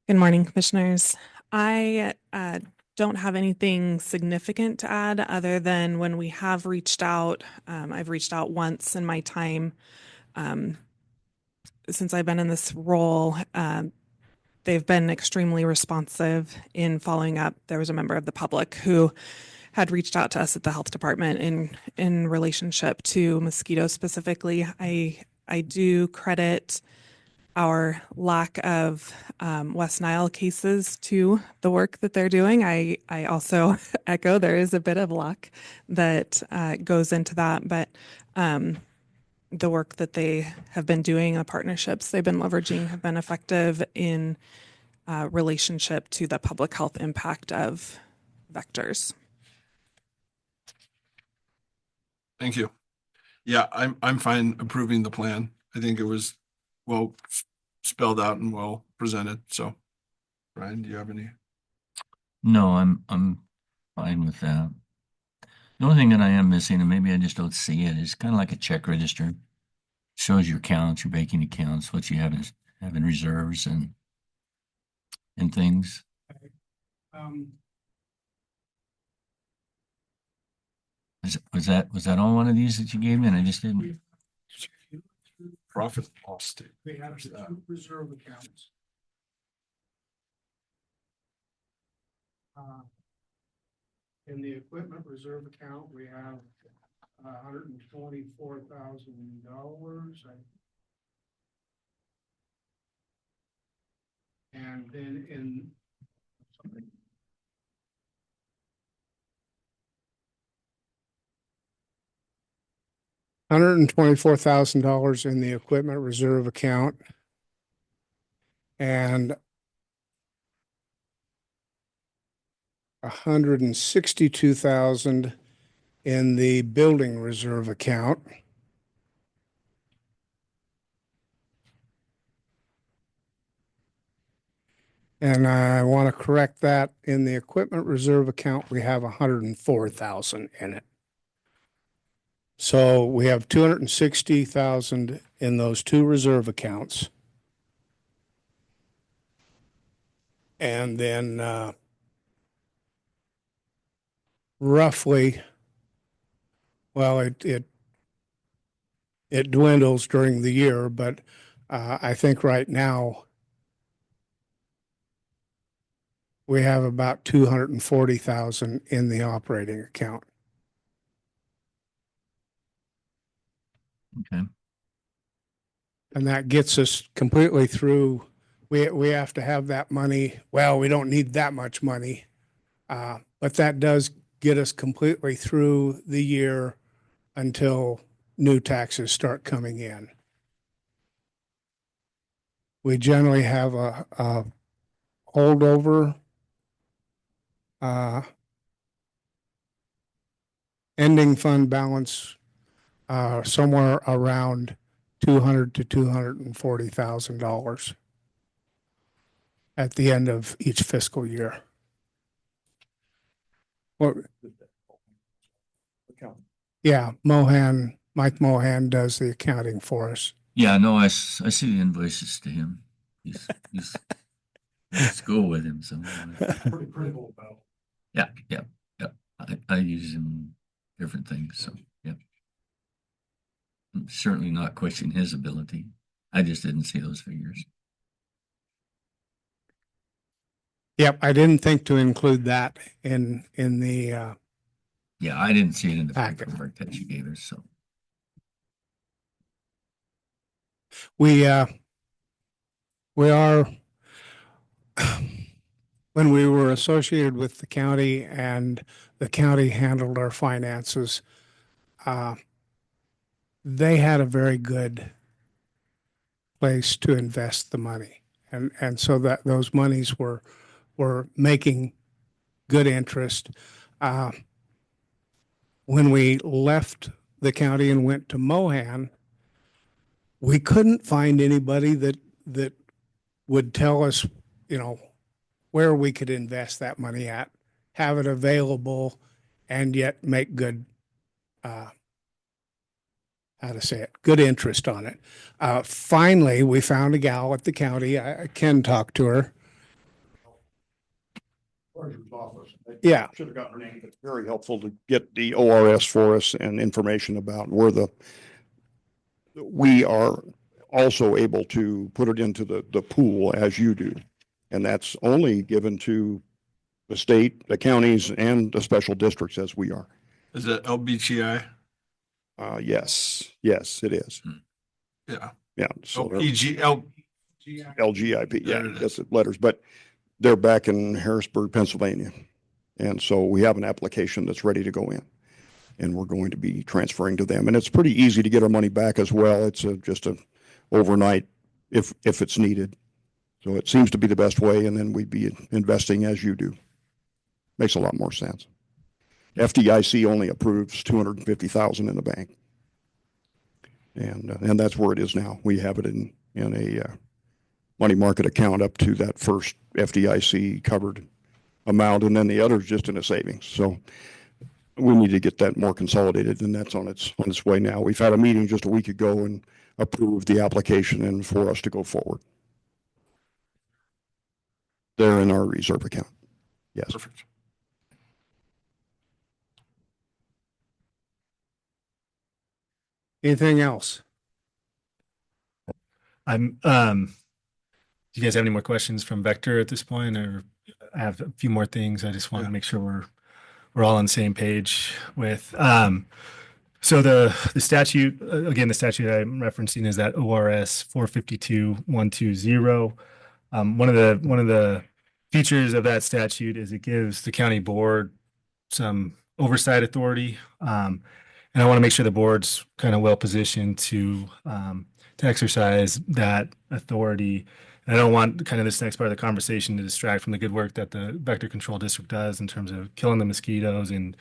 Good morning, commissioners. I don't have anything significant to add other than when we have reached out. I've reached out once in my time since I've been in this role. They've been extremely responsive in following up. There was a member of the public who had reached out to us at the health department in relationship to mosquitoes specifically. I do credit our lack of West Nile cases to the work that they're doing. I also echo there is a bit of luck that goes into that, but the work that they have been doing, the partnerships they've been leveraging have been effective in relationship to the public health impact of vectors. Thank you. Yeah, I'm fine approving the plan. I think it was well spelled out and well presented. So, Brian, do you have any? No, I'm fine with that. The only thing that I am missing, and maybe I just don't see it, is kind of like a check register. Shows your counts, your banking accounts, what you have in reserves and things. Was that on one of these that you gave me and I just didn't? Profit loss statement. We have two reserve accounts. In the equipment reserve account, we have $124,000. And then in $124,000 in the equipment reserve account, and $162,000 in the building reserve account. And I want to correct that. In the equipment reserve account, we have $104,000 in it. So we have $260,000 in those two reserve accounts. And then roughly, well, it dwindles during the year, but I think right now we have about $240,000 in the operating account. Okay. And that gets us completely through. We have to have that money. Well, we don't need that much money. But that does get us completely through the year until new taxes start coming in. We generally have a holdover ending fund balance somewhere around $200,000 to $240,000 at the end of each fiscal year. Well, yeah, Mike Mohan does the accounting for us. Yeah, no, I see the invoices to him. He's went to school with him, so. Pretty critical about. Yeah. I use him in different things, so, yeah. I'm certainly not questioning his ability. I just didn't see those figures. Yep, I didn't think to include that in the Yeah, I didn't see it in the packet. paperwork that you gave us, so. We are when we were associated with the county and the county handled our finances, they had a very good place to invest the money. And so that those monies were making good interest. When we left the county and went to Mohan, we couldn't find anybody that would tell us, where we could invest that money at, have it available, and yet make good, good interest on it. Finally, we found a gal at the county. I can talk to her. Office. Yeah. Should have gotten her name. It's very helpful to get the ORS for us and information about where we are also able to put it into the pool as you do. And that's only given to the state, the counties, and the special districts as we are. Is it LBGI? Yes, it is. Yeah. Yeah. So LGIP. Yeah, that's the letters, but they're back in Harrisburg, Pennsylvania. And so we have an application that's ready to go in, and we're going to be transferring to them. And it's pretty easy to get our money back as well. It's just a overnight if it's needed. So it seems to be the best way, and then we'd be investing as you do. Makes a lot more sense. FDIC only approves $250,000 in the bank, and that's where it is now. We have it in a money market account up to that first FDIC covered amount, and then the other's just in a savings. So we need to get that more consolidated, and that's on its way now. We've had a meeting just a week ago and approved the application and for us to go forward. They're in our reserve account. Yes. Perfect. Anything else? Do you guys have any more questions from Vector at this point, or I have a few more things I just want to make sure we're all on the same page with. So the statute, again, the statute I'm referencing is that ORS 452-120. One of the features of that statute is it gives the county board some oversight authority. And I want to make sure the board's kind of well positioned to exercise that authority. And I don't want kind of this next part of the conversation to distract from the good work that the Vector Control District does in terms of killing the mosquitoes and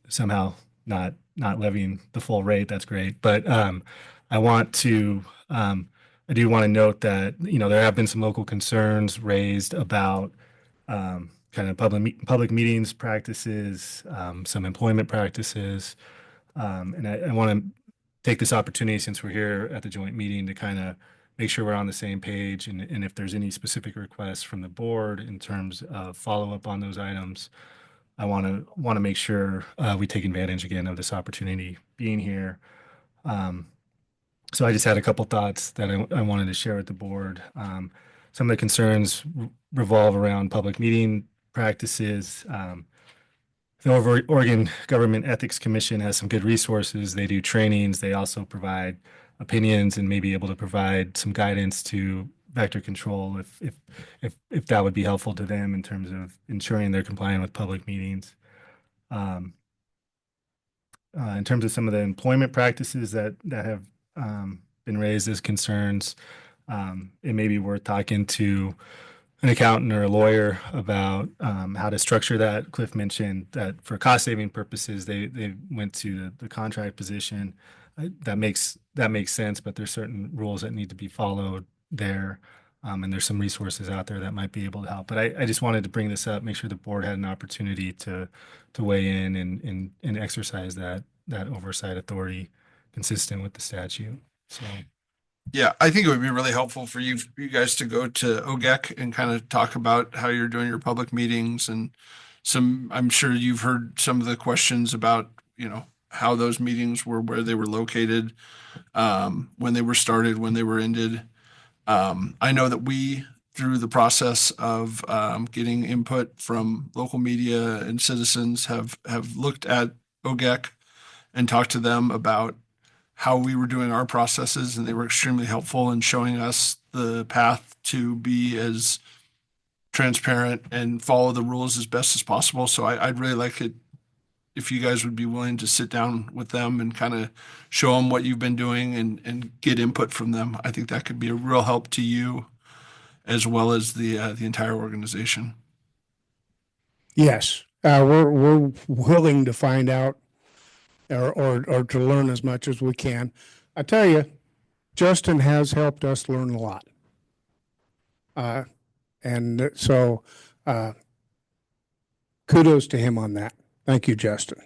somehow not levying the full rate. That's great. But I do want to note that, there have been some local concerns raised about kind of public meetings practices, some employment practices. And I want to take this opportunity, since we're here at the joint meeting, to kind of make sure we're on the same page. And if there's any specific requests from the board in terms of follow-up on those items, I want to make sure we take advantage again of this opportunity being here. So I just had a couple thoughts that I wanted to share with the board. Some of the concerns revolve around public meeting practices. The Oregon Government Ethics Commission has some good resources. They do trainings. They also provide opinions and maybe able to provide some guidance to vector control if that would be helpful to them in terms of ensuring they're compliant with public meetings. In terms of some of the employment practices that have been raised as concerns, it may be worth talking to an accountant or a lawyer about how to structure that. Cliff mentioned that for cost saving purposes, they went to the contract position. That makes sense, but there's certain rules that need to be followed there. And there's some resources out there that might be able to help. But I just wanted to bring this up, make sure the board had an opportunity to weigh in and exercise that oversight authority consistent with the statute. So. Yeah, I think it would be really helpful for you guys to go to OGEC and kind of talk about how you're doing your public meetings and I'm sure you've heard some of the questions about, how those meetings were, where they were located, when they were started, when they were ended. I know that we, through the process of getting input from local media and citizens, have looked at OGEC and talked to them about how we were doing our processes, and they were extremely helpful in showing us the path to be as transparent and follow the rules as best as possible. So I'd really like it if you guys would be willing to sit down with them and kind of show them what you've been doing and get input from them. I think that could be a real help to you as well as the entire organization. Yes, we're willing to find out or to learn as much as we can. I tell you, Justin has helped us learn a lot. And so kudos to him on that. Thank you, Justin.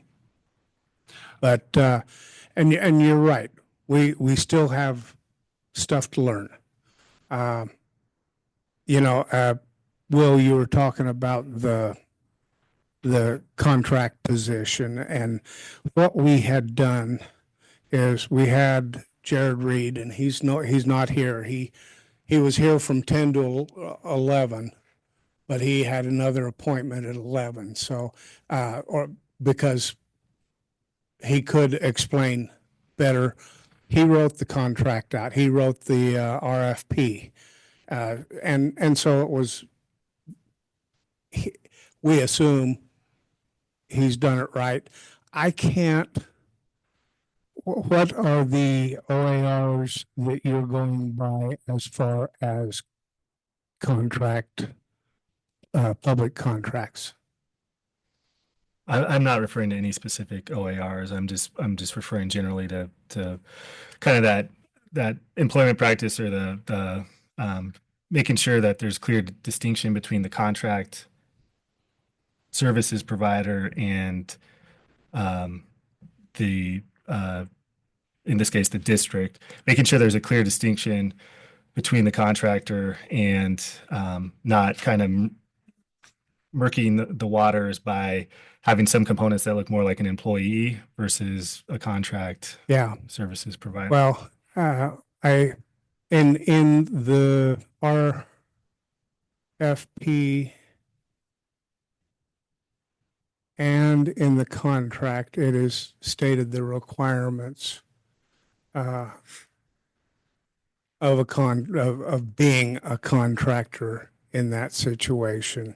But and you're right. We still have stuff to learn. Will, you were talking about the contract position, and what we had done is we had Jared Reed, and he's not here. He was here from 10 to 11, but he had another appointment at 11. So, or because he could explain better, he wrote the contract out. He wrote the RFP, and so it was. We assume he's done it right. I can't. What are the OARs that you're going by as far as contract, public contracts? I'm not referring to any specific OARs. I'm just referring generally to kind of that employment practice or the making sure that there's clear distinction between the contract services provider and the in this case the district, making sure there's a clear distinction between the contractor and not kind of murking the waters by having some components that look more like an employee versus a contract services provider. Well, in the RFP and in the contract, it is stated the requirements of being a contractor in that situation.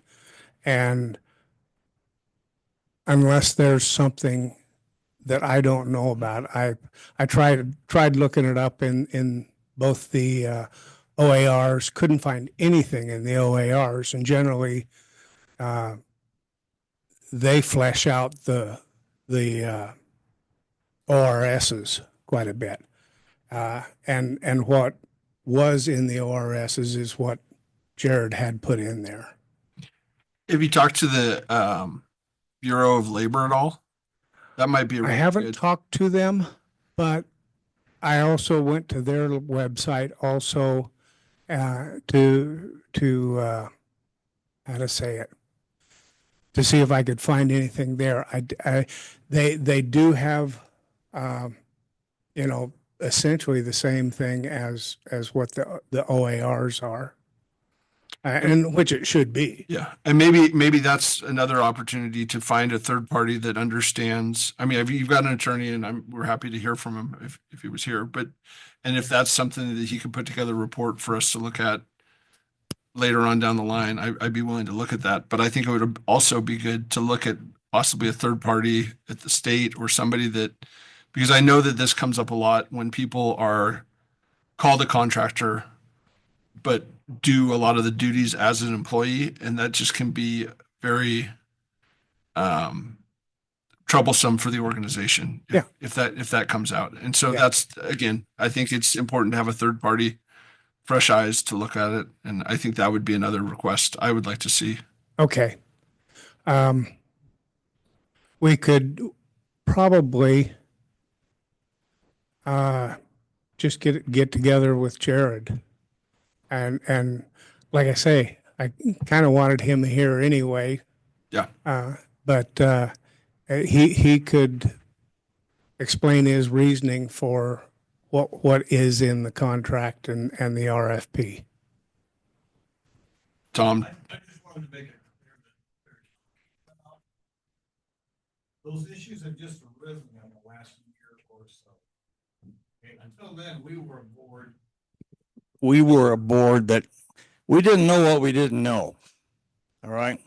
And unless there's something that I don't know about, I tried looking it up in both the OARs, couldn't find anything in the OARs, and generally they flesh out the ORSs quite a bit. And what was in the ORSs is what Jared had put in there. Have you talked to the Bureau of Labor at all? That might be. I haven't talked to them, but I also went to their website also to how to say it, to see if I could find anything there. They do have essentially the same thing as what the OARs are. and which it should be. Yeah, and maybe that's another opportunity to find a third party that understands. I mean, you've got an attorney, and we're happy to hear from him if he was here. But and if that's something that he could put together a report for us to look at later on down the line, I'd be willing to look at that. But I think it would also be good to look at possibly a third party at the state or somebody that, because I know that this comes up a lot when people are called a contractor, but do a lot of the duties as an employee, and that just can be very troublesome for the organization if that comes out. And so that's, again, I think it's important to have a third party, fresh eyes to look at it, and I think that would be another request I would like to see. Okay. We could probably just get together with Jared. And like I say, I kind of wanted him here anyway. Yeah. But he could explain his reasoning for what is in the contract and the RFP. Tom? I just wanted to make it clear that those issues have just arisen in the last year or so. Okay, until then, we were a board that we didn't know what we didn't know. All right.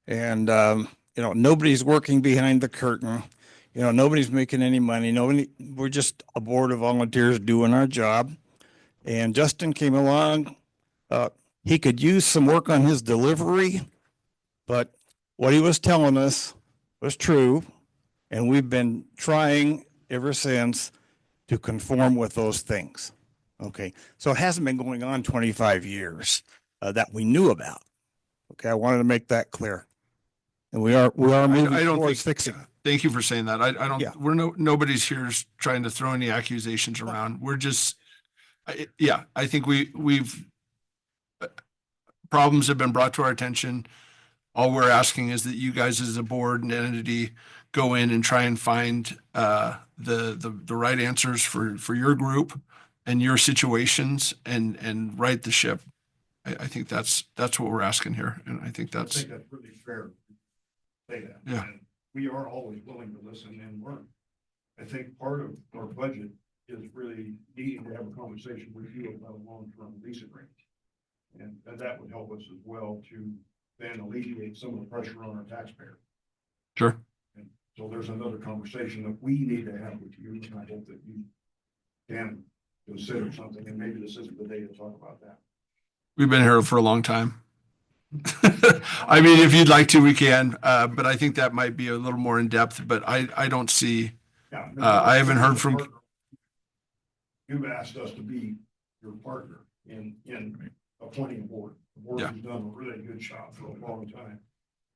And, nobody's working behind the curtain. Nobody's making any money. We're just a board of volunteers doing our job. And Justin came along. He could use some work on his delivery, but what he was telling us was true. And we've been trying ever since to conform with those things. Okay. So it hasn't been going on 25 years that we knew about. Okay. I wanted to make that clear. And we are moving towards fixing. Thank you for saying that. I don't, nobody's here trying to throw any accusations around. We're just, I think we've problems have been brought to our attention. All we're asking is that you guys as a board and entity go in and try and find the right answers for your group and your situations and right the ship. I think that's what we're asking here. And I think that's really fair. Say that. Yeah. And we are always willing to listen and learn. I think part of our budget is really needing to have a conversation with you about a long-term lease agreement. And that would help us as well to then alleviate some of the pressure on our taxpayer. Sure. And so there's another conversation that we need to have with you, and I hope that you can consider something, and maybe this isn't the day to talk about that. We've been here for a long time. I mean, if you'd like to, we can, but I think that might be a little more in depth, but I don't see, I haven't heard from. You've asked us to be your partner in appointing a board. The board has done a really good job for a long time.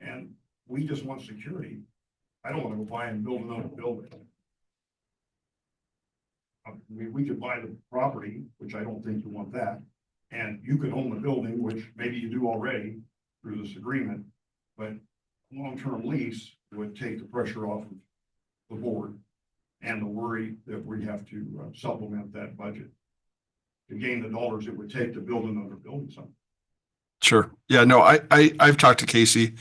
And we just want security. I don't want to go buy and build another building. We could buy the property, which I don't think you want that. And you could own the building, which maybe you do already through this agreement, but long-term lease would take the pressure off of the board and the worry that we have to supplement that budget to gain the dollars it would take to build another building something. Sure. Yeah, no, I've talked to Casey.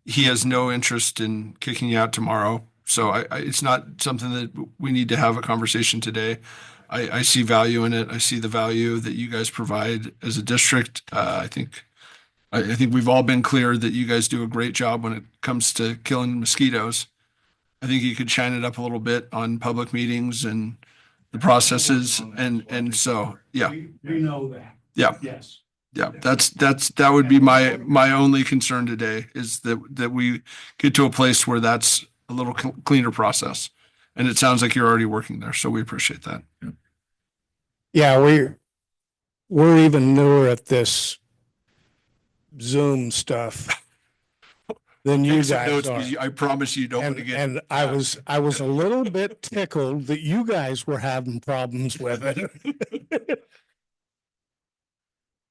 He has no interest in kicking you out tomorrow. So it's not something that we need to have a conversation today. I see value in it. I see the value that you guys provide as a district. I think we've all been clear that you guys do a great job when it comes to killing mosquitoes. I think you could shine it up a little bit on public meetings and the processes. And so, yeah. We know that. Yeah. Yes. Yeah, that would be my only concern today is that we get to a place where that's a little cleaner process. And it sounds like you're already working there. So we appreciate that. Yeah, we're even newer at this Zoom stuff than you guys are. I promise you don't want to get. And I was a little bit tickled that you guys were having problems with it.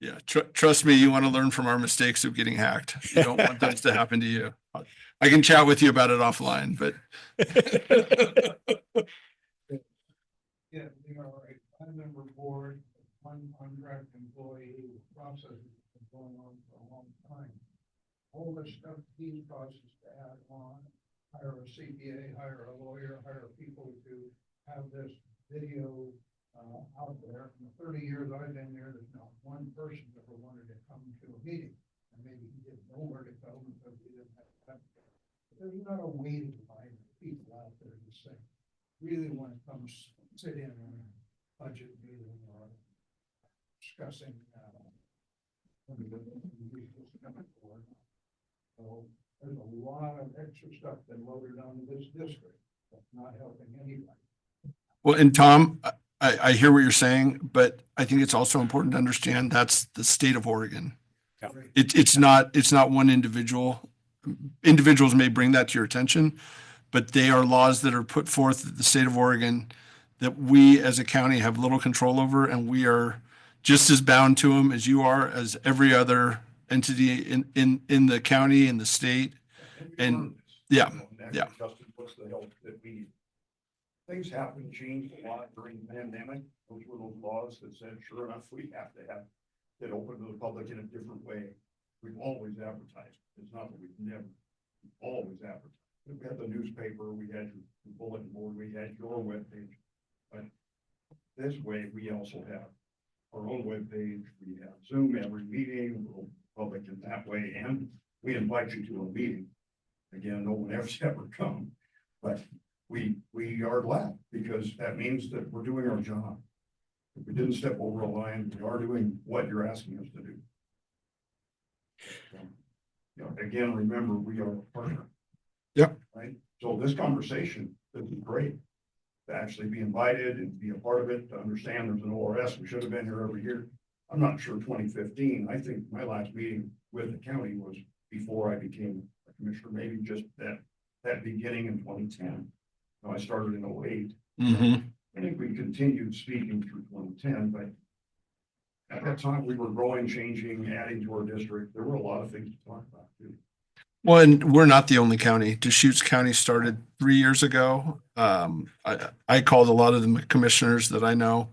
Yeah, trust me, you want to learn from our mistakes of getting hacked. You don't want those to happen to you. I can chat with you about it offline, but. Yeah, we are a 5-member board, one contract employee process has been going on for long time. All this stuff he causes to add on, hire a CPA, hire a lawyer, hire people to have this video out there. In the 30 years I've been there, there's not one person ever wanted to come to a meeting. And maybe he didn't know where to go because he didn't have time. But there's not a waiting line of people out there to say, really want to come sit in on a budget meeting or discussing so there's a lot of extra stuff that loaded onto this district that's not helping anybody. Well, and Tom, I hear what you're saying, but I think it's also important to understand that's the state of Oregon. It's not one individual. Individuals may bring that to your attention, but they are laws that are put forth at the state of Oregon that we as a county have little control over, and we are just as bound to them as you are, as every other entity in the county, in the state. And yeah. Justin, what's the help that we need? Things happen, changed a lot during the pandemic. Those were those laws that said, sure enough, we have to have it open to the public in a different way. We've always advertised. It's not that we've never, we've always advertised. We had the newspaper, we had your bulletin board, we had your webpage. But this way, we also have our own webpage. We have Zoom every meeting, we're public in that way, and we invite you to a meeting. Again, no one ever's ever come, but we are glad because that means that we're doing our job. If we didn't step over a line, we are doing what you're asking us to do. You know, again, remember, we are a partner. Yep. Right. So this conversation is great to actually be invited and be a part of it, to understand there's an ORS. We should have been here every year. I'm not sure 2015. I think my last meeting with the county was before I became a commissioner, maybe just that beginning in 2010. No, I started in 08. Mm-hmm. I think we continued speaking through 2010, but at that time we were growing, changing, adding to our district. There were a lot of things to talk about too. Well, and we're not the only county. Deschutes County started 3 years ago. I called a lot of the commissioners that I know.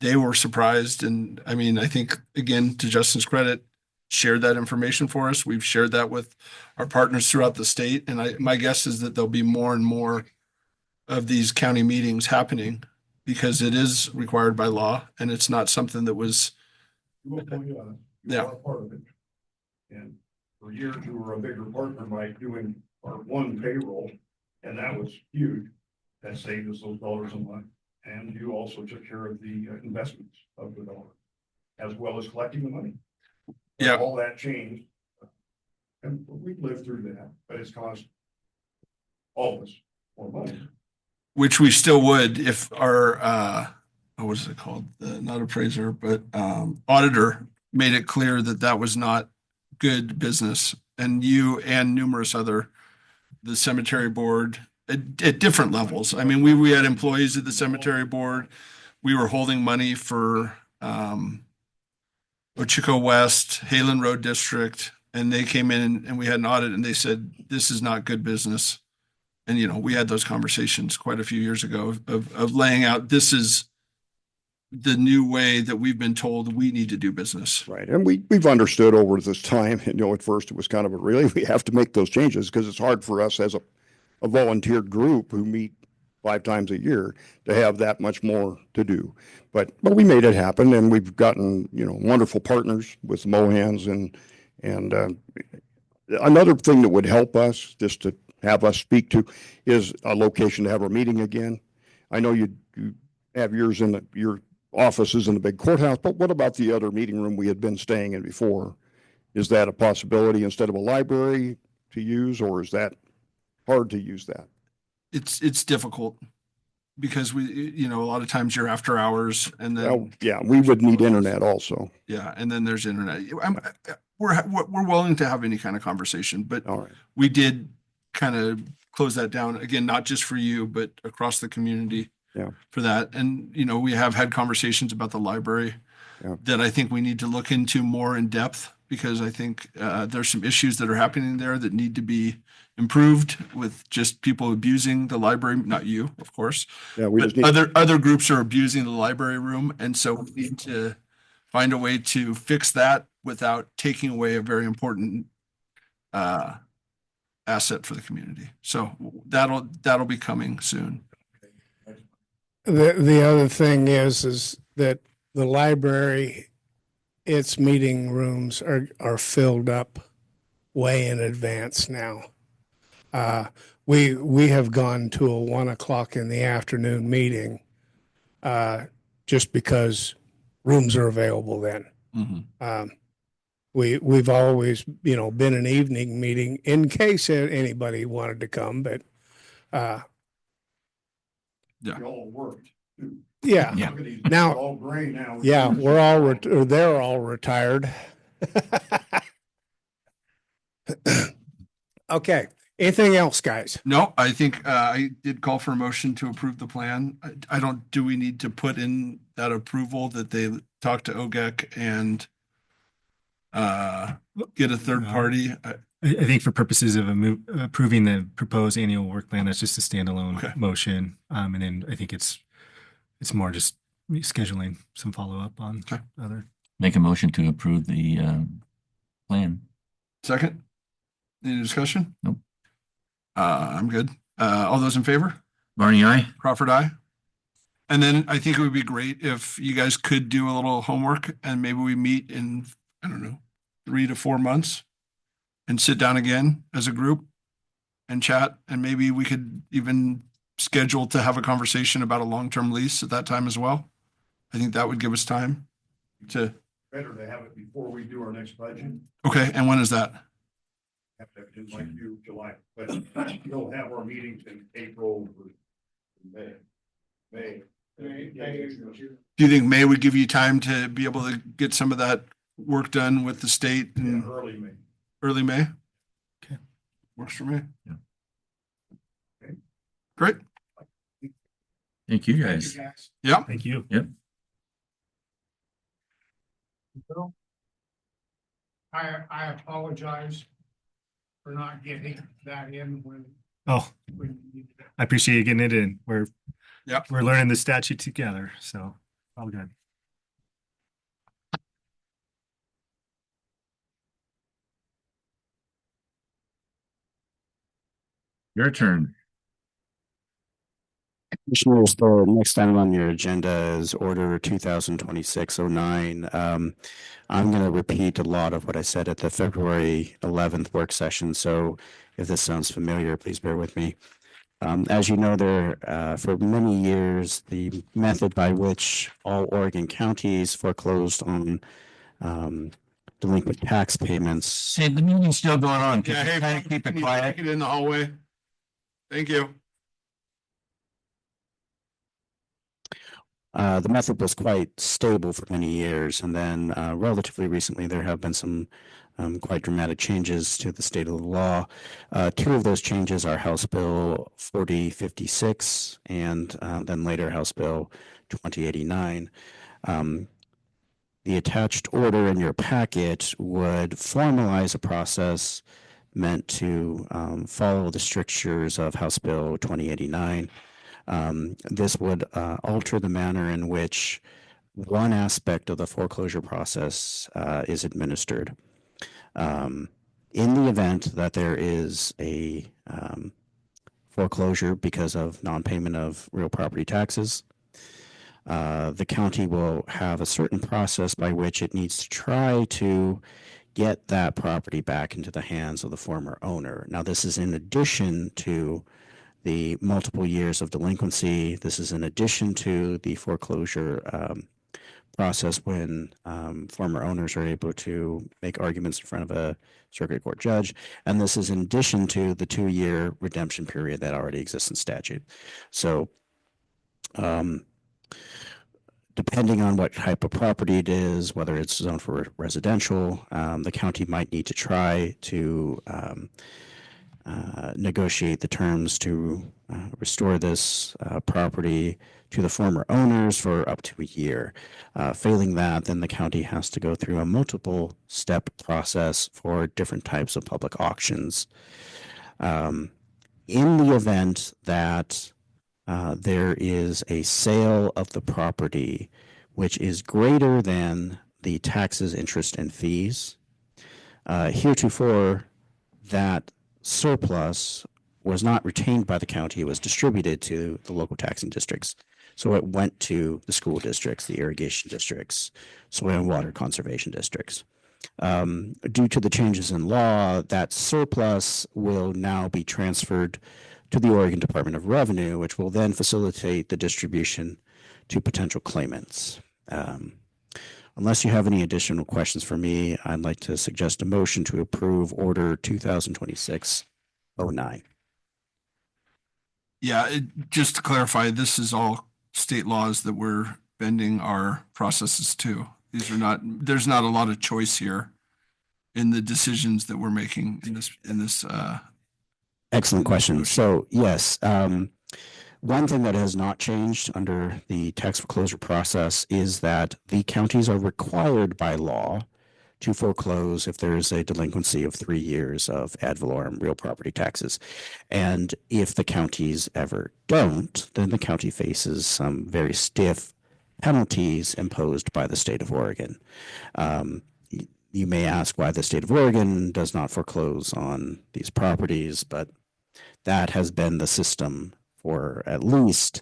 They were surprised. And I mean, I think, again, to Justin's credit, shared that information for us. We've shared that with our partners throughout the state. And my guess is that there'll be more and more of these county meetings happening because it is required by law and it's not something that was. You are part of it. And for years, you were a bigger partner by doing our one payroll, and that was huge. That saved us those dollars a month. And you also took care of the investments of the dollar, as well as collecting the money. Yeah. All that changed. And we've lived through that, but it's cost all of us more money. Which we still would if our, what was it called? Not appraiser, but auditor made it clear that that was not good business. And you and numerous other, the cemetery board at different levels. I mean, we had employees at the cemetery board. We were holding money for Ochico West, Halen Road District, and they came in and we had an audit and they said, this is not good business. And, you know, we had those conversations quite a few years ago of laying out, this is the new way that we've been told we need to do business. Right. And we've understood over this time, you know, at first it was kind of a really, we have to make those changes because it's hard for us as a volunteer group who meet 5 times a year to have that much more to do. But we made it happen and we've gotten, you know, wonderful partners with Mohans and another thing that would help us just to have us speak to is a location to have our meeting again. I know you have yours in your offices in the big courthouse, but what about the other meeting room we had been staying in before? Is that a possibility instead of a library to use, or is that hard to use that? It's difficult because we, you know, a lot of times you're after hours and then. Well, yeah, we would need internet also. Yeah. And then there's internet. We're willing to have any kind of conversation, but we did kind of close that down again, not just for you, but across the community for that. And, you know, we have had conversations about the library that I think we need to look into more in depth because I think there's some issues that are happening there that need to be improved with just people abusing the library, not you, of course. Yeah, we but just other groups are abusing the library room. And so we need to find a way to fix that without taking away a very important asset for the community. So that'll be coming soon. The other thing is that the library, its meeting rooms are filled up way in advance now. We have gone to a 1 o'clock in the afternoon meeting just because rooms are available then. We've always, been an evening meeting in case anybody wanted to come, but yeah, We all worked. too. yeah. Look at these, Now- we're all gray now. Yeah, we're all, or they're all retired. Okay, anything else, guys? No, I think I did call for a motion to approve the plan. I don't, do we need to put in that approval that they talk to OGEC and get a third party? I think for purposes of approving the proposed annual work plan, that's just a standalone Okay. motion. And then I think it's more just scheduling some follow-up on Okay. other. Make a motion to approve the plan. Second? Any discussion? Nope. I'm good. All those in favor? Barney, aye? Crawford, aye. And then I think it would be great if you guys could do a little homework and maybe we meet in, I don't know, 3 to 4 months and sit down again as a group and chat. And maybe we could even schedule to have a conversation about a long-term lease at that time as well. I think that would give us time to, Better to have it before we do our next budget. okay. And when is that? Have to do like you, July, but we'll have our meetings in April or May. Do you think May would give you time to be able to get some of that work done with the state and Early May. early May? Okay. Works for me. Yeah. Okay. Great. Thank you, guys. Yeah. Thank you. Yep. I apologize for not getting that in when Oh, you needed it. I appreciate you getting it in. We're Yep. learning the statute together, so all good. Your turn. Commissioners, the next item on your agenda is Order 2026-09. I'm going to repeat a lot of what I said at the February 11th work session, so if this sounds familiar, please bear with me. As you know, for many years, the method by which all Oregon counties foreclosed on delinquent tax payments. Hey, the meeting's still going on. Yeah, hey, Kind of keep can it you quiet. take it in the hallway? Thank you. The method was quite stable for many years, and then relatively recently there have been some quite dramatic changes to the state of the law. Two of those changes are House Bill 4056 and then later House Bill 2089. The attached order in your packet would formalize a process meant to follow the strictures of House Bill 2089. This would alter the manner in which one aspect of the foreclosure process is administered. In the event that there is a foreclosure because of non-payment of real property taxes, the county will have a certain process by which it needs to try to get that property back into the hands of the former owner. Now, this is in addition to the multiple years of delinquency. This is in addition to the foreclosure process when former owners are able to make arguments in front of a circuit court judge. And this is in addition to the 2-year redemption period that already exists in statute. So depending on what type of property it is, whether it's zoned for residential, the county might need to try to negotiate the terms to restore this property to the former owners for up to a year. Failing that, then the county has to go through a multiple step process for different types of public auctions. In the event that there is a sale of the property which is greater than the taxes, interest, and fees. Heretofore, that surplus was not retained by the county. It was distributed to the local taxing districts. So it went to the school districts, the irrigation districts, soil and water conservation districts. Due to the changes in law, that surplus will now be transferred to the Oregon Department of Revenue, which will then facilitate the distribution to potential claimants. Unless you have any additional questions for me, I'd like to suggest a motion to approve Order 2026-09. Yeah, just to clarify, this is all state laws that we're bending our processes to. These are not, there's not a lot of choice here in the decisions that we're making in this. Excellent question. So yes, one thing that has not changed under the tax foreclosure process is that the counties are required by law to foreclose if there is a delinquency of 3 years of ad valorem real property taxes. And if the counties ever don't, then the county faces some very stiff penalties imposed by the state of Oregon. You may ask why the state of Oregon does not foreclose on these properties, but that has been the system for at least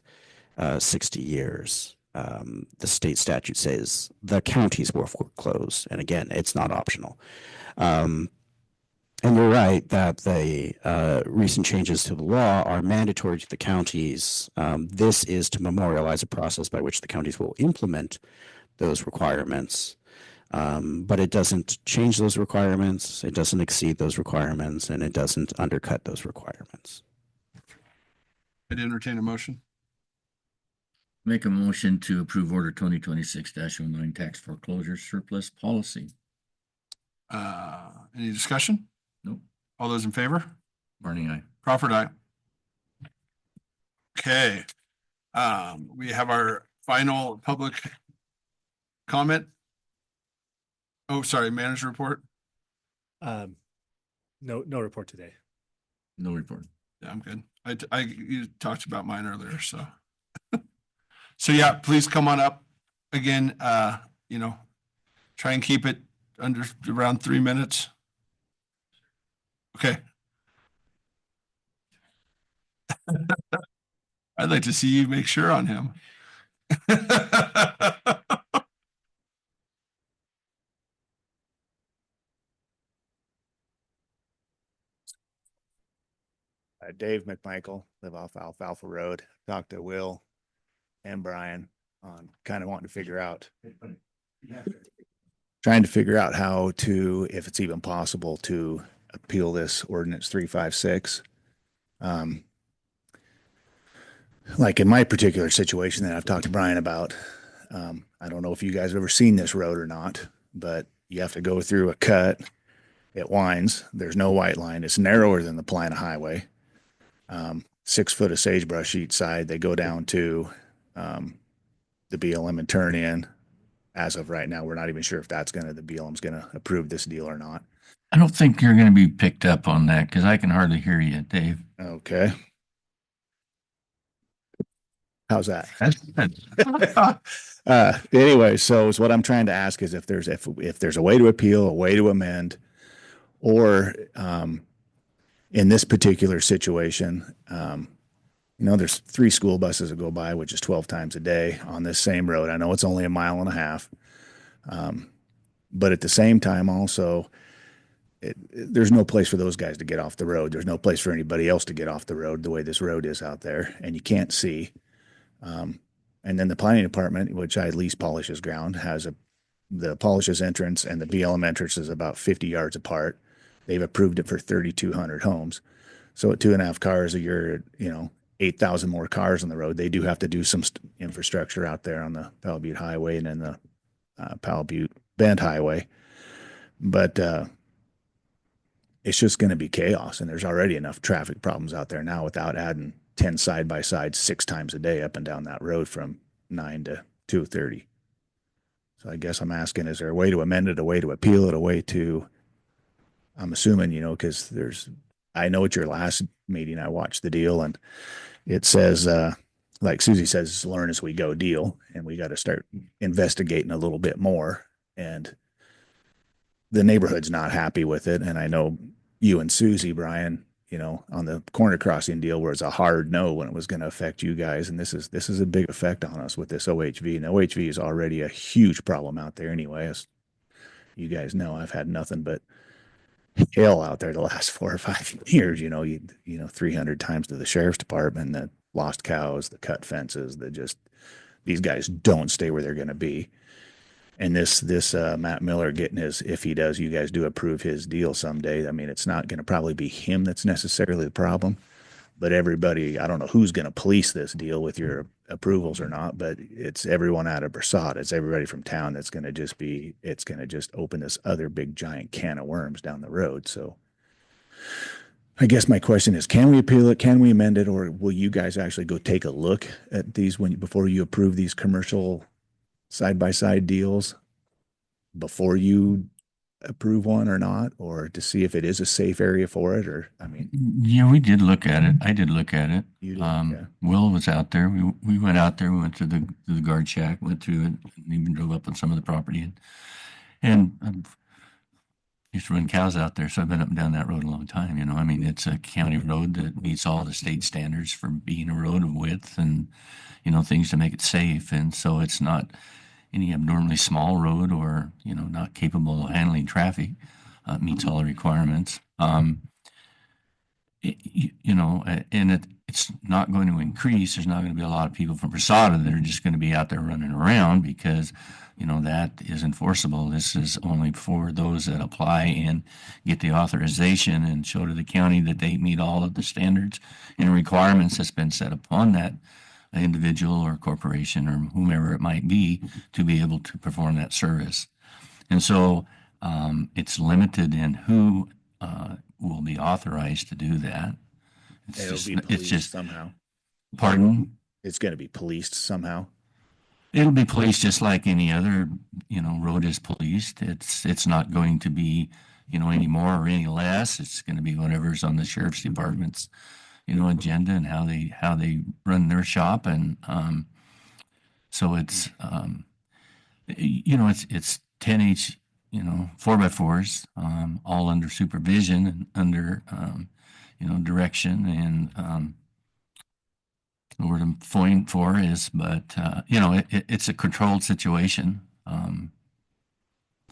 60 years. The state statute says the counties will foreclose. And again, it's not optional. And you're right that the recent changes to the law are mandatory to the counties. This is to memorialize a process by which the counties will implement those requirements. But it doesn't change those requirements. It doesn't exceed those requirements, and it doesn't undercut those requirements. I'd entertain a motion. Make a motion to approve Order 2026-09 tax foreclosure surplus policy. Any discussion? Nope. All those in favor? Barney, aye. Crawford, aye. Okay. We have our final public comment. Oh, sorry, manager report. No report today. No report. Yeah, I'm good. You talked about mine earlier, so. So yeah, please come on up again. Try and keep it under around 3 minutes. Okay. I'd like to see you make sure on him. Dave McMichael, live off Alfalfa Road. Talked to Will and Brian on kind of wanting to figure out, how to, if it's even possible to appeal this ordinance 356. Like in my particular situation that I've talked to Brian about, I don't know if you guys have ever seen this road or not, but you have to go through a cut. It winds. There's no white line. It's narrower than the Plana Highway. 6 foot of sagebrush each side. They go down to the BLM and turn in. As of right now, we're not even sure if the BLM's going to approve this deal or not. I don't think you're going to be picked up on that because I can hardly hear you, Dave. Okay. How's that? Anyway, so what I'm trying to ask is if there's a way to appeal, a way to amend, or in this particular situation, there's 3 school buses that go by, which is 12 times a day on this same road. I know it's only 1.5 miles. But at the same time, also, there's no place for those guys to get off the road. There's no place for anybody else to get off the road the way this road is out there, and you can't see. And then the planning department, which I lease polishes ground, has the polishes entrance and the BLM entrance is about 50 yards apart. They've approved it for 3,200 homes. So at 2.5 cars a year, 8,000 more cars on the road. They do have to do some infrastructure out there on the Powell Butte Highway and then the Powell Butte Bend Highway. But it's just going to be chaos. And there's already enough traffic problems out there now without adding 10 side-by-sides 6 times a day up and down that road from 9 to 2:30. So I guess I'm asking, is there a way to amend it, a way to appeal it, a way to, I'm assuming, because I know at your last meeting, I watched the deal and it says, like Susie says, learn as we go deal. And we got to start investigating a little bit more. And the neighborhood's not happy with it. And I know you and Susie, Brian, you know, on the corner crossing deal where it's a hard no when it was going to affect you guys. And this is a big effect on us with this OHV. And OHV is already a huge problem out there anyway. As you guys know, I've had nothing but hell out there the last 4 or 5 years. You know, 300 times to the sheriff's department, the lost cows, the cut fences, these guys don't stay where they're going to be. And this Matt Miller getting his, if he does, you guys do approve his deal someday. I mean, it's not going to probably be him that's necessarily the problem, but everybody, I don't know who's going to police this deal with your approvals or not, but it's everyone out of Brasad. It's everybody from town that's going to it's going to just open this other big giant can of worms down the road. So I guess my question is, can we appeal it? Can we amend it? Or will you guys actually go take a look at these before you approve these commercial side-by-side deals before you approve one or not, or to see if it is a safe area for it? Or, I mean, Yeah, we did look at it. I did look at it. You did, yeah. Will was out there. We went out there. We went to the guard shack, went through it, and even drove up on some of the property. And used to run cows out there, so I've been up and down that road a long time. You know, I mean, it's a county road that meets all the state standards for being a road of width and, you know, things to make it safe. And so it's not any abnormally small road or, you know, not capable of handling traffic. Meets all the requirements. You know, and it's not going to increase. There's not going to be a lot of people from Brasada that are just going to be out there running around because, you know, that is enforceable. This is only for those that apply and get the authorization and show to the county that they meet all of the standards and requirements that's been set upon that individual or corporation or whomever it might be to be able to perform that service. And so it's limited in who will be authorized to do that. It's just somehow. Pardon? It's going to be policed somehow. It'll be policed just like any other, you know, road is policed. It's not going to be, you know, any more or any less. It's going to be whatever's on the sheriff's department's, you know, agenda and how they run their shop. And so it's, you know, it's 10H, you know, 4x4s, all under supervision and under, you know, direction. And the word I'm pointing for is, but, you know, it's a controlled situation.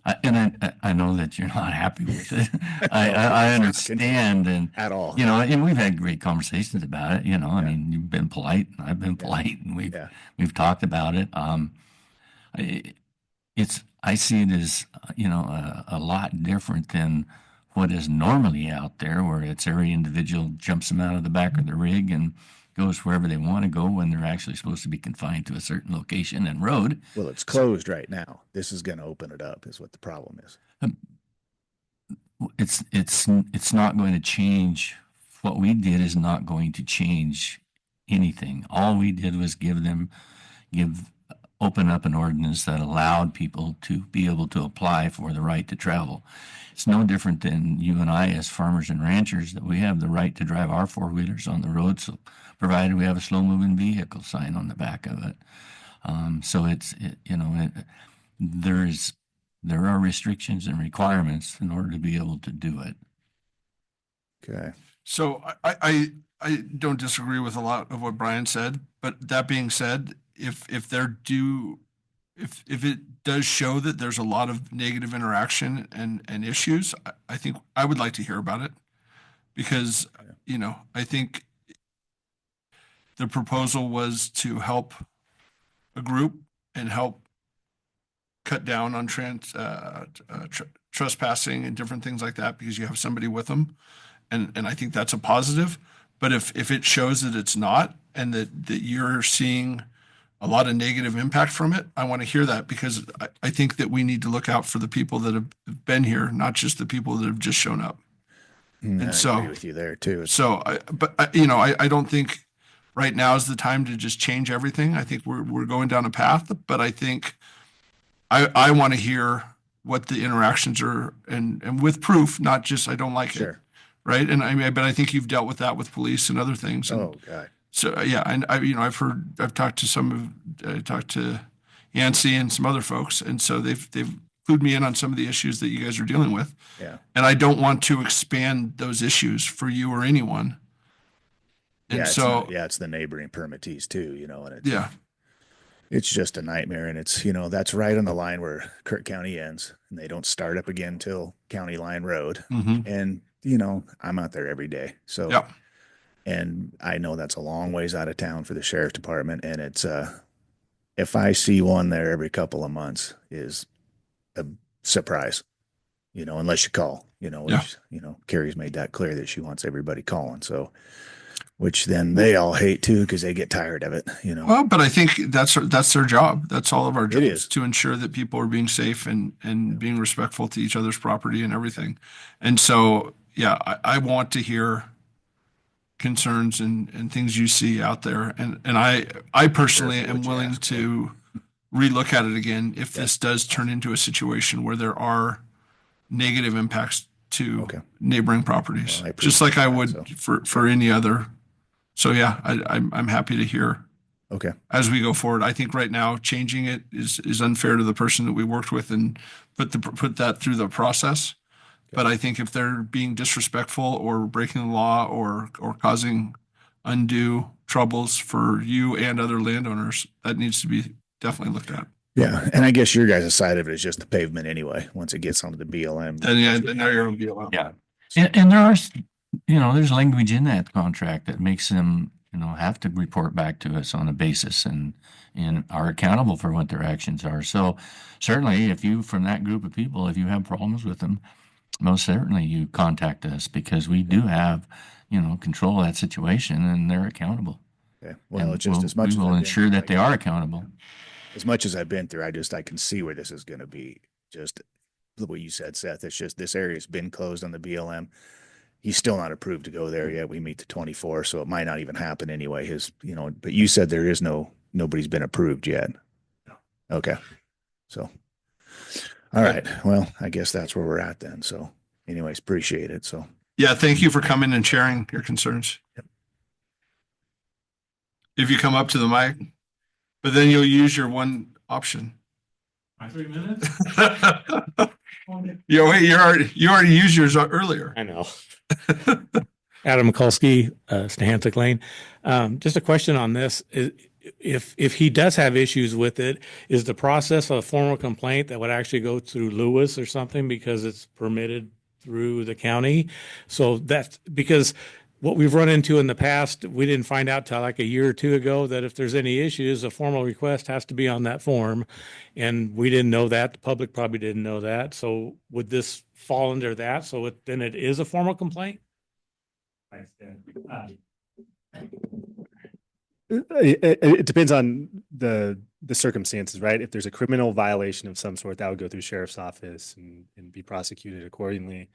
I know that you're not happy with it. I understand, and at all, you know, and we've had great conversations about it. You know, I mean, you've been polite, and I've been polite, and we've talked about it. I see it as, you know, a lot different than what is normally out there, where it's every individual jumps them out of the back of the rig and goes wherever they want to go when they're actually supposed to be confined to a certain location and road. Well, it's closed right now. This is going to open it up, is what the problem is. It's not going to change. What we did is not going to change anything. All we did was open up an ordinance that allowed people to be able to apply for the right to travel. It's no different than you and I as farmers and ranchers, that we have the right to drive our four-wheelers on the road, so provided we have a slow-moving vehicle sign on the back of it. So there are restrictions and requirements in order to be able to do it. Okay. So I don't disagree with a lot of what Brian said, but that being said, if it does show that there's a lot of negative interaction and issues, I think I would like to hear about it, because, you know, I think the proposal was to help a group and help cut down on trespassing and different things like that, because you have somebody with them. And I think that's a positive. But if it shows that it's not, and that you're seeing a lot of negative impact from it, I want to hear that, because I think that we need to look out for the people that have been here, not just the people that have just shown up. I And so, agree with you there too. so, I don't think right now is the time to just change everything. I think we're going down a path, but I think I want to hear what the interactions are, and with proof, not just I don't like it, right? And I mean, but I think you've dealt with that with police and other things. And Oh, God. so yeah, and I've talked to Yancey and some other folks, and so they've clued me in on some of the issues that you guys are dealing with. Yeah. And I don't want to expand those issues for you or anyone. And Yeah, so, it's the neighboring permittees too, and yeah, it's just a nightmare. And it's, that's right on the line where Crook County ends, and they don't start up again till County Line Road. mhm. And, I'm out there every day. So, Yeah. and I know that's a long ways out of town for the sheriff department. And it's, if I see one there every couple of months is a surprise, unless you call, which, Carrie's made that clear that she wants everybody calling. So, which then they all hate too, because they get tired of it, Well, but I think that's their job. That's all of our jobs, is. to ensure that people are being safe and being respectful to each other's property and everything. And so, yeah, I want to hear concerns and things you see out there. And I personally Careful am what you willing ask for. to relook at it again if this does turn into a situation where there are negative impacts to neighboring properties, Well, I just like I would appreciate that, for any other. So yeah, I'm happy to hear. Okay. As we go forward, I think right now changing it is unfair to the person that we worked with and put that through the process. But I think if they're being disrespectful or breaking the law or causing undue troubles for you and other landowners, that needs to be definitely looked at. Yeah. And I guess your guys' side of it is just the pavement anyway, once it gets onto the BLM. Then now you're on BLM. Yeah. And there are, there's language in that contract that makes them, have to report back to us on a basis and are accountable for what their actions are. So certainly if you, from that group of people, if you have problems with them, most certainly you contact us because we do have, control of that situation and they're accountable. Okay. Well, And it's just we'll- as much we as will I've been ensure through, that they are accountable. as much as I've been through, I can see where this is going to be. Just the way you said, Seth, it's just this area's been closed on the BLM. He's still not approved to go there yet. We meet the 24, so it might not even happen anyway. But you said there is nobody's been approved yet. Okay. So, all right. Well, I guess that's where we're at then. So anyways, appreciate it. So Yeah, thank you for coming and sharing your concerns. Yep. If you come up to the mic, but then you'll use your one option. My 3 minutes? Yeah, wait, you already used yours earlier. I know. Adam Mikulski, Stehantic Lane. Just a question on this. If he does have issues with it, is the process a formal complaint that would actually go through Lewis or something because it's permitted through the county? So that's because what we've run into in the past, we didn't find out till like a year or two ago that if there's any issues, a formal request has to be on that form. And we didn't know that. The public probably didn't know that. So would this fall under that? So then it is a formal complaint? It depends on the circumstances, right? If there's a criminal violation of some sort, that would go through sheriff's office and be prosecuted accordingly.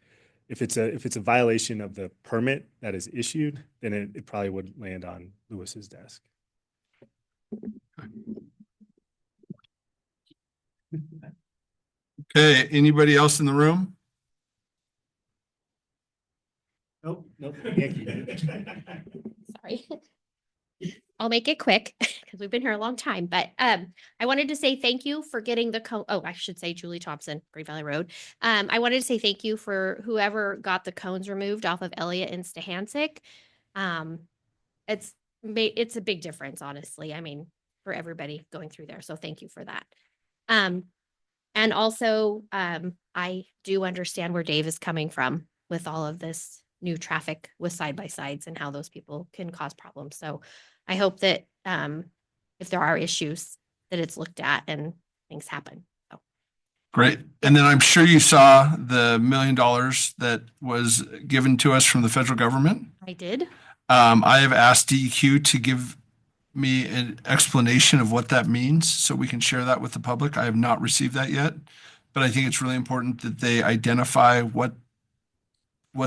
If it's a violation of the permit that is issued, then it probably would land on Lewis's desk. Okay, anybody else in the room? Nope. Sorry. I'll make it quick because we've been here a long time, but I wanted to say thank you for getting the I should say Julie Thompson, Great Valley Road. I wanted to say thank you for whoever got the cones removed off of Elliott and Stehantic. It's a big difference, honestly. I mean, for everybody going through there. So thank you for that. And also, I do understand where Dave is coming from with all of this new traffic with side-by-sides and how those people can cause problems. So I hope that if there are issues, that it's looked at and things happen. So. Great. And then I'm sure you saw the $1 million that was given to us from the federal government. I did. I have asked DEQ to give me an explanation of what that means so we can share that with the public. I have not received that yet, but I think it's really important that they identify what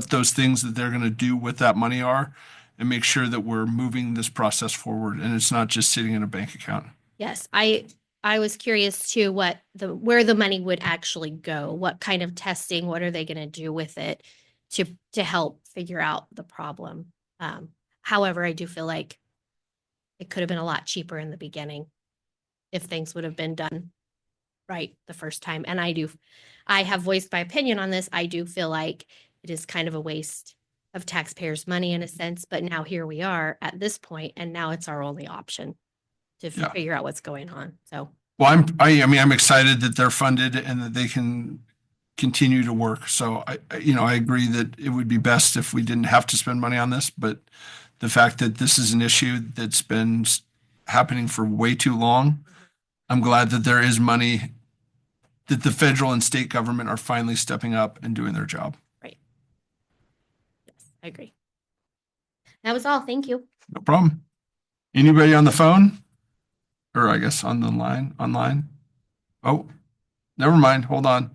those things that they're going to do with that money are and make sure that we're moving this process forward and it's not just sitting in a bank account. Yes, I was curious too where the money would actually go, what kind of testing, what are they going to do with it to help figure out the problem. However, I do feel like it could have been a lot cheaper in the beginning if things would have been done right the first time. And I have voiced my opinion on this. I do feel like it is kind of a waste of taxpayers' money in a sense, but now here we are at this point, and now it's our only option to Yeah. figure out what's going on. So, Well, I'm excited that they're funded and that they can continue to work. So I agree that it would be best if we didn't have to spend money on this, but the fact that this is an issue that's been happening for way too long, I'm glad that there is money, that the federal and state government are finally stepping up and doing their job. right. Yes, I agree. That was all. Thank you. No problem. Anybody on the phone? Or I guess on the line, online? Oh, never mind. Hold on.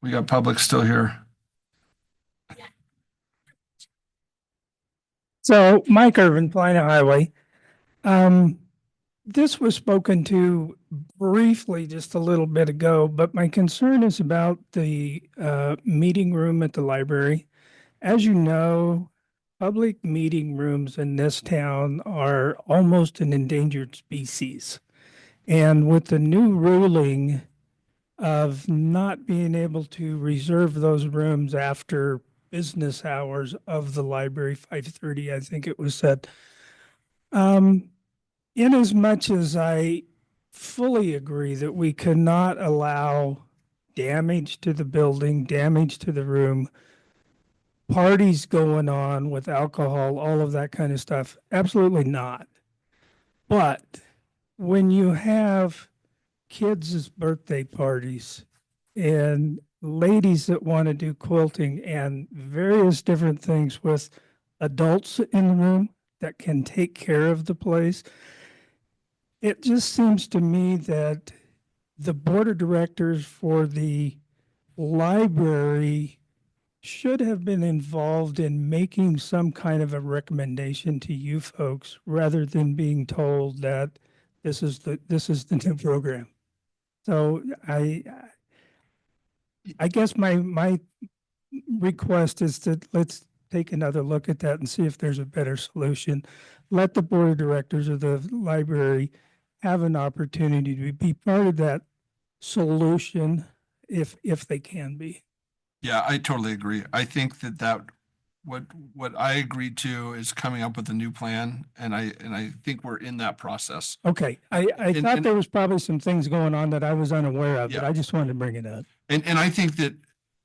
We got public still here. So Mike Irvin, Plina Highway. This was spoken to briefly just a little bit ago, but my concern is about the meeting room at the library. As you know, public meeting rooms in this town are almost an endangered species. And with the new ruling of not being able to reserve those rooms after business hours of the library, 5:30, I think it was said. In as much as I fully agree that we cannot allow damage to the building, damage to the room, parties going on with alcohol, all of that kind of stuff, absolutely not. But when you have kids' birthday parties and ladies that want to do quilting and various different things with adults in the room that can take care of the place, it just seems to me that the board of directors for the library should have been involved in making some kind of a recommendation to you folks rather than being told that this is the new program. So I guess my request is that let's take another look at that and see if there's a better solution. Let the board of directors of the library have an opportunity to be part of that solution if they can be. Yeah, I totally agree. I think that what I agreed to is coming up with a new plan, and I think we're in that process. Okay, I thought there was probably some things going on that I was unaware of, but Yeah. I just wanted to bring it up. And I think that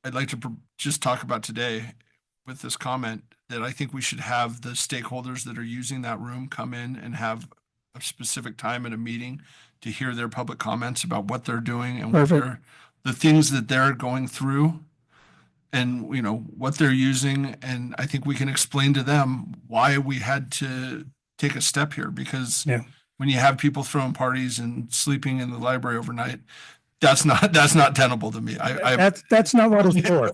I'd like to just talk about today with this comment that I think we should have the stakeholders that are using that room come in and have a specific time in a meeting to hear their public comments about what they're doing and Perfect. the things that they're going through and what they're using. And I think we can explain to them why we had to take a step here, because Yeah. when you have people throwing parties and sleeping in the library overnight, that's not tenable to me. That's not what it's for.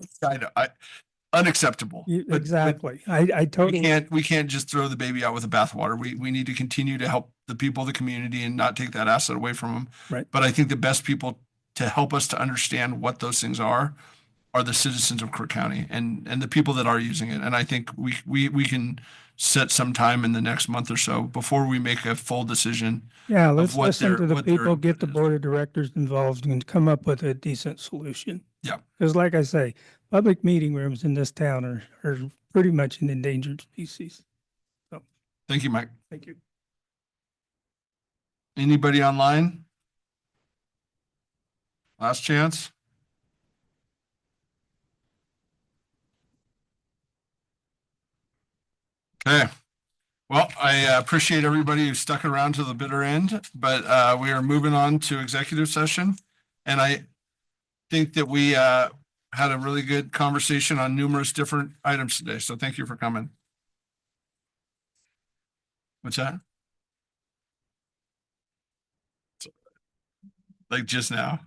Unacceptable. But Exactly. I totally. we can't just throw the baby out with the bathwater. We need to continue to help the people of the community and not take that asset away from them. Right. But I think the best people to help us to understand what those things are the citizens of Crook County and the people that are using it. And I think we can set some time in the next month or so before we make a full decision. Yeah, of let's what listen their- to the what their people, get the input is. board of directors involved and come up with a decent solution. Yeah. Because like I say, public meeting rooms in this town are pretty much an endangered species. Thank you, Mike. Thank you. Anybody online? Last chance? Okay. Well, I appreciate everybody who stuck around to the bitter end, but we are moving on to executive session. And I think that we had a really good conversation on numerous different items today. So thank you for coming. What's that? Like just now?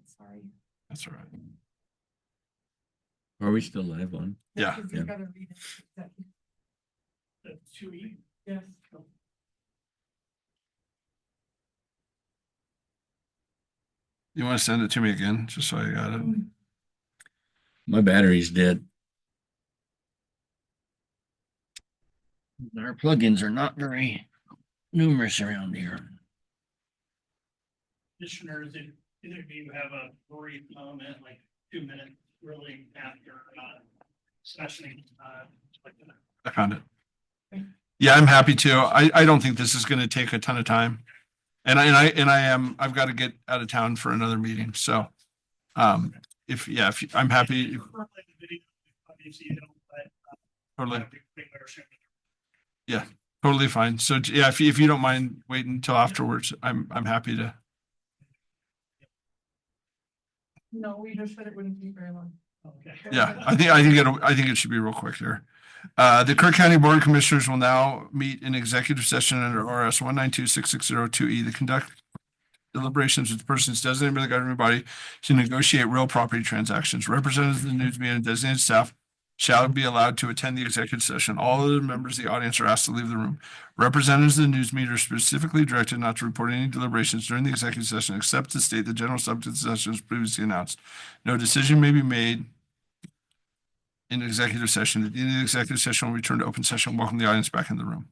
Sorry. That's all right. Are we still live on? Yeah. Because you gotta read it. That's 2E. Yes. You want to send it to me again, just so I got it? My battery's dead. Our plugins are not very numerous around here. Commissioners, if either of you have a brief comment, like 2 minutes, really after session, like that. I found it. Yeah, I'm happy to. I don't think this is going to take a ton of time. I've got to get out of town for another meeting. So, I'm happy. Obviously, you don't, but, Totally. Yeah, totally fine. So yeah, if you don't mind waiting until afterwards, I'm happy to. No, we just said it wouldn't be very long. Okay. Yeah, I think it should be real quick here. The Crook County Board of Commissioners will now meet in executive session under RS 1926602E to conduct deliberations with persons designated by the governing body to negotiate real property transactions. Representatives of the news media and designated staff shall be allowed to attend the executive session. All other members of the audience are asked to leave the room. Representatives of the news media are specifically directed not to report any deliberations during the executive session except to state the general subject of the session as previously announced. No decision may be made in executive session. At the end of the executive session, we'll return to open session. Welcome the audience back in the room.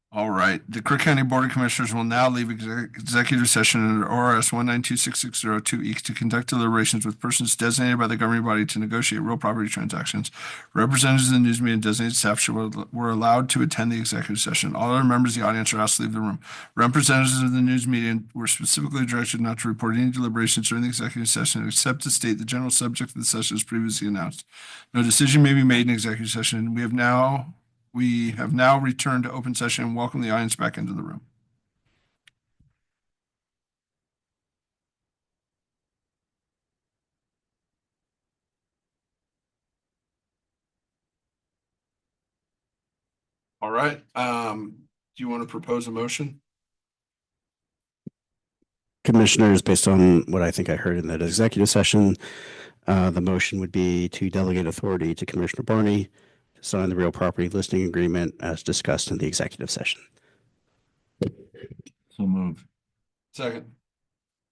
All right. The Crook County Board of Commissioners will now leave executive session under ORS 1926602E to conduct deliberations with persons designated by the governing body to negotiate real property transactions. Representatives of the news media and designated staff were allowed to attend the executive session. All other members of the audience are asked to leave the room. Representatives of the news media were specifically directed not to report any deliberations during the executive session except to state the general subject of the session as previously announced. No decision may be made in executive session. We have now returned to open session and welcome the audience back into the room. All right. Do you want to propose a motion? Commissioners, based on what I think I heard in that executive session, the motion would be to delegate authority to Commissioner Barney to sign the real property listing agreement as discussed in the executive session. So moved. Second.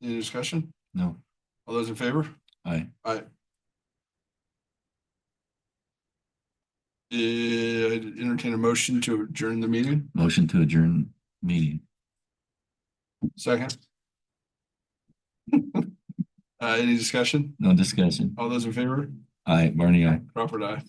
Any discussion? No. All those in favor? Aye. Aye. I'd entertain a motion to adjourn the meeting. Motion to adjourn meeting. Second. Any discussion? No discussion. All those in favor? Aye. Barney, aye. Crawford, aye.